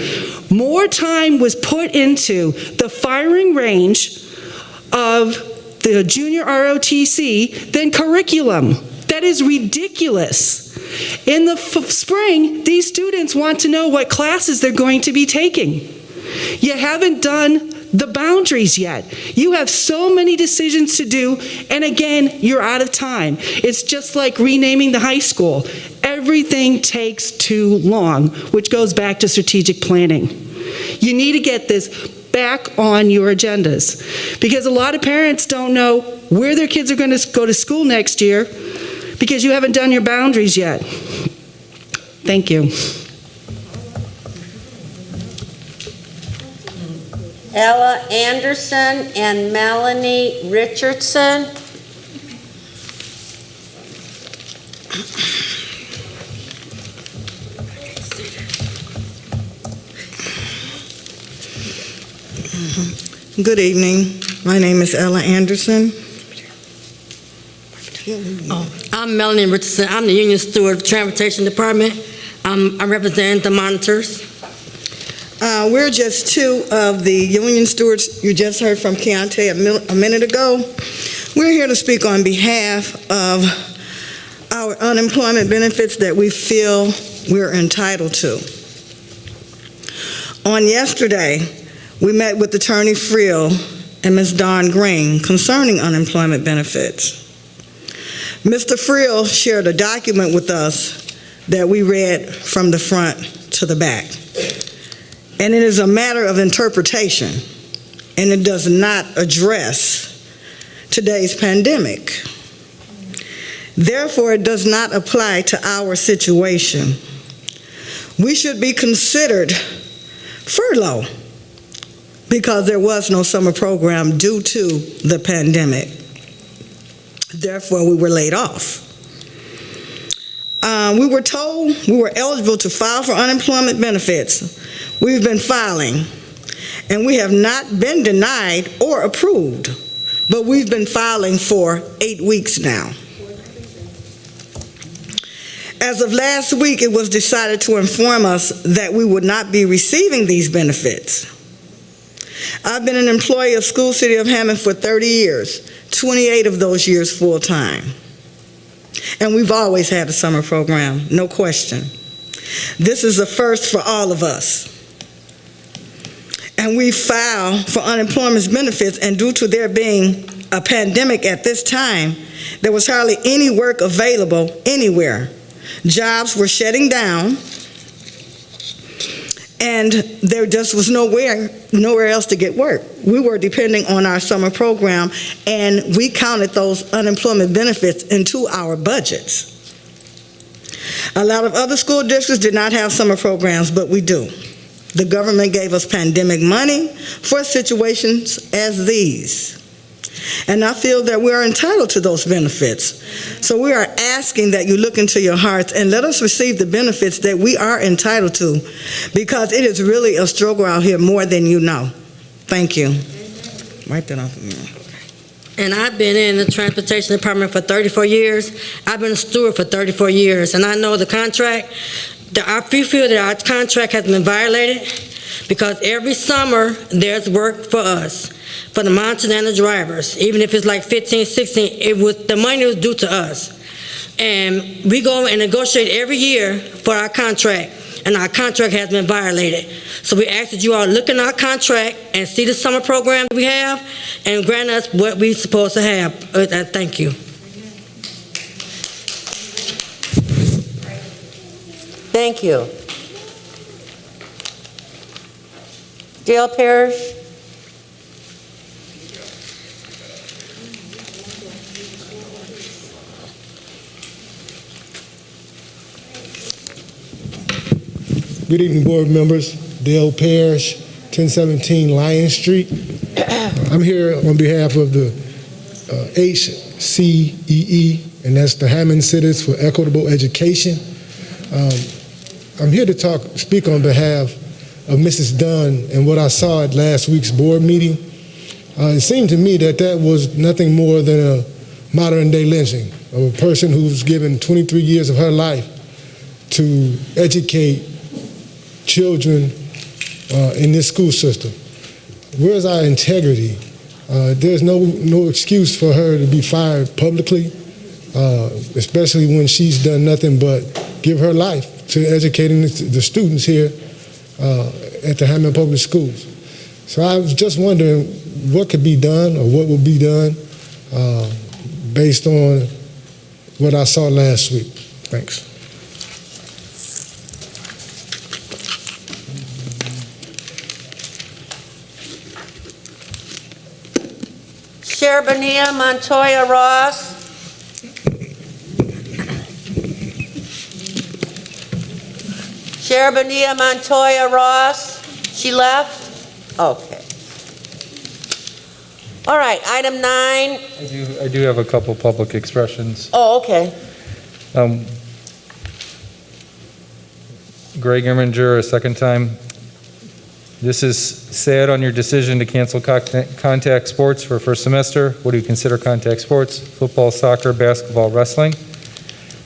More time was put into the firing range of the junior ROTC than curriculum. That is ridiculous. In the spring, these students want to know what classes they're going to be taking. You haven't done the boundaries yet. You have so many decisions to do, and again, you're out of time. It's just like renaming the high school. Everything takes too long, which goes back to strategic planning. You need to get this back on your agendas, because a lot of parents don't know where their kids are going to go to school next year because you haven't done your boundaries yet. Thank you.
Ella Anderson and Melanie Richardson.
Good evening. My name is Ella Anderson.
I'm Melanie Richardson. I'm the Union Steward of the Transportation Department. I represent the monitors.
We're just two of the union stewards you just heard from Keontae a minute ago. We're here to speak on behalf of our unemployment benefits that we feel we're entitled to. On yesterday, we met with Attorney Friel and Ms. Dawn Green concerning unemployment benefits. Mr. Friel shared a document with us that we read from the front to the back. And it is a matter of interpretation, and it does not address today's pandemic. Therefore, it does not apply to our situation. We should be considered furloughed because there was no summer program due to the pandemic. Therefore, we were laid off. We were told we were eligible to file for unemployment benefits. We've been filing, and we have not been denied or approved, but we've been filing for 8 weeks now. As of last week, it was decided to inform us that we would not be receiving these benefits. I've been an employee of School City of Hammond for 30 years, 28 of those years full-time. And we've always had a summer program, no question. This is a first for all of us. And we filed for unemployment benefits, and due to there being a pandemic at this time, there was hardly any work available anywhere. Jobs were shutting down, and there just was nowhere else to get work. We were depending on our summer program, and we counted those unemployment benefits into our budgets. A lot of other school districts did not have summer programs, but we do. The government gave us pandemic money for situations as these. And I feel that we are entitled to those benefits. So we are asking that you look into your hearts and let us receive the benefits that we are entitled to, because it is really a struggle out here more than you know. Thank you. Wipe that off of me.
And I've been in the Transportation Department for 34 years. I've been a steward for 34 years, and I know the contract. We feel that our contract has been violated. because every summer, there's work for us, for the monitors and the drivers. Even if it's like 15, 16, the money was due to us. And we go and negotiate every year for our contract, and our contract has been violated. So we ask that you all look in our contract and see the summer program we have and grant us what we're supposed to have. Thank you.
Thank you. Dale Parrish?
Good evening, board members. Dale Parrish, 1017 Lion Street. I'm here on behalf of the HCEE, and that's the Hammond Citizens for Equitable Education. I'm here to speak on behalf of Mrs. Dunn and what I saw at last week's board meeting. It seemed to me that that was nothing more than a modern-day lynching of a person who's given 23 years of her life to educate children in this school system. Where's our integrity? There's no excuse for her to be fired publicly, especially when she's done nothing but give her life to educating the students here at the Hammond Public Schools. So I was just wondering what could be done or what will be done based on what I saw last week. Thanks.
Sherbania Montoya Ross? Sherbania Montoya Ross? She left? Okay. All right, item 9.
I do have a couple public expressions.
Oh, okay.
Greg Erminger, a second time. This is sad on your decision to cancel contact sports for first semester. What do you consider contact sports? Football, soccer, basketball, wrestling.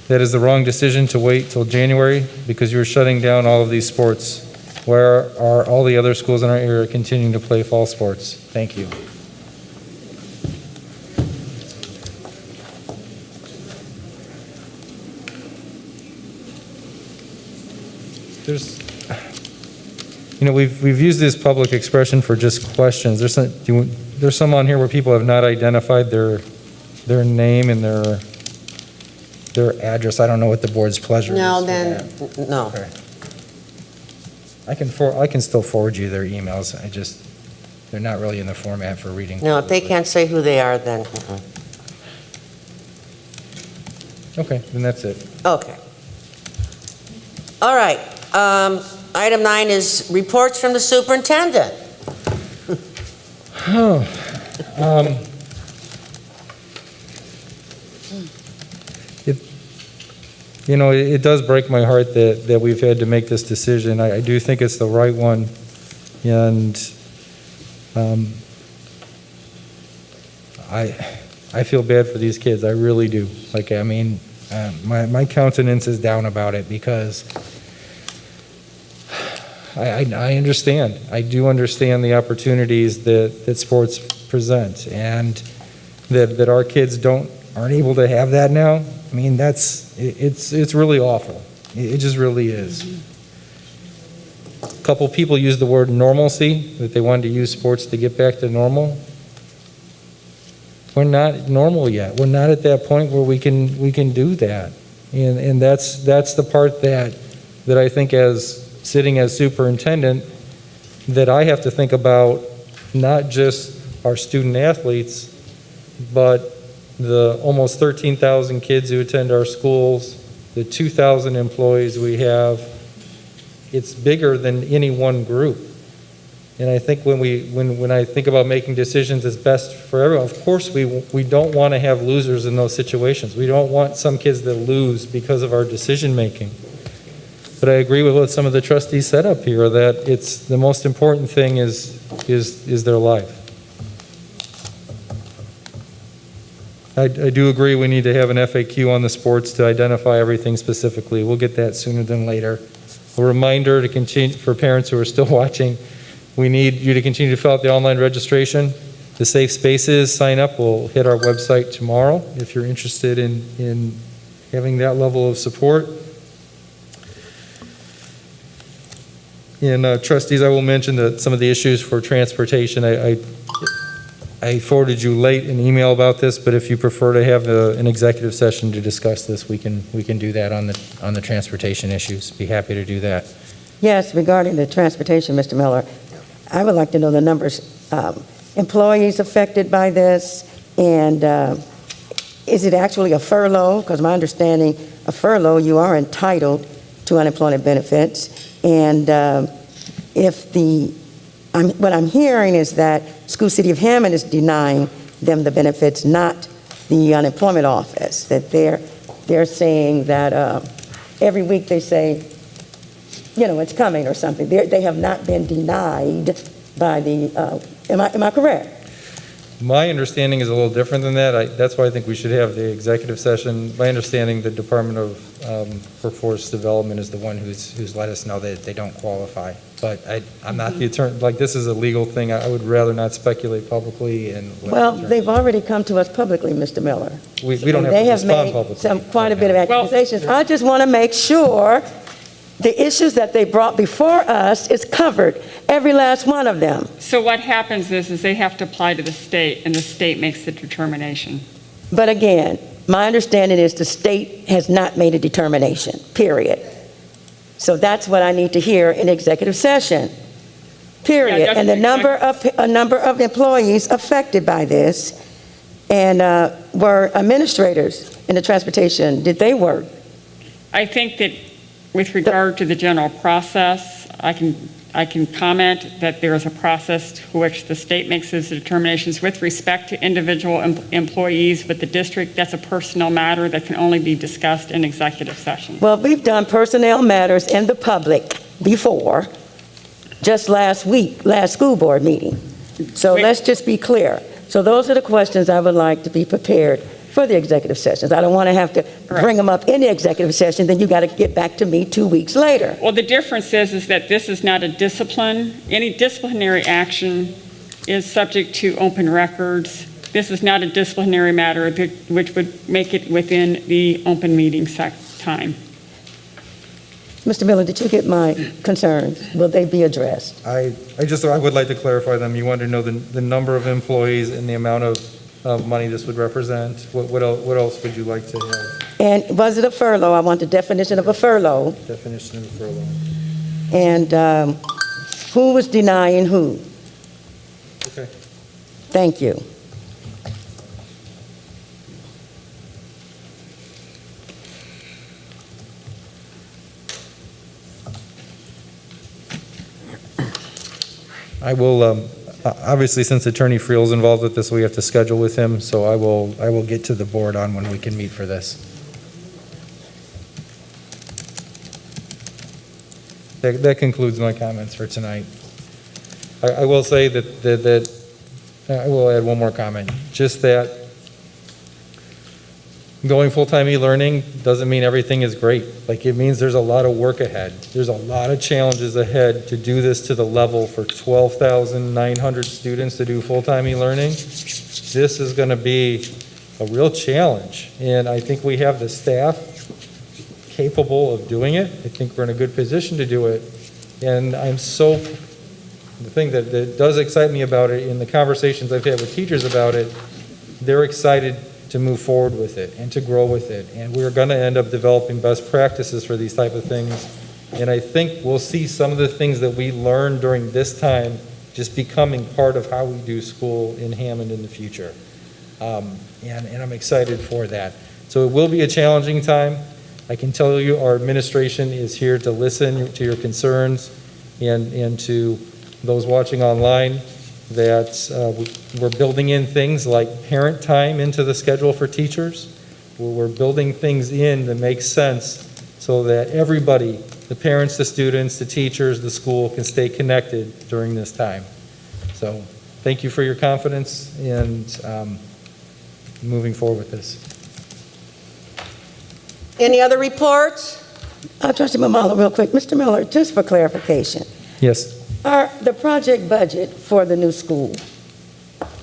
That is the wrong decision to wait till January because you're shutting down all of these sports. Where are all the other schools in our area continuing to play fall sports? Thank you. We've used this public expression for just questions. There's some on here where people have not identified their name and their address. I don't know what the board's pleasure
No,
is.
then, no.
Okay. I can still forward you their emails. They're not really in the format for reading.
No, if they can't say who they are, then,
Okay, then that's it.
Okay. All right. Item 9 is reports from the superintendent.
It does break my heart that we've had to make this decision. I do think it's the right one, and I feel bad for these kids. I really do. My countenance is down about it because I understand. I do understand the opportunities that sports present, and that our kids aren't able to have that now. I mean, it's really awful. It just really is. A couple people used the word normalcy, that they wanted to use sports to get back to normal. We're not normal yet. We're not at that point where we can do that, and that's the part that I think, as sitting as superintendent, that I have to think about not just our student athletes, but the almost 13,000 kids who attend our schools, the 2,000 employees we have. It's bigger than any one group. And I think when I think about making decisions that's best for everyone, of course we don't want to have losers in those situations. We don't want some kids that lose because of our decision making. But I agree with what some of the trustees said up here, that it's the most important thing is their life. I do agree we need to have an FAQ on the sports to identify everything specifically. We'll get that sooner than later. A reminder to continue, for parents who are still watching, we need you to continue to fill out the online registration. The Safe Spaces sign up will hit our website tomorrow if you're interested in having that level of support. And trustees, I will mention that some of the issues for transportation, I forwarded you late an email about this, but if you prefer to have an executive session to discuss this, we can do that on the transportation issues. Be happy to do that.
Yes, regarding the transportation, Mr. Miller, I would like to know the numbers, employees affected by this, and is it actually a furlough? Because my understanding, a furlough, you are entitled to unemployment benefits. And what I'm hearing is that School City of Hammond is denying them the benefits, not the unemployment office. That they're saying that every week they say, it's coming or something. They have not been denied by the. Am I correct?
My understanding is a little different than that. That's why I think we should have the executive session. My understanding, the Department of Workforce Development is the one who's let us know that they don't qualify. But I'm not the attorney. Like, this is a legal thing. I would rather not speculate publicly.
Well, they've already come to us publicly, Mr. Miller.
We don't have
they
to
have
respond
made
publicly.
quite a bit of accusations. I just want to make sure the issues that they brought before us is covered, every last one of them.
So what happens is they have to apply to the state, and the state makes the determination.
But again, my understanding is the state has not made a determination, period. So that's what I need to hear in executive session, period.
Yeah,
and a number of employees affected by this, and were administrators in the transportation. Did they work?
I think that with regard to the general process, I can comment that there is a process to which the state makes its determinations with respect to individual employees with the district. That's a personnel matter that can only be discussed in executive session.
Well, we've done personnel matters in the public before, just last week, last school board meeting. So let's just be clear. So those are the questions I would like to be prepared for the executive sessions. I don't want to have to bring them up in the executive session, then you got to get back to me 2 weeks later.
Well, the difference is that this is not a discipline. Any disciplinary action is subject to open records. This is not a disciplinary matter which would make it within the open meeting time.
Mr. Miller, did you get my concerns? Will they be addressed?
I would like to clarify them. You want to know the number of employees and the amount of money this would represent? What else would you like to have?
And was it a furlough? I want the definition of a furlough.
Definition of a furlough.
And who was denying who?
Okay.
Thank you.
I will, obviously, since Attorney Friel's involved with this, we have to schedule with him, so I will get to the board on when we can meet for this. That concludes my comments for tonight. I will say that I will add one more comment, just that going full-time e-learning doesn't mean everything is great. Like, it means there's a lot of work ahead. There's a lot of challenges ahead to do this to the level for 12,900 students to do full-time e-learning. This is going to be a real challenge, and I think we have the staff capable of doing it. I think we're in a good position to do it, and the thing that does excite me about it in the conversations I've had with teachers about it, they're excited to move forward with it and to grow with it. And we're going to end up developing best practices for these type of things. And I think we'll see some of the things that we learned during this time just becoming part of how we do school in Hammond in the future. And I'm excited for that. So it will be a challenging time. I can tell you our administration is here to listen to your concerns and to those watching online, that we're building in things like parent time into the schedule for teachers. We're building things in that make sense so that everybody, the parents, the students, the teachers, the school, can stay connected during this time. So thank you for your confidence and moving forward with this.
Any other reports?
Trustee Mamala, real quick. Mr. Miller, just for clarification,
Yes.
the project budget for the new school,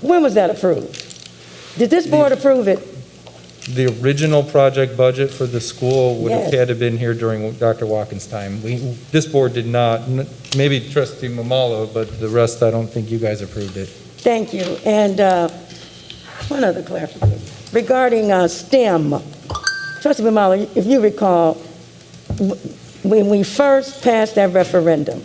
when was that approved? Did this board approve it?
The original project budget for the school would have
Yes.
had to have been here during Dr. Watkins' time. This board did not, maybe Trustee Mamalo, but the rest, I don't think you guys approved it.
Thank you. And one other clarification. Regarding STEM, Trustee Mamala, if you recall, when we first passed that referendum,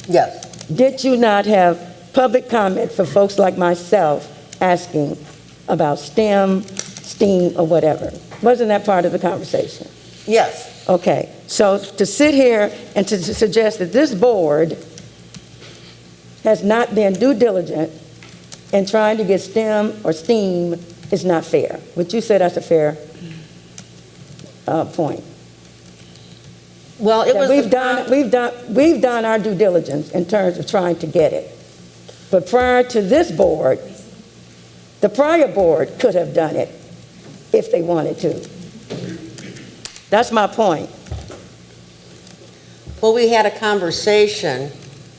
Yes.
did you not have public comment for folks like myself asking about STEM, STEAM, or whatever? Wasn't that part of the conversation?
Yes.
Okay, so to sit here and to suggest that this board has not been due diligent in trying to get STEM or STEAM is not fair. Would you say that's a fair point?
Well, it
That
was
we've done our due diligence in terms of trying to get it. But prior to this board, the prior board could have done it if they wanted to. That's my point.
Well, we had a conversation,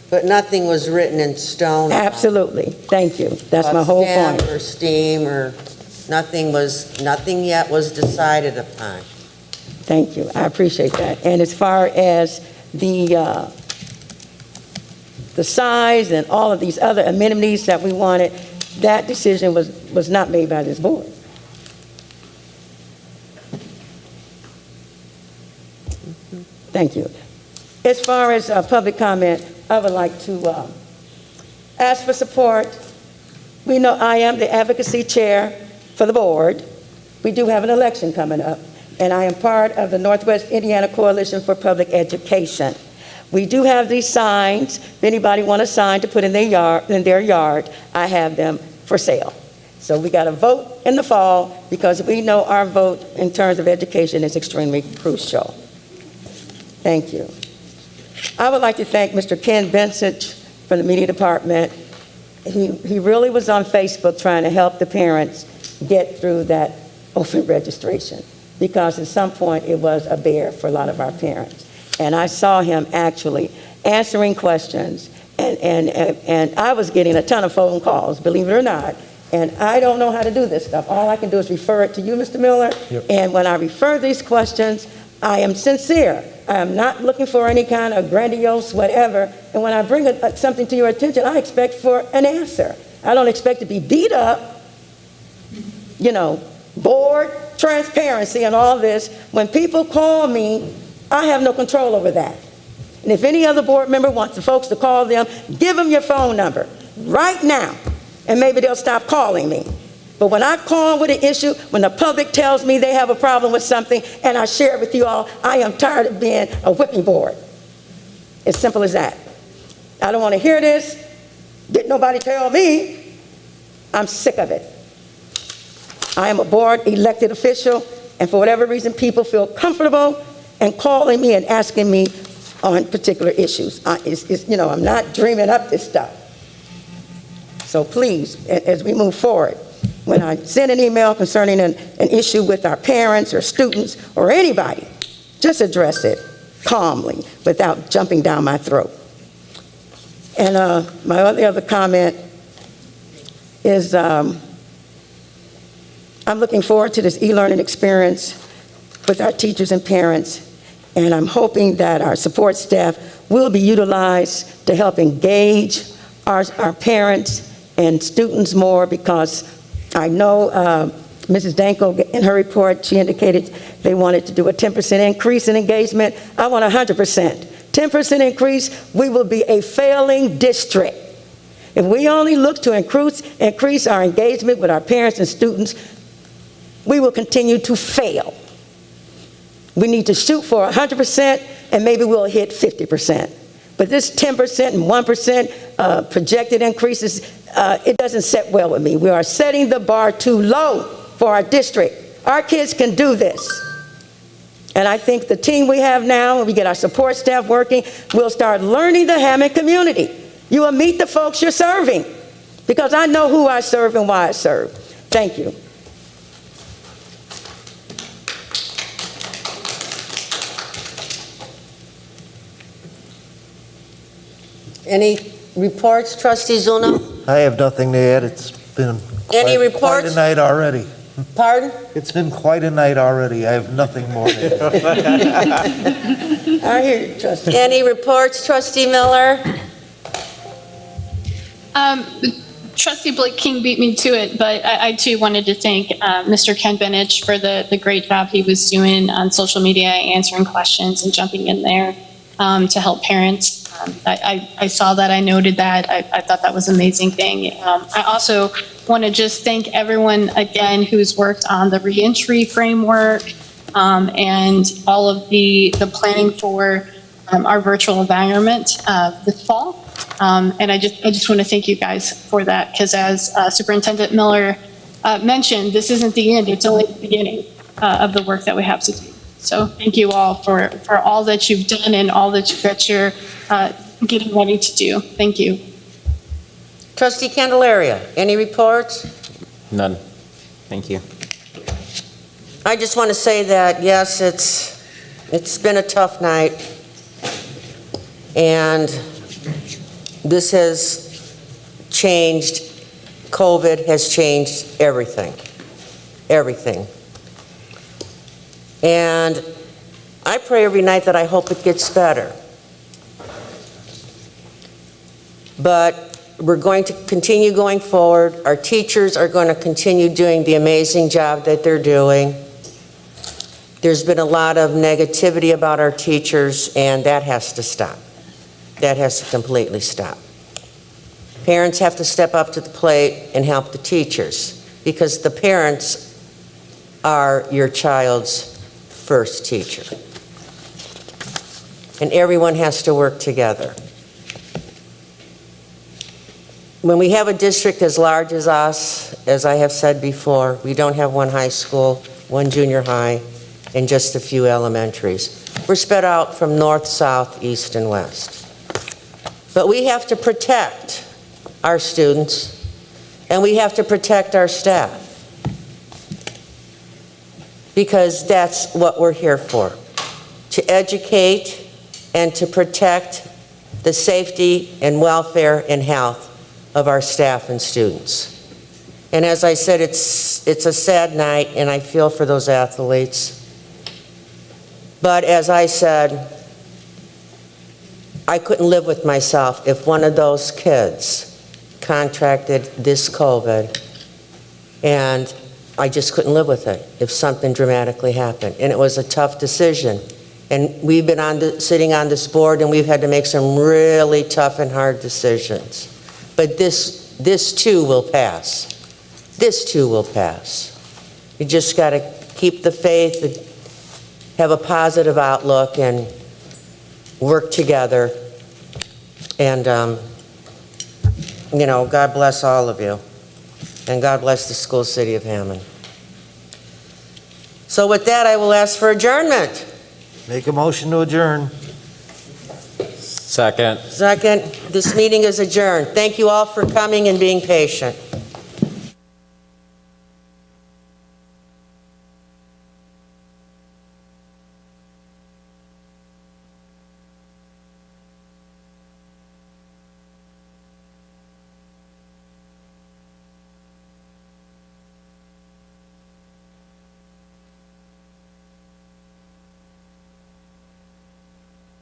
but nothing was written in stone.
Absolutely. Thank you. That's
about
my whole
STEM
point.
or STEAM or nothing yet was decided upon.
Thank you. I appreciate that. And as far as the size and all of these other amenities that we wanted, that decision was not made by this board. Thank you. As far as public comment, I would like to ask for support. We know I am the advocacy chair for the board. We do have an election coming up, and I am part of the Northwest Indiana Coalition for Public Education. We do have these signs. If anybody want a sign to put in their yard, I have them for sale. So we got to vote in the fall because we know our vote in terms of education is extremely crucial. Thank you. I would like to thank Mr. Ken Bensich from the media department. He really was on Facebook trying to help the parents get through that open registration because at some point it was a bear for a lot of our parents. And I saw him actually answering questions, and I was getting a ton of phone calls, believe it or not, and I don't know how to do this stuff. All I can do is refer it to you, Mr. Miller,
Yep.
And when I refer these questions, I am sincere. I am not looking for any kind of grandiose whatever, and when I bring something to your attention, I expect for an answer. I don't expect to be beat up, board, transparency, and all this. When people call me, I have no control over that. And if any other board member wants the folks to call them, give them your phone number right now, and maybe they'll stop calling me. But when I call with an issue, when the public tells me they have a problem with something, and I share it with you all, I am tired of being a whipping board. As simple as that. I don't want to hear this. Didn't nobody tell me? I'm sick of it. I am a board elected official, and for whatever reason, people feel comfortable and calling me and asking me on particular issues. I'm not dreaming up this stuff. So please, as we move forward, when I send an email concerning an issue with our parents or students or anybody, just address it calmly without jumping down my throat. And my other comment is I'm looking forward to this e-learning experience with our teachers and parents, and I'm hoping that our support staff will be utilized to help engage our parents and students more, because I know Mrs. Danko, in her report, she indicated they wanted to do a 10% increase in engagement. I want 100%. 10% increase, we will be a failing district. If we only look to increase our engagement with our parents and students, we will continue to fail. We need to shoot for 100%, and maybe we'll hit 50%. But this 10% and 1% projected increases, it doesn't set well with me. We are setting the bar too low for our district. Our kids can do this. And I think the team we have now, when we get our support staff working, we'll start learning the Hammond community. You will meet the folks you're serving, because I know who I serve and why I serve. Thank you.
Any reports, trustee Zulna?
I have nothing to add. It's been
Any
quite
reports?
a night already.
Pardon?
It's been quite a night already. I have nothing more to add.
I hear you, trustee.
Any reports, trustee Miller?
Trustee Blake King beat me to it, but I too wanted to thank Mr. Ken Benich for the great job he was doing on social media, answering questions and jumping in there to help parents. I saw that, I noted that, I thought that was an amazing thing. I also want to just thank everyone again who's worked on the reentry framework and all of the planning for our virtual environment this fall. And I just want to thank you guys for that, because as Superintendent Miller mentioned, this isn't the end, it's only the beginning of the work that we have to do. So thank you all for all that you've done and all that you're getting ready to do. Thank you.
Trustee Candelaria, any reports?
None. Thank you.
I just want to say that, yes, it's been a tough night, and this has changed, COVID has changed everything, everything. And I pray every night that I hope it gets better. But we're going to continue going forward. Our teachers are going to continue doing the amazing job that they're doing. There's been a lot of negativity about our teachers, and that has to stop. That has to completely stop. Parents have to step up to the plate and help the teachers, because the parents are your child's first teacher. And everyone has to work together. When we have a district as large as us, as I have said before, we don't have one high school, one junior high, and just a few elementaries. We're spread out from north, south, east, and west. But we have to protect our students, and we have to protect our staff, because that's what we're here for, to educate and to protect the safety and welfare and health of our staff and students. And as I said, it's a sad night, and I feel for those athletes. But as I said, I couldn't live with myself if one of those kids contracted this COVID, and I just couldn't live with it if something dramatically happened. And it was a tough decision. And we've been sitting on this board, and we've had to make some really tough and hard decisions. But this too will pass. This too will pass. You just got to keep the faith, and have a positive outlook, and work together. And, God bless all of you. And God bless the school city of Hammond. So with that, I will ask for adjournment.
Make a motion to adjourn.
Second.
Second, this meeting is adjourned. Thank you all for coming and being patient.